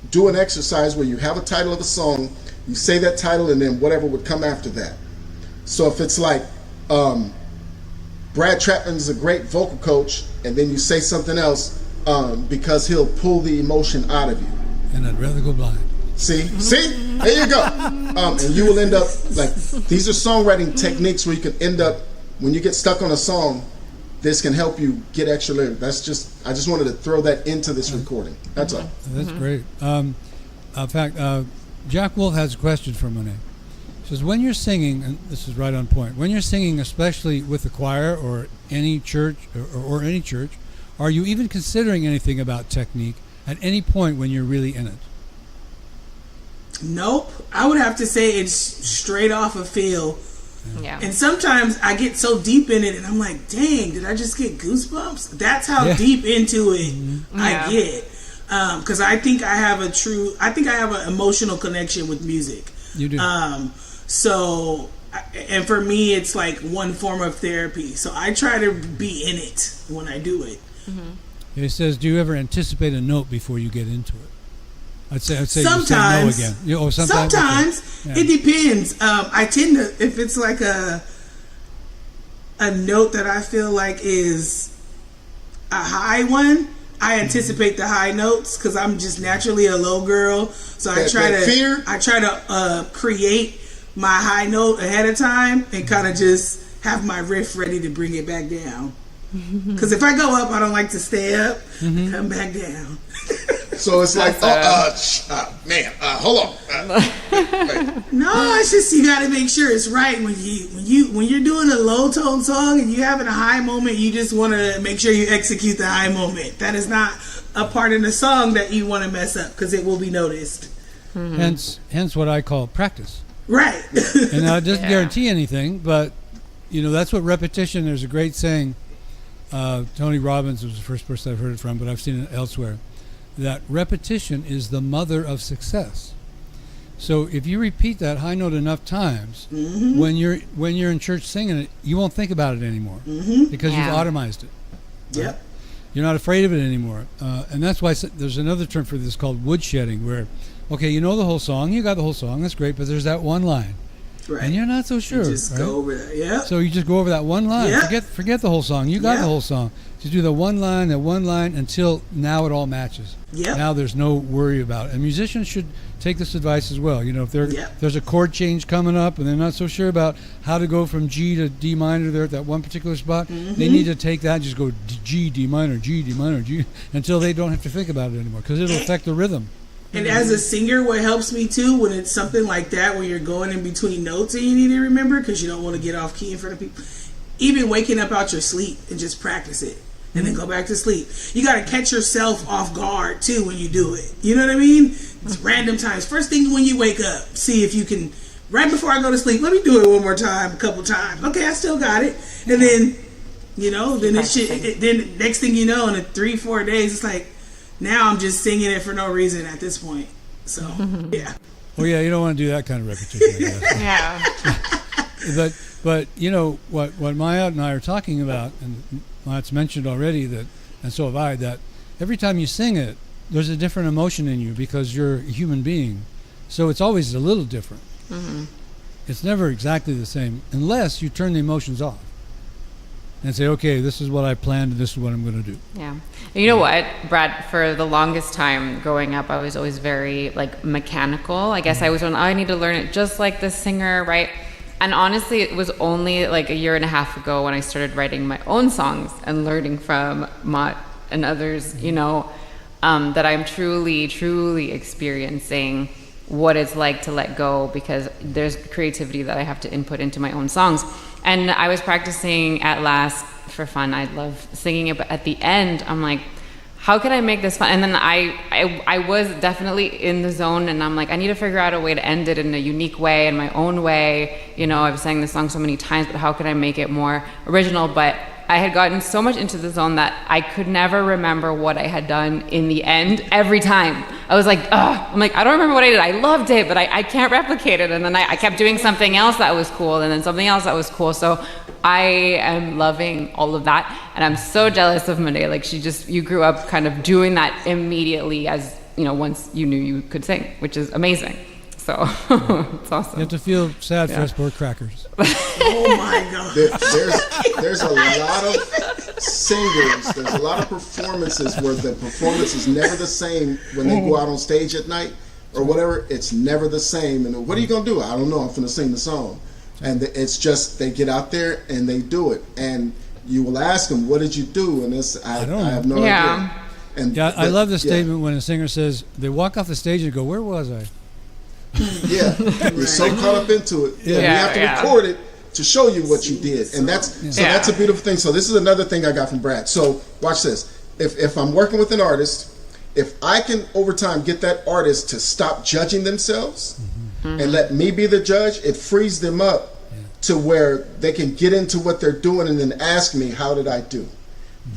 do an exercise where you have a title of a song, you say that title, and then whatever would come after that. So if it's like Brad Chapman is a great vocal coach, and then you say something else, because he'll pull the emotion out of you. And I'd rather go blind. See, there you go. And you will end up like, these are songwriting techniques where you can end up, when you get stuck on a song, this can help you get extra lyrics. I just wanted to throw that into this recording. That's all. That's great. In fact, Jack Wolf has a question for Monae. He says, when you're singing, and this is right on point, when you're singing, especially with the choir or any church or any church, are you even considering anything about technique at any point when you're really in it? Nope. I would have to say it's straight off a feel. Yeah. And sometimes I get so deep in it and I'm like, dang, did I just get goosebumps? That's how deep into it I get. Because I think I have an emotional connection with music. You do. So, and for me, it's like one form of therapy. So I try to be in it when I do it. He says, do you ever anticipate a note before you get into it? I'd say sometimes. You say no again. Sometimes. Okay. It depends. I tend to, if it's like a note that I feel like is a high one, I anticipate the high notes because I'm just naturally a low girl. So I try to create my high note ahead of time and kind of just have my riff ready to bring it back down. Because if I go up, I don't like to stay up. Come back down. So it's like, hold on. No, it's just you got to make sure it's right when you're doing a low tone song and you're having a high moment. You just want to make sure you execute the high moment. That is not a part in the song that you want to mess up because it will be noticed. Hence what I call practice. Right. And it doesn't guarantee anything, but that's what repetition. There's a great saying. Tony Robbins was the first person I've heard it from, but I've seen it elsewhere. That repetition is the mother of success. So if you repeat that high note enough times, when you're in church singing it, you won't think about it anymore because you've automized it. Yep. You're not afraid of it anymore, and that's why there's another term for this called woodshedding, where, okay, you know the whole song, you got the whole song, that's great, but there's that one line. Right. And you're not so sure. You just go over that. Yeah. So you just go over that one line. Yeah. Forget the whole song. You got the whole song. Just do the one line until now it all matches. Yeah. Now there's no worry about it. And musicians should take this advice as well. You know, if there's a chord change coming up and they're not so sure about how to go from G to D minor there at that one particular spot, they need to take that and just go G, D minor, G, D minor, G, until they don't have to think about it anymore, because it'll affect the rhythm. And as a singer, what helps me too, when it's something like that, where you're going in between notes and you need to remember, because you don't want to get off key in front of people, even waking up out your sleep and just practice it. And then go back to sleep. You got to catch yourself off guard too when you do it. You know what I mean? It's random times. First thing when you wake up, see if you can, right before I go to sleep, let me do it one more time, a couple times. Okay, I still got it. And then, you know, then then next thing you know, in 3-4 days, it's like, now I'm just singing it for no reason at this point. So, yeah. Well, yeah, you don't want to do that kind of repetition, I guess. Yeah. But you know, what Ma'at and I are talking about, and Ma'at's mentioned already that, and so have I, that every time you sing it, there's a different emotion in you because you're a human being. So it's always a little different. Mm-hmm. It's never exactly the same unless you turn the emotions off and say, okay, this is what I planned and this is what I'm going to do. Yeah. You know what, Brad, for the longest time growing up, I was always very like mechanical. I guess I was on, I need to learn it just like the singer, right? And honestly, it was only like a year and a half ago when I started writing my own songs and learning from Ma'at and others, you know, that I'm truly, truly experiencing what it's like to let go, because there's creativity that I have to input into my own songs. And I was practicing at last for fun. I love singing it, but at the end, I'm like, how can I make this fun? And then I was definitely in the zone, and I'm like, I need to figure out a way to end it in a unique way, in my own way. You know, I've sang this song so many times, but how can I make it more original? But I had gotten so much into the zone that I could never remember what I had done in the end every time. I was like, ugh. I'm like, I don't remember what I did. I loved it, but I can't replicate it. And then I kept doing something else that was cool, and then something else that was cool. So I am loving all of that. And I'm so jealous of Monae. Like, you grew up kind of doing that immediately, as, you know, once you knew you could sing, which is amazing. So it's awesome. You have to feel sad for us poor crackers. Oh my God. There's a lot of singers, there's a lot of performances where the performance is never the same when they go out on stage at night or whatever. It's never the same. And what are you going to do? I don't know. I'm going to sing the song. And it's just, they get out there and they do it. And you will ask them, what did you do? And I have no idea. And I love the statement when a singer says, they walk off the stage and go, where was I? Yeah, you're so caught up into it. Yeah, you have to record it to show you what you did, and that's a beautiful thing. So this is another thing I got from Brad. So watch this. If I'm working with an artist, if I can over time get that artist to stop judging themselves and let me be the judge, it frees them up to where they can get into what they're doing and then ask me, how did I do?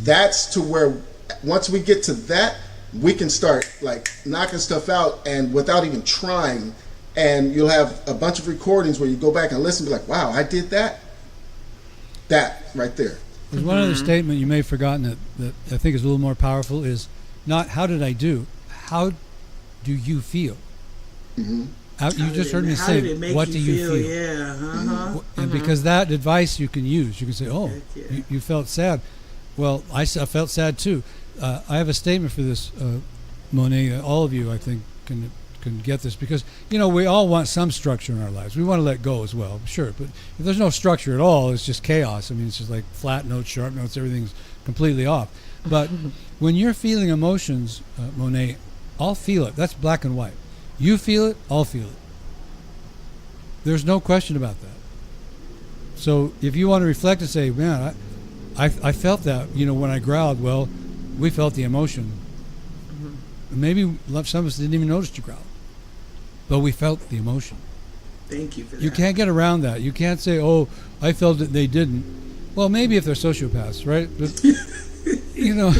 That's to where once we get to that, we can start like knocking stuff out and without even trying. And you'll have a bunch of recordings where you go back and listen and be like, wow, I did that. That right there. There's one other statement you may have forgotten that I think is a little more powerful, is not how did I do, how do you feel? You just heard me say, what do you feel? Yeah. And because that advice you can use. You can say, oh, you felt sad. Well, I felt sad too. I have a statement for this, Monae. All of you, I think, can get this, because, you know, we all want some structure in our lives. We want to let go as well, sure. But if there's no structure at all, it's just chaos. I mean, it's just like flat notes, sharp notes, everything's completely off. But when you're feeling emotions, Monae, I'll feel it. That's black and white. You feel it, I'll feel it. There's no question about that. So if you want to reflect and say, man, I felt that, you know, when I growled, well, we felt the emotion. Maybe some of us didn't even notice you growled, but we felt the emotion. Thank you for that. You can't get around that. You can't say, oh, I felt it, they didn't. Well, maybe if they're sociopaths, right? But, you know,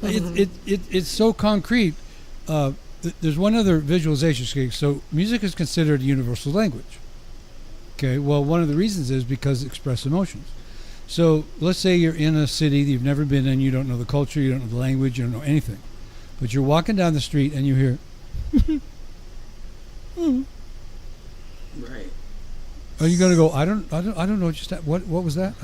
it's so concrete. There's one other visualization. So music is considered a universal language. Okay, well, one of the reasons is because it expresses emotions. So let's say you're in a city that you've never been in, you don't know the culture, you don't know the language, you don't know anything. But you're walking down the street and you hear, right. Are you going to go? I don't know what was that?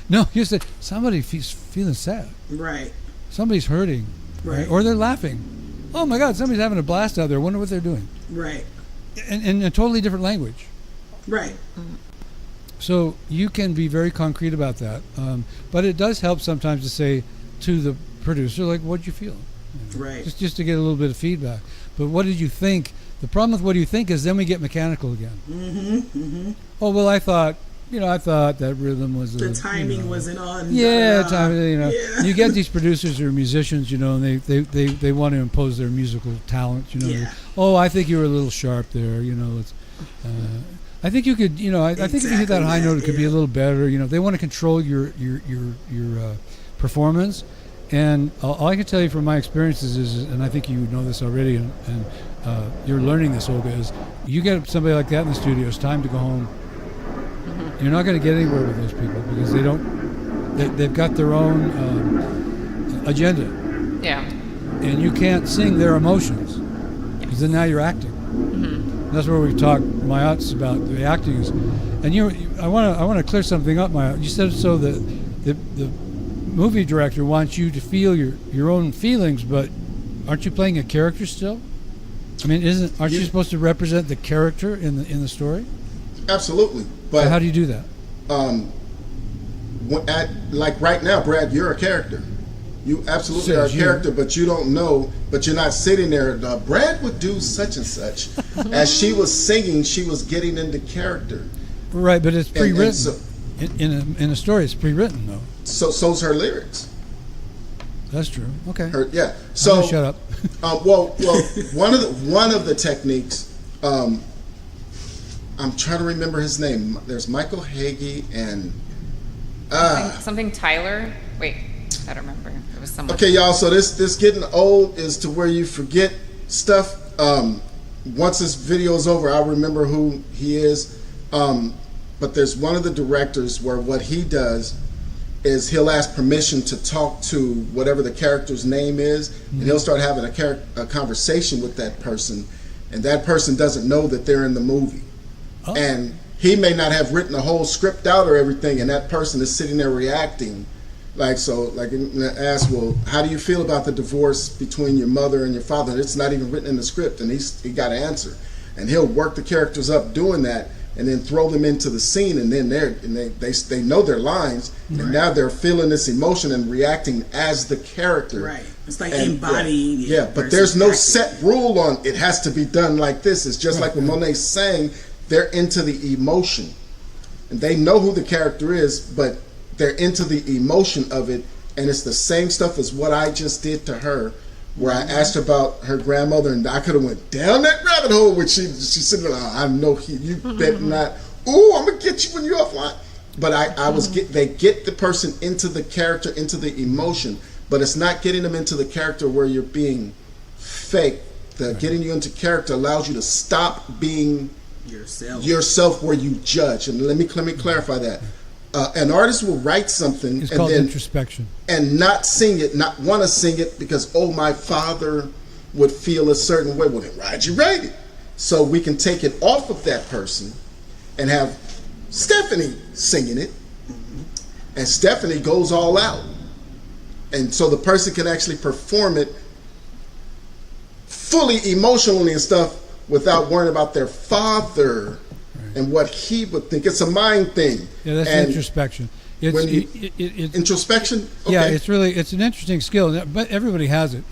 No, you said somebody's feeling sad. Right. Somebody's hurting. Right. Or they're laughing. Oh my God, somebody's having a blast out there. Wonder what they're doing. Right. In a totally different language. Right. So you can be very concrete about that, but it does help sometimes to say to the producer, like, "What'd you feel?" Right. Just to get a little bit of feedback. But what did you think? The problem with what do you think is then we get mechanical again. Oh well, I thought that rhythm was the timing wasn't on. Timing. You get these producers who are musicians, and they want to impose their musical talent. Oh, I think you were a little sharp there. I think you could. I think if you hit that high note, it could be a little better. They want to control your performance. And all I can tell you from my experiences is, and I think you know this already, and you're learning this, Olga, is you get somebody like that in the studio, it's time to go home. You're not going to get anywhere with those people because they've got their own agenda. Yeah. And you can't sing their emotions because then now you're acting. That's where we've talked, Ma'at's, about the acting is. And I want to clear something up, Ma'at. You said so that the movie director wants you to feel your own feelings, but aren't you playing a character still? I mean, aren't you supposed to represent the character in the story? Absolutely. But so how do you do that? Like right now, Brad, you're a character. You absolutely are a character, but you don't know. But you're not sitting there. Brad would do such and such. As she was singing, she was getting into character. Right, but it's pre-written. In a story, it's pre-written though. So's her lyrics. That's true. Okay. So shut up. Well, one of the techniques. I'm trying to remember his name. There's Michael Hagee and something Tyler. Wait, I don't remember. It was someone. Okay, y'all. So this getting old is to where you forget stuff. Once this video is over, I'll remember who he is. But there's one of the directors where what he does is he'll ask permission to talk to whatever the character's name is, and he'll start having a conversation with that person, and that person doesn't know that they're in the movie. Oh. And he may not have written the whole script out or everything, and that person is sitting there reacting. Like ask, well, how do you feel about the divorce between your mother and your father? And it's not even written in the script, and he got to answer. And he'll work the characters up doing that, and then throw them into the scene, and then they know their lines, and now they're feeling this emotion and reacting as the character. Right. It's like embodying it. Yeah, but there's no set rule on it has to be done like this. It's just like when Monae sang, they're into the emotion. And they know who the character is, but they're into the emotion of it, and it's the same stuff as what I just did to her, where I asked her about her grandmother, and I could have went down that rabbit hole, which she said, I know you better not. Ooh, I'm gonna get you when you're offline. But they get the person into the character, into the emotion, but it's not getting them into the character where you're being fake. Getting you into character allows you to stop being yourself where you judge. And let me clarify that. An artist will write something it's called introspection and not sing it, not want to sing it because, my father would feel a certain way. Well, then why'd you write it? So we can take it off of that person and have Stephanie singing it, and Stephanie goes all out. And so the person can actually perform it fully emotionally and stuff without worrying about their father and what he would think. It's a mind thing. Yeah, that's introspection. It's introspection? Okay. Yeah, it's an interesting skill, but everybody has it.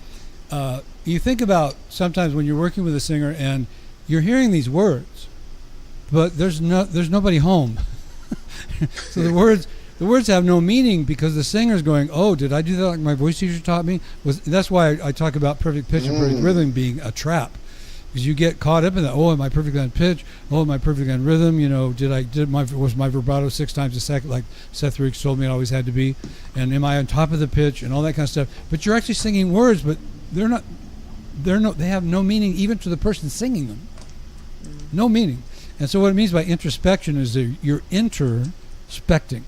You think about sometimes when you're working with a singer and you're hearing these words, but there's nobody home. So the words have no meaning because the singer's going, oh, did I do that like my voice teacher taught me? That's why I talk about perfect pitch and perfect rhythm being a trap. Because you get caught up in that. Oh, am I perfectly on pitch? Oh, am I perfectly on rhythm? Was my vibrato 6 times a second like Seth Reece told me it always had to be? And am I on top of the pitch and all that kind of stuff? But you're actually singing words, but they have no meaning even to the person singing them. No meaning. And so what it means by introspection is that you're introspecting.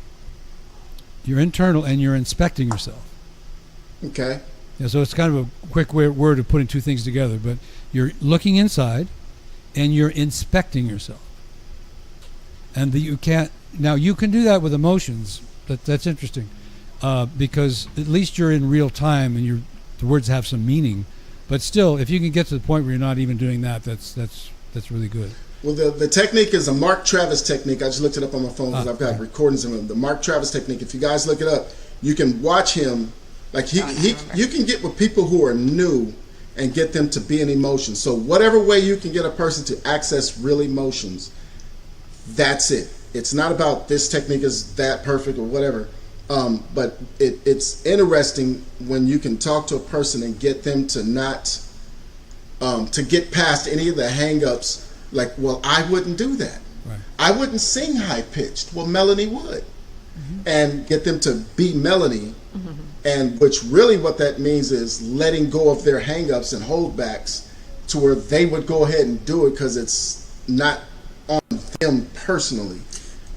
You're internal and you're inspecting yourself. Okay. Yeah, so it's kind of a quick word of putting two things together, but you're looking inside and you're inspecting yourself. and you can't. Now you can do that with emotions. That's interesting, because at least you're in real time and the words have some meaning. But still, if you can get to the point where you're not even doing that, that's really good. Well, the technique is a Mark Travis technique. I just looked it up on my phone because I've got recordings of him. The Mark Travis technique. If you guys look it up, you can watch him. Like you can get with people who are new and get them to be in emotion. So whatever way you can get a person to access real emotions, that's it. It's not about this technique is that perfect or whatever. But it's interesting when you can talk to a person and get them to not to get past any of the hang-ups. Like, well, I wouldn't do that. Right. I wouldn't sing high-pitched. Well, Melanie would. Mm-hmm. And get them to be Melanie. Mm-hmm. And which really what that means is letting go of their hang-ups and holdbacks to where they would go ahead and do it because it's not on them personally.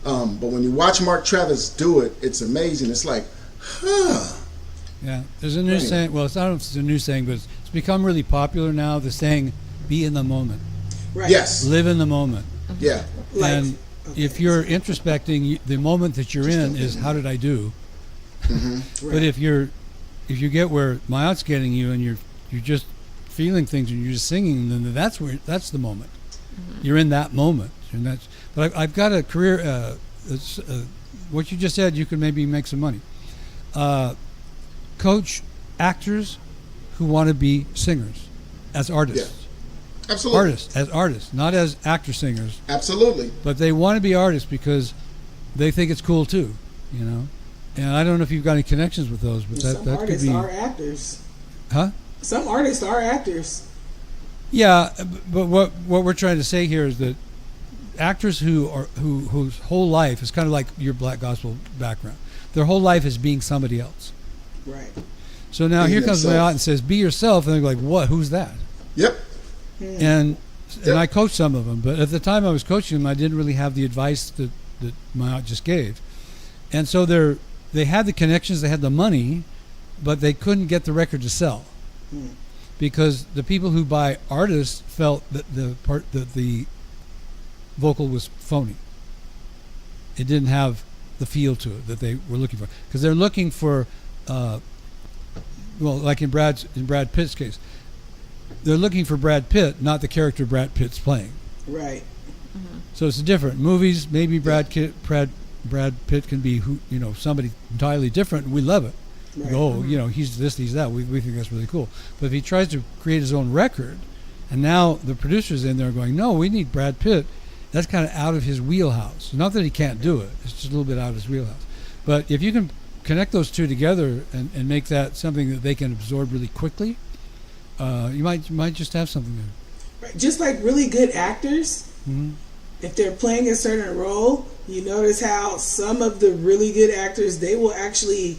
But when you watch Mark Travis do it, it's amazing. It's like, Yeah, there's a new saying. Well, I don't know if it's a new saying, but it's become really popular now. The saying, be in the moment. Right. Yes. Live in the moment. Yeah. And if you're introspecting, the moment that you're in is how did I do? Mm-hmm. But if you get where Ma'at's getting you and you're just feeling things and you're just singing, then that's the moment. Mm-hmm. You're in that moment, and But I've got a career. What you just said, you could maybe make some money. Coach actors who want to be singers as artists. Yeah. Absolutely. Artists, as artists, not as actor singers. Absolutely. But they want to be artists because they think it's cool too, you know. And I don't know if you've got any connections with those, but that could be. Some artists are actors. Huh? Some artists are actors. Yeah, but what we're trying to say here is that actors whose whole life is kind of like your black gospel background. Their whole life is being somebody else. Right. So now here comes Ma'at and says, "Be yourself," and they're like, "What? Who's that?" Yep. And I coached some of them, but at the time I was coaching them, I didn't really have the advice that Ma'at just gave, and so they had the connections, they had the money, but they couldn't get the record to sell because the people who buy artists felt that the vocal was phony. It didn't have the feel to it that they were looking for, because they're looking for, like in Brad Pitt's case. They're looking for Brad Pitt, not the character Brad Pitt's playing. Right. Mm-hmm. So it's different. Movies, maybe Brad Pitt can be somebody entirely different, and we love it. Right. Mm-hmm. He's this, he's that. We think that's really cool. But if he tries to create his own record, and now the producers in there are going, no, we need Brad Pitt. That's kind of out of his wheelhouse. Not that he can't do it. It's just a little bit out of his wheelhouse. But if you can connect those two together and make that something that they can absorb really quickly, you might just have something there. Right. Just like really good actors, mm-hmm. if they're playing a certain role, you notice how some of the really good actors, they will actually,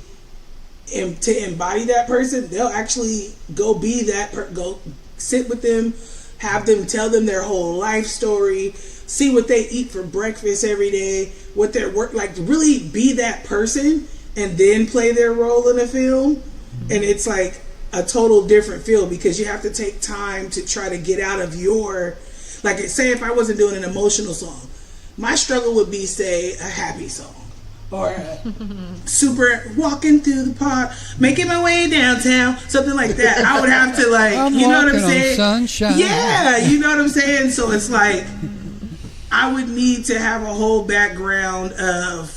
to embody that person, they'll actually go be that, go sit with them, have them tell them their whole life story, see what they eat for breakfast every day, what their work, like really be that person and then play their role in a film. Mm-hmm. And it's like a total different feel because you have to take time to try to get out of your, like say if I wasn't doing an emotional song, my struggle would be say a happy song or super walking through the park, making my way downtown, something like that. I would have to you know what I'm saying? Sunshine. Yeah, you know what I'm saying? So it's like I would need to have a whole background of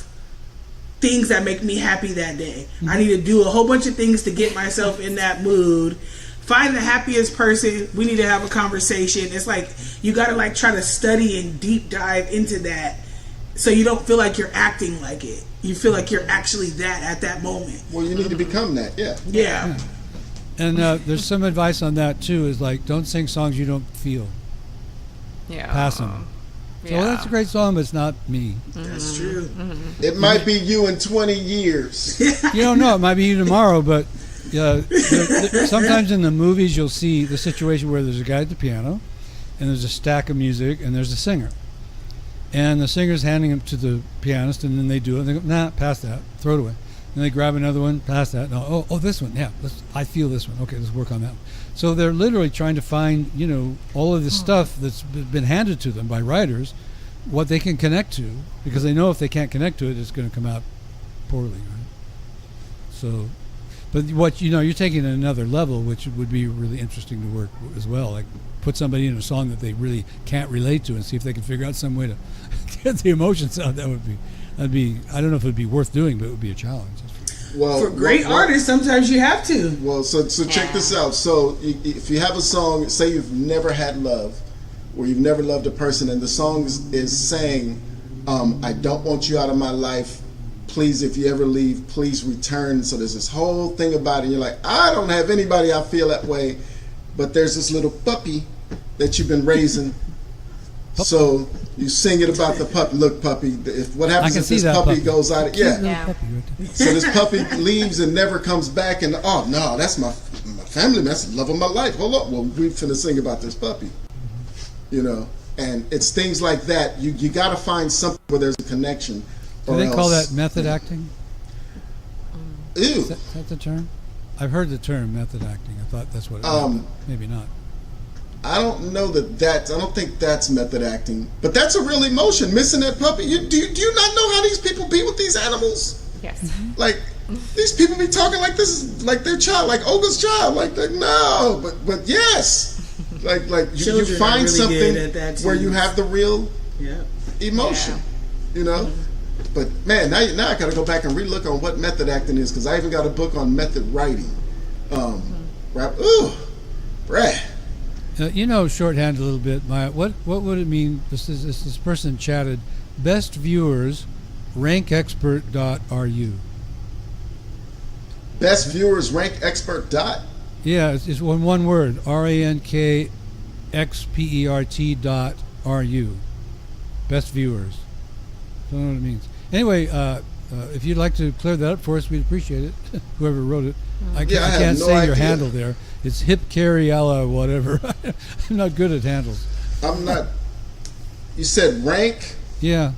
things that make me happy that day. I need to do a whole bunch of things to get myself in that mood. Find the happiest person. We need to have a conversation. It's like you got to try to study and deep dive into that so you don't feel like you're acting like it. You feel like you're actually that at that moment. Well, you need to become that. Yeah. And there's some advice on that too, is don't sing songs you don't feel. Yeah. Pass them. So that's a great song, but it's not me. That's true. Mm-hmm. It might be you in 20 years. You don't know. It might be you tomorrow, but sometimes in the movies you'll see the situation where there's a guy at the piano and there's a stack of music and there's a singer. And the singer's handing it to the pianist and then they do it. And they go, nah, pass that. Throw it away. And they grab another one, pass that. No, this one. Yeah, I feel this one. Okay, let's work on that one. So they're literally trying to find, all of this stuff that's been handed to them by writers what they can connect to, because they know if they can't connect to it, it's going to come out poorly, right? So, but what you're taking it another level, which would be really interesting to work as well. Like put somebody in a song that they really can't relate to, and see if they can figure out some way to get the emotions out. That'd be. I don't know if it'd be worth doing, but it would be a challenge. Well, for great artists, sometimes you have to. Well, so check this out. So if you have a song, say you've never had love, or you've never loved a person, and the song is saying, I don't want you out of my life. Please, if you ever leave, please return. So there's this whole thing about it. And you're like, I don't have anybody I feel that way, but there's this little puppy that you've been raising. So you sing it about the puppy. Look, puppy, what happens if this puppy goes out? Yeah. So this puppy leaves and never comes back, and oh no, that's my family. That's the love of my life. Hold up, well, we're finna sing about this puppy. And it's things like that. You got to find something where there's a connection. Do they call that method acting? Ew. Is that the term? I've heard the term method acting. I thought that's what it was. Maybe not. I don't know I don't think that's method acting, but that's a real emotion. Missing that puppy. Do you not know how these people be with these animals? Yes. Like these people be talking like this is like their child, like Olga's child. Like no, but yes. Like you find really something where you have the real emotion, But man, now I got to go back and relook on what method acting is, because I even got a book on method writing. Rap. Ooh, Brad. Shorthand a little bit. Ma'at, what would it mean? This person chatted. Best viewers, rankexpert.ru. Best viewers, rankexpert. Yeah, it's one word. rankxpert.ru. Best viewers. Don't know what it means. Anyway, if you'd like to clear that up for us, we'd appreciate it. Whoever wrote it. I can't say your handle there. It's hip carry Ella whatever. I'm not good at handles. I'm not. You said rank? Yeah.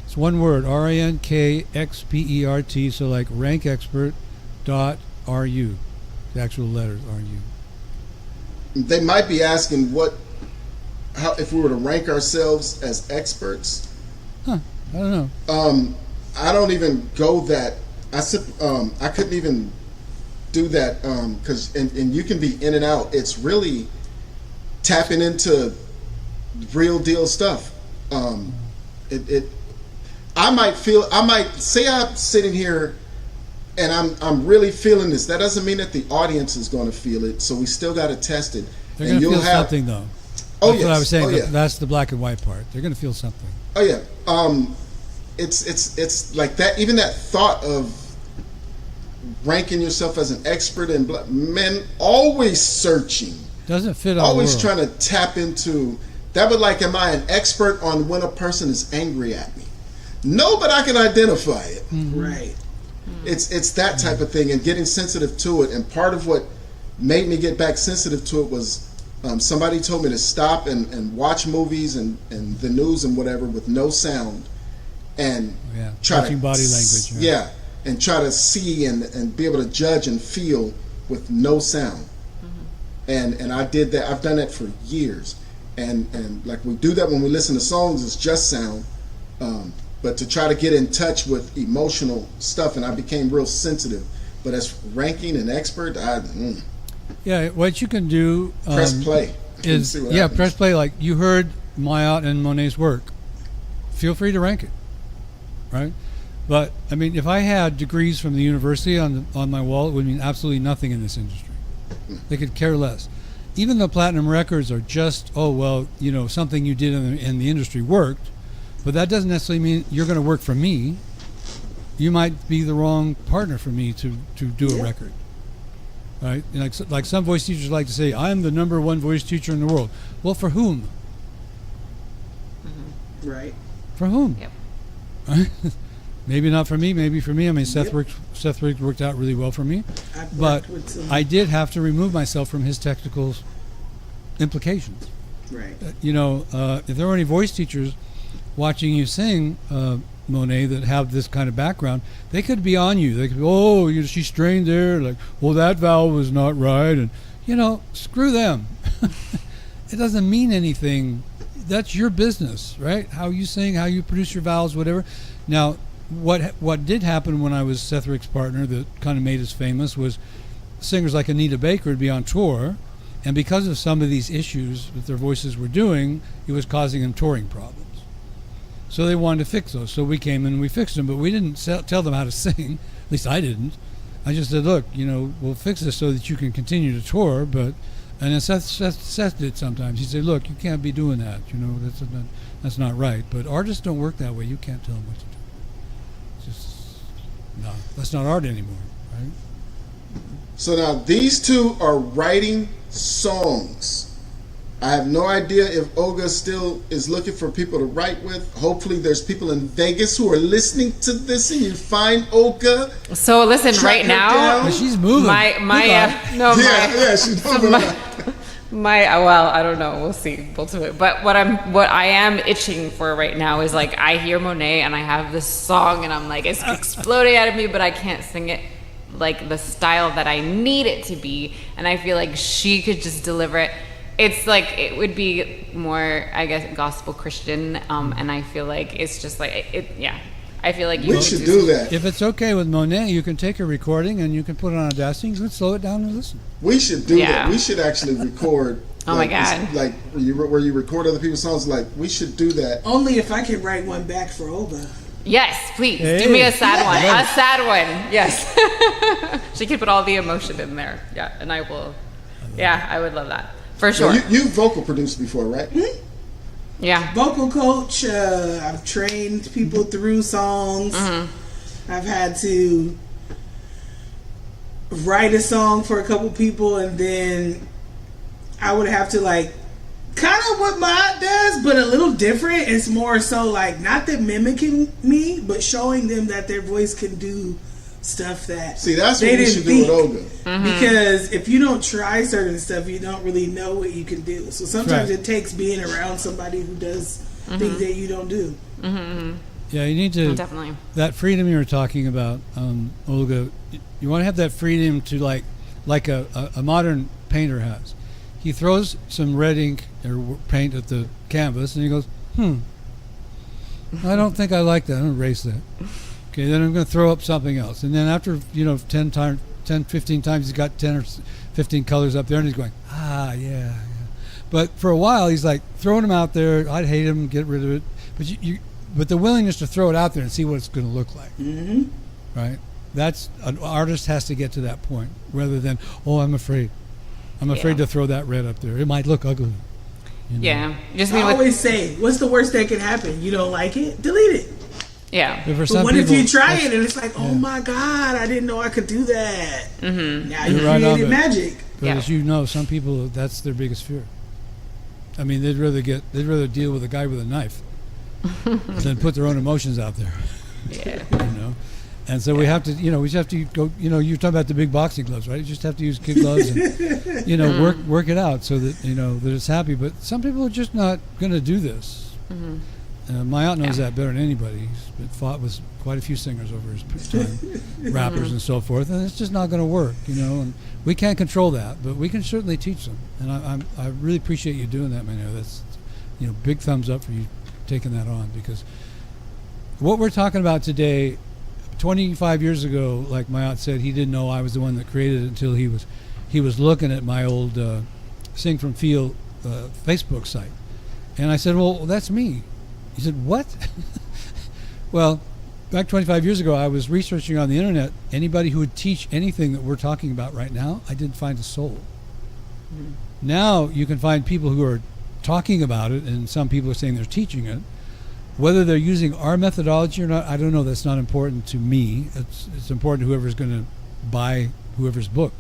It's one word. rankxpert. So like rankexpert.ru. The actual letters RU. They might be asking how if we were to rank ourselves as experts. I don't know. I don't even go that. I couldn't even do that because and you can be in and out. It's really tapping into real deal stuff. I might say I'm sitting here and I'm really feeling this. That doesn't mean that the audience is going to feel it. So we still got to test it. They're going to feel something though. That's what I was saying. That's the black and white part. They're going to feel something. Oh yeah. It's like that. Even that thought of ranking yourself as an expert in men, always searching, doesn't fit. Always trying to tap into that. Would like, am I an expert on when a person is angry at me? No, but I can identify it. Mm-hmm. Right. It's that type of thing, and getting sensitive to it. And part of what made me get back sensitive to it was somebody told me to stop and watch movies and the news and whatever with no sound, and try watching body language. Right? Yeah, and try to see and be able to judge and feel with no sound. Mm-hmm. And I did that. I've done that for years. And like we do that when we listen to songs, it's just sound. But to try to get in touch with emotional stuff, and I became real sensitive. But as ranking an expert, yeah, what you can do press play is press play. Like you heard Ma'at and Monay's work, feel free to rank it, right? But I mean, if I had degrees from the university on my wall, it would mean absolutely nothing in this industry. They could care less. Even the platinum records are just something you did in the industry worked, but that doesn't necessarily mean you're going to work for me. You might be the wrong partner for me to do a record. Right? Like some voice teachers like to say, I'm the #1 voice teacher in the world. Well, for whom? Mm-hmm. Right. For whom? Yep. Right? Maybe not for me, maybe for me. I mean, Seth worked out really well for me. But I did have to remove myself from his technical implications. Right. If there were any voice teachers watching you sing, Monae, that have this kind of background, they could be on you. They could be, she strained there, like, well, that vowel was not right, and screw them. It doesn't mean anything. that's your business, right? How you sing, how you produce your vowels, whatever. Now, what did happen when I was Seth Rick's partner that kind of made us famous was singers like Anita Baker would be on tour, and because of some of these issues that their voices were doing, it was causing them touring problems. So they wanted to fix those. So we came in and we fixed them, but we didn't tell them how to sing. At least I didn't. I just said, look, we'll fix this so that you can continue to tour. But and then Seth did sometimes. He said, look, you can't be doing that. That's not right. But artists don't work that way. You can't tell them what to do. It's just no, that's not art anymore, right? So now these two are writing songs. I have no idea if Olga still is looking for people to write with. Hopefully there's people in Vegas who are listening to this and you find Olga. So listen, right now, but she's moving. She's moving. Well, I don't know. We'll see. We'll do it. But what I am itching for right now is like I hear Monae and I have this song and I'm like it's exploding out of me, but I can't sing it like the style that I need it to be, and I feel like she could just deliver it. It's like it would be more, I guess, gospel Christian, and I feel like it's just like it. Yeah, I feel like we should do that. If it's okay with Monae, you can take a recording and you can put it on Audacity. You can slow it down and listen. We should do that. We should actually record. Oh my God! Like where you record other people's songs. Like we should do that. Only if I can write one back for Olga. Yes, please. Give me a sad one. A sad one. Yes. She can put all the emotion in there. Yeah, and I will. Yeah, I would love that. For sure. So you've vocal produced before, right? Mm-hmm. Yeah. Vocal coach. I've trained people through songs. Mm-hmm. I've had to write a song for a couple people, and then I would have to kind of what Ma'at does, but a little different. It's more so not that mimicking me, but showing them that their voice can do stuff that that's what we should do with Olga. Mm-hmm. Because if you don't try certain stuff, you don't really know what you can do. So sometimes it takes being around somebody who does things that you don't do. Mm-hmm. Yeah, you need to definitely that freedom you were talking about, Olga. You want to have that freedom to like a modern painter has. He throws some red ink or paint at the canvas and he goes, I don't think I like that. I'm going to erase that. Okay, then I'm going to throw up something else. And then after, 10, 15 times, he's got 10 or 15 colors up there and he's going, yeah. But for a while, he's throwing them out there. I'd hate him, get rid of it. But but the willingness to throw it out there and see what it's going to look like, right? That's an artist has to get to that point rather than, I'm afraid. I'm afraid to throw that red up there. It might look ugly. Yeah. I always say, what's the worst that can happen? You don't like it? Delete it. Yeah. But what if you try it and it's oh my God, I didn't know I could do that. Mm-hmm. Now you created magic. But as you know, some people, that's their biggest fear. I mean, they'd rather deal with a guy with a knife than put their own emotions out there. Yeah. And so we have to, we just have to go, you're talking about the big boxing gloves, right? You just have to use kid gloves and, work it out so that, that it's happy. But some people are just not going to do this. Mm-hmm. Ma'at knows that better than anybody. He's fought with quite a few singers over his time, rappers and so forth, and it's just not going to work, and we can't control that, but we can certainly teach them. And I really appreciate you doing that, man. That's, big thumbs up for you taking that on, because what we're talking about today, 25 years ago, like Ma'at said, he didn't know I was the one that created it until he was looking at my old Sing From Feel Facebook site. And I said, well, that's me. He said, what? Well, back 25 years ago, I was researching on the internet anybody who would teach anything that we're talking about right now. I didn't find a soul. Mm-hmm. Now you can find people who are talking about it, and some people are saying they're teaching it. Whether they're using our methodology or not, I don't know. That's not important to me. It's important to whoever's going to buy whoever's book,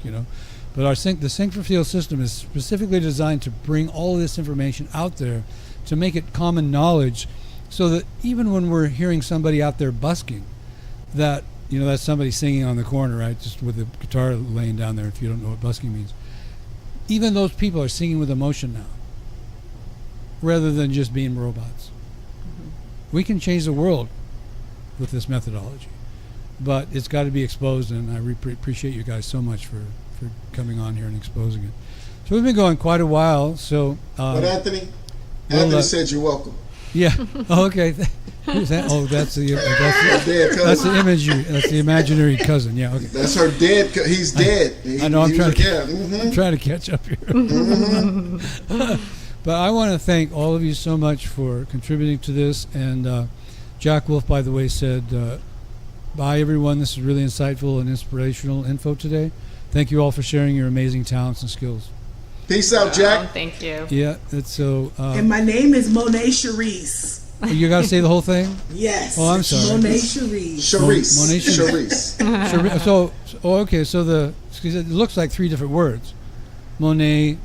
But the Sing for Feel system is specifically designed to bring all of this information out there, to make it common knowledge, so that even when we're hearing somebody out there busking, that that's somebody singing on the corner, right, just with a guitar laying down there. If you don't know what busking means, even those people are singing with emotion now, rather than just being robots. We can change the world with this methodology, but it's got to be exposed, and I appreciate you guys so much for coming on here and exposing it. So we've been going quite a while. So but Anthony, Anthony said you're welcome. Yeah. Oh, okay. Who's that? Oh, that's the imagery. That's the imaginary cousin. Yeah. Okay. That's her dead. He's dead. I know. I'm trying to catch up here. But I want to thank all of you so much for contributing to this. And Jack Wolf, by the way, said, "Bye, everyone. This is really insightful and inspirational info today. Thank you all for sharing your amazing talents and skills." Peace out, Jack. Oh, thank you. Yeah, it's so. And my name is Monay Sha Reece. You got to say the whole thing? Yes. Oh, I'm sorry. Monay Sha Reece. Sha Reece. Monay Sha Reece. So, okay. So it looks like three different words. Monay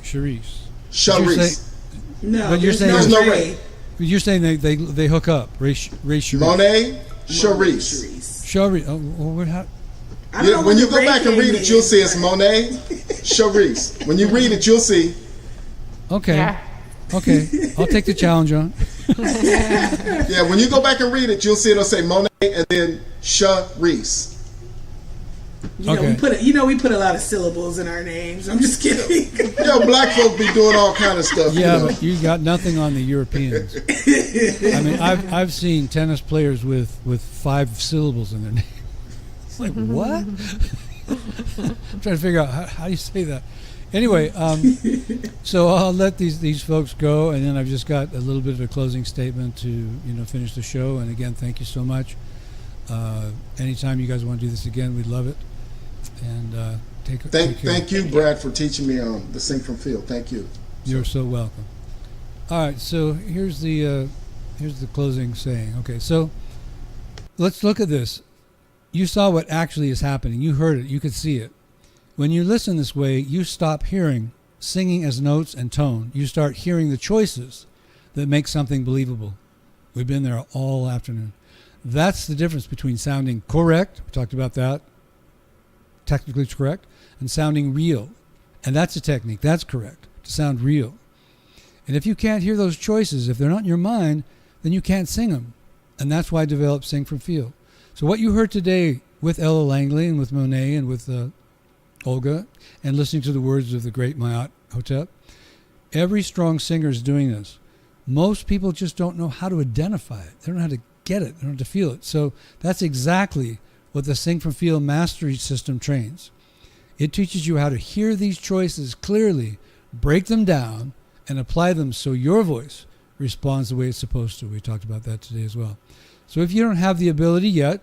Sha Reece. Sha Reece. No, but you're saying there's no Ray. You're saying they hook up. Ray Sha Reece. Monay Sha Reece. Sha Reece. Oh, well, how? Yeah, when you go back and read it, you'll see it's Monay Sha Reece. When you read it, you'll see. Okay. Yeah. Okay. I'll take the challenge on. Yeah, when you go back and read it, you'll see it'll say Monae and then Sha Reece. We put a lot of syllables in our names. I'm just kidding. Black folk be doing all kind of stuff. Yeah, but you got nothing on the Europeans. I mean, I've seen tennis players with 5 syllables in their name. It's like, what? I'm trying to figure out how do you say that. Anyway, so I'll let these folks go, and then I've just got a little bit of a closing statement to finish the show. And again, thank you so much. Anytime you guys want to do this again, we'd love it. And thank you, Brad, for teaching me the Sing from Field. Thank you. You're so welcome. All right, so here's the closing saying. Okay, so let's look at this. You saw what actually is happening. You heard it. You could see it. When you listen this way, you stop hearing singing as notes and tone. You start hearing the choices that make something believable. We've been there all afternoon. That's the difference between sounding correct, we talked about that, technically correct, and sounding real. And that's a technique. That's correct, to sound real. And if you can't hear those choices, if they're not in your mind, then you can't sing them. And that's why I developed Sing from Feel. So what you heard today with Ella Langley and with Monae and with Olga, and listening to the words of the great Ma'at Hotep, every strong singer is doing this. Most people just don't know how to identify it. They don't know how to get it. They don't know how to feel it. So that's exactly what the Sing from Feel mastery system trains. It teaches you how to hear these choices clearly, break them down, and apply them so your voice responds the way it's supposed to. We talked about that today as well. So if you don't have the ability yet,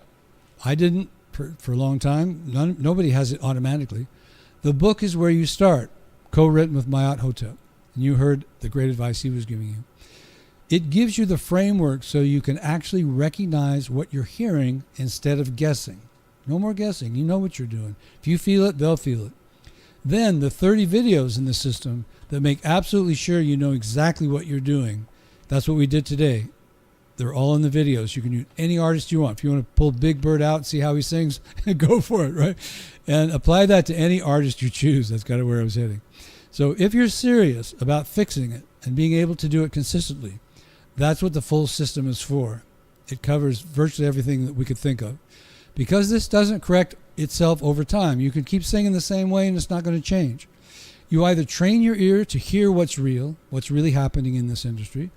I didn't for a long time. Nobody has it automatically. The book is where you start, co-written with Ma'at Hotep. And you heard the great advice he was giving you. It gives you the framework so you can actually recognize what you're hearing instead of guessing. No more guessing. You know what you're doing. If you feel it, they'll feel it. Then the 30 videos in the system that make absolutely sure you know exactly what you're doing. That's what we did today. They're all in the videos. You can use any artist you want. If you want to pull Big Bird out and see how he sings, go for it, right? And apply that to any artist you choose. That's kind of where I was heading. So if you're serious about fixing it and being able to do it consistently, that's what the full system is for. It covers virtually everything that we could think of. Because this doesn't correct itself over time, you can keep singing the same way and it's not going to change. You either train your ear to hear what's real, what's really happening in this industry,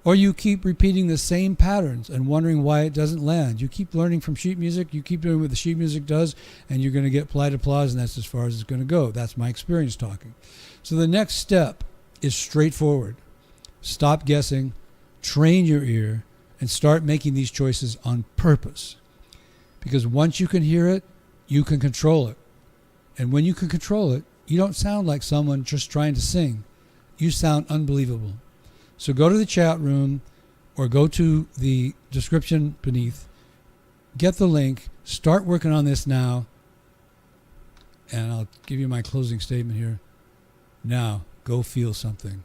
or you keep repeating the same patterns and wondering why it doesn't land. You keep learning from sheet music, you keep doing what the sheet music does, and you're going to get polite applause, and that's as far as it's going to go. That's my experience talking. So the next step is straightforward. Stop guessing, train your ear, and start making these choices on purpose. Because once you can hear it, you can control it. And when you can control it, you don't sound like someone just trying to sing. You sound unbelievable. So go to the chat room or go to the description beneath, get the link, start working on this now, and I'll give you my closing statement here. Now, go feel something.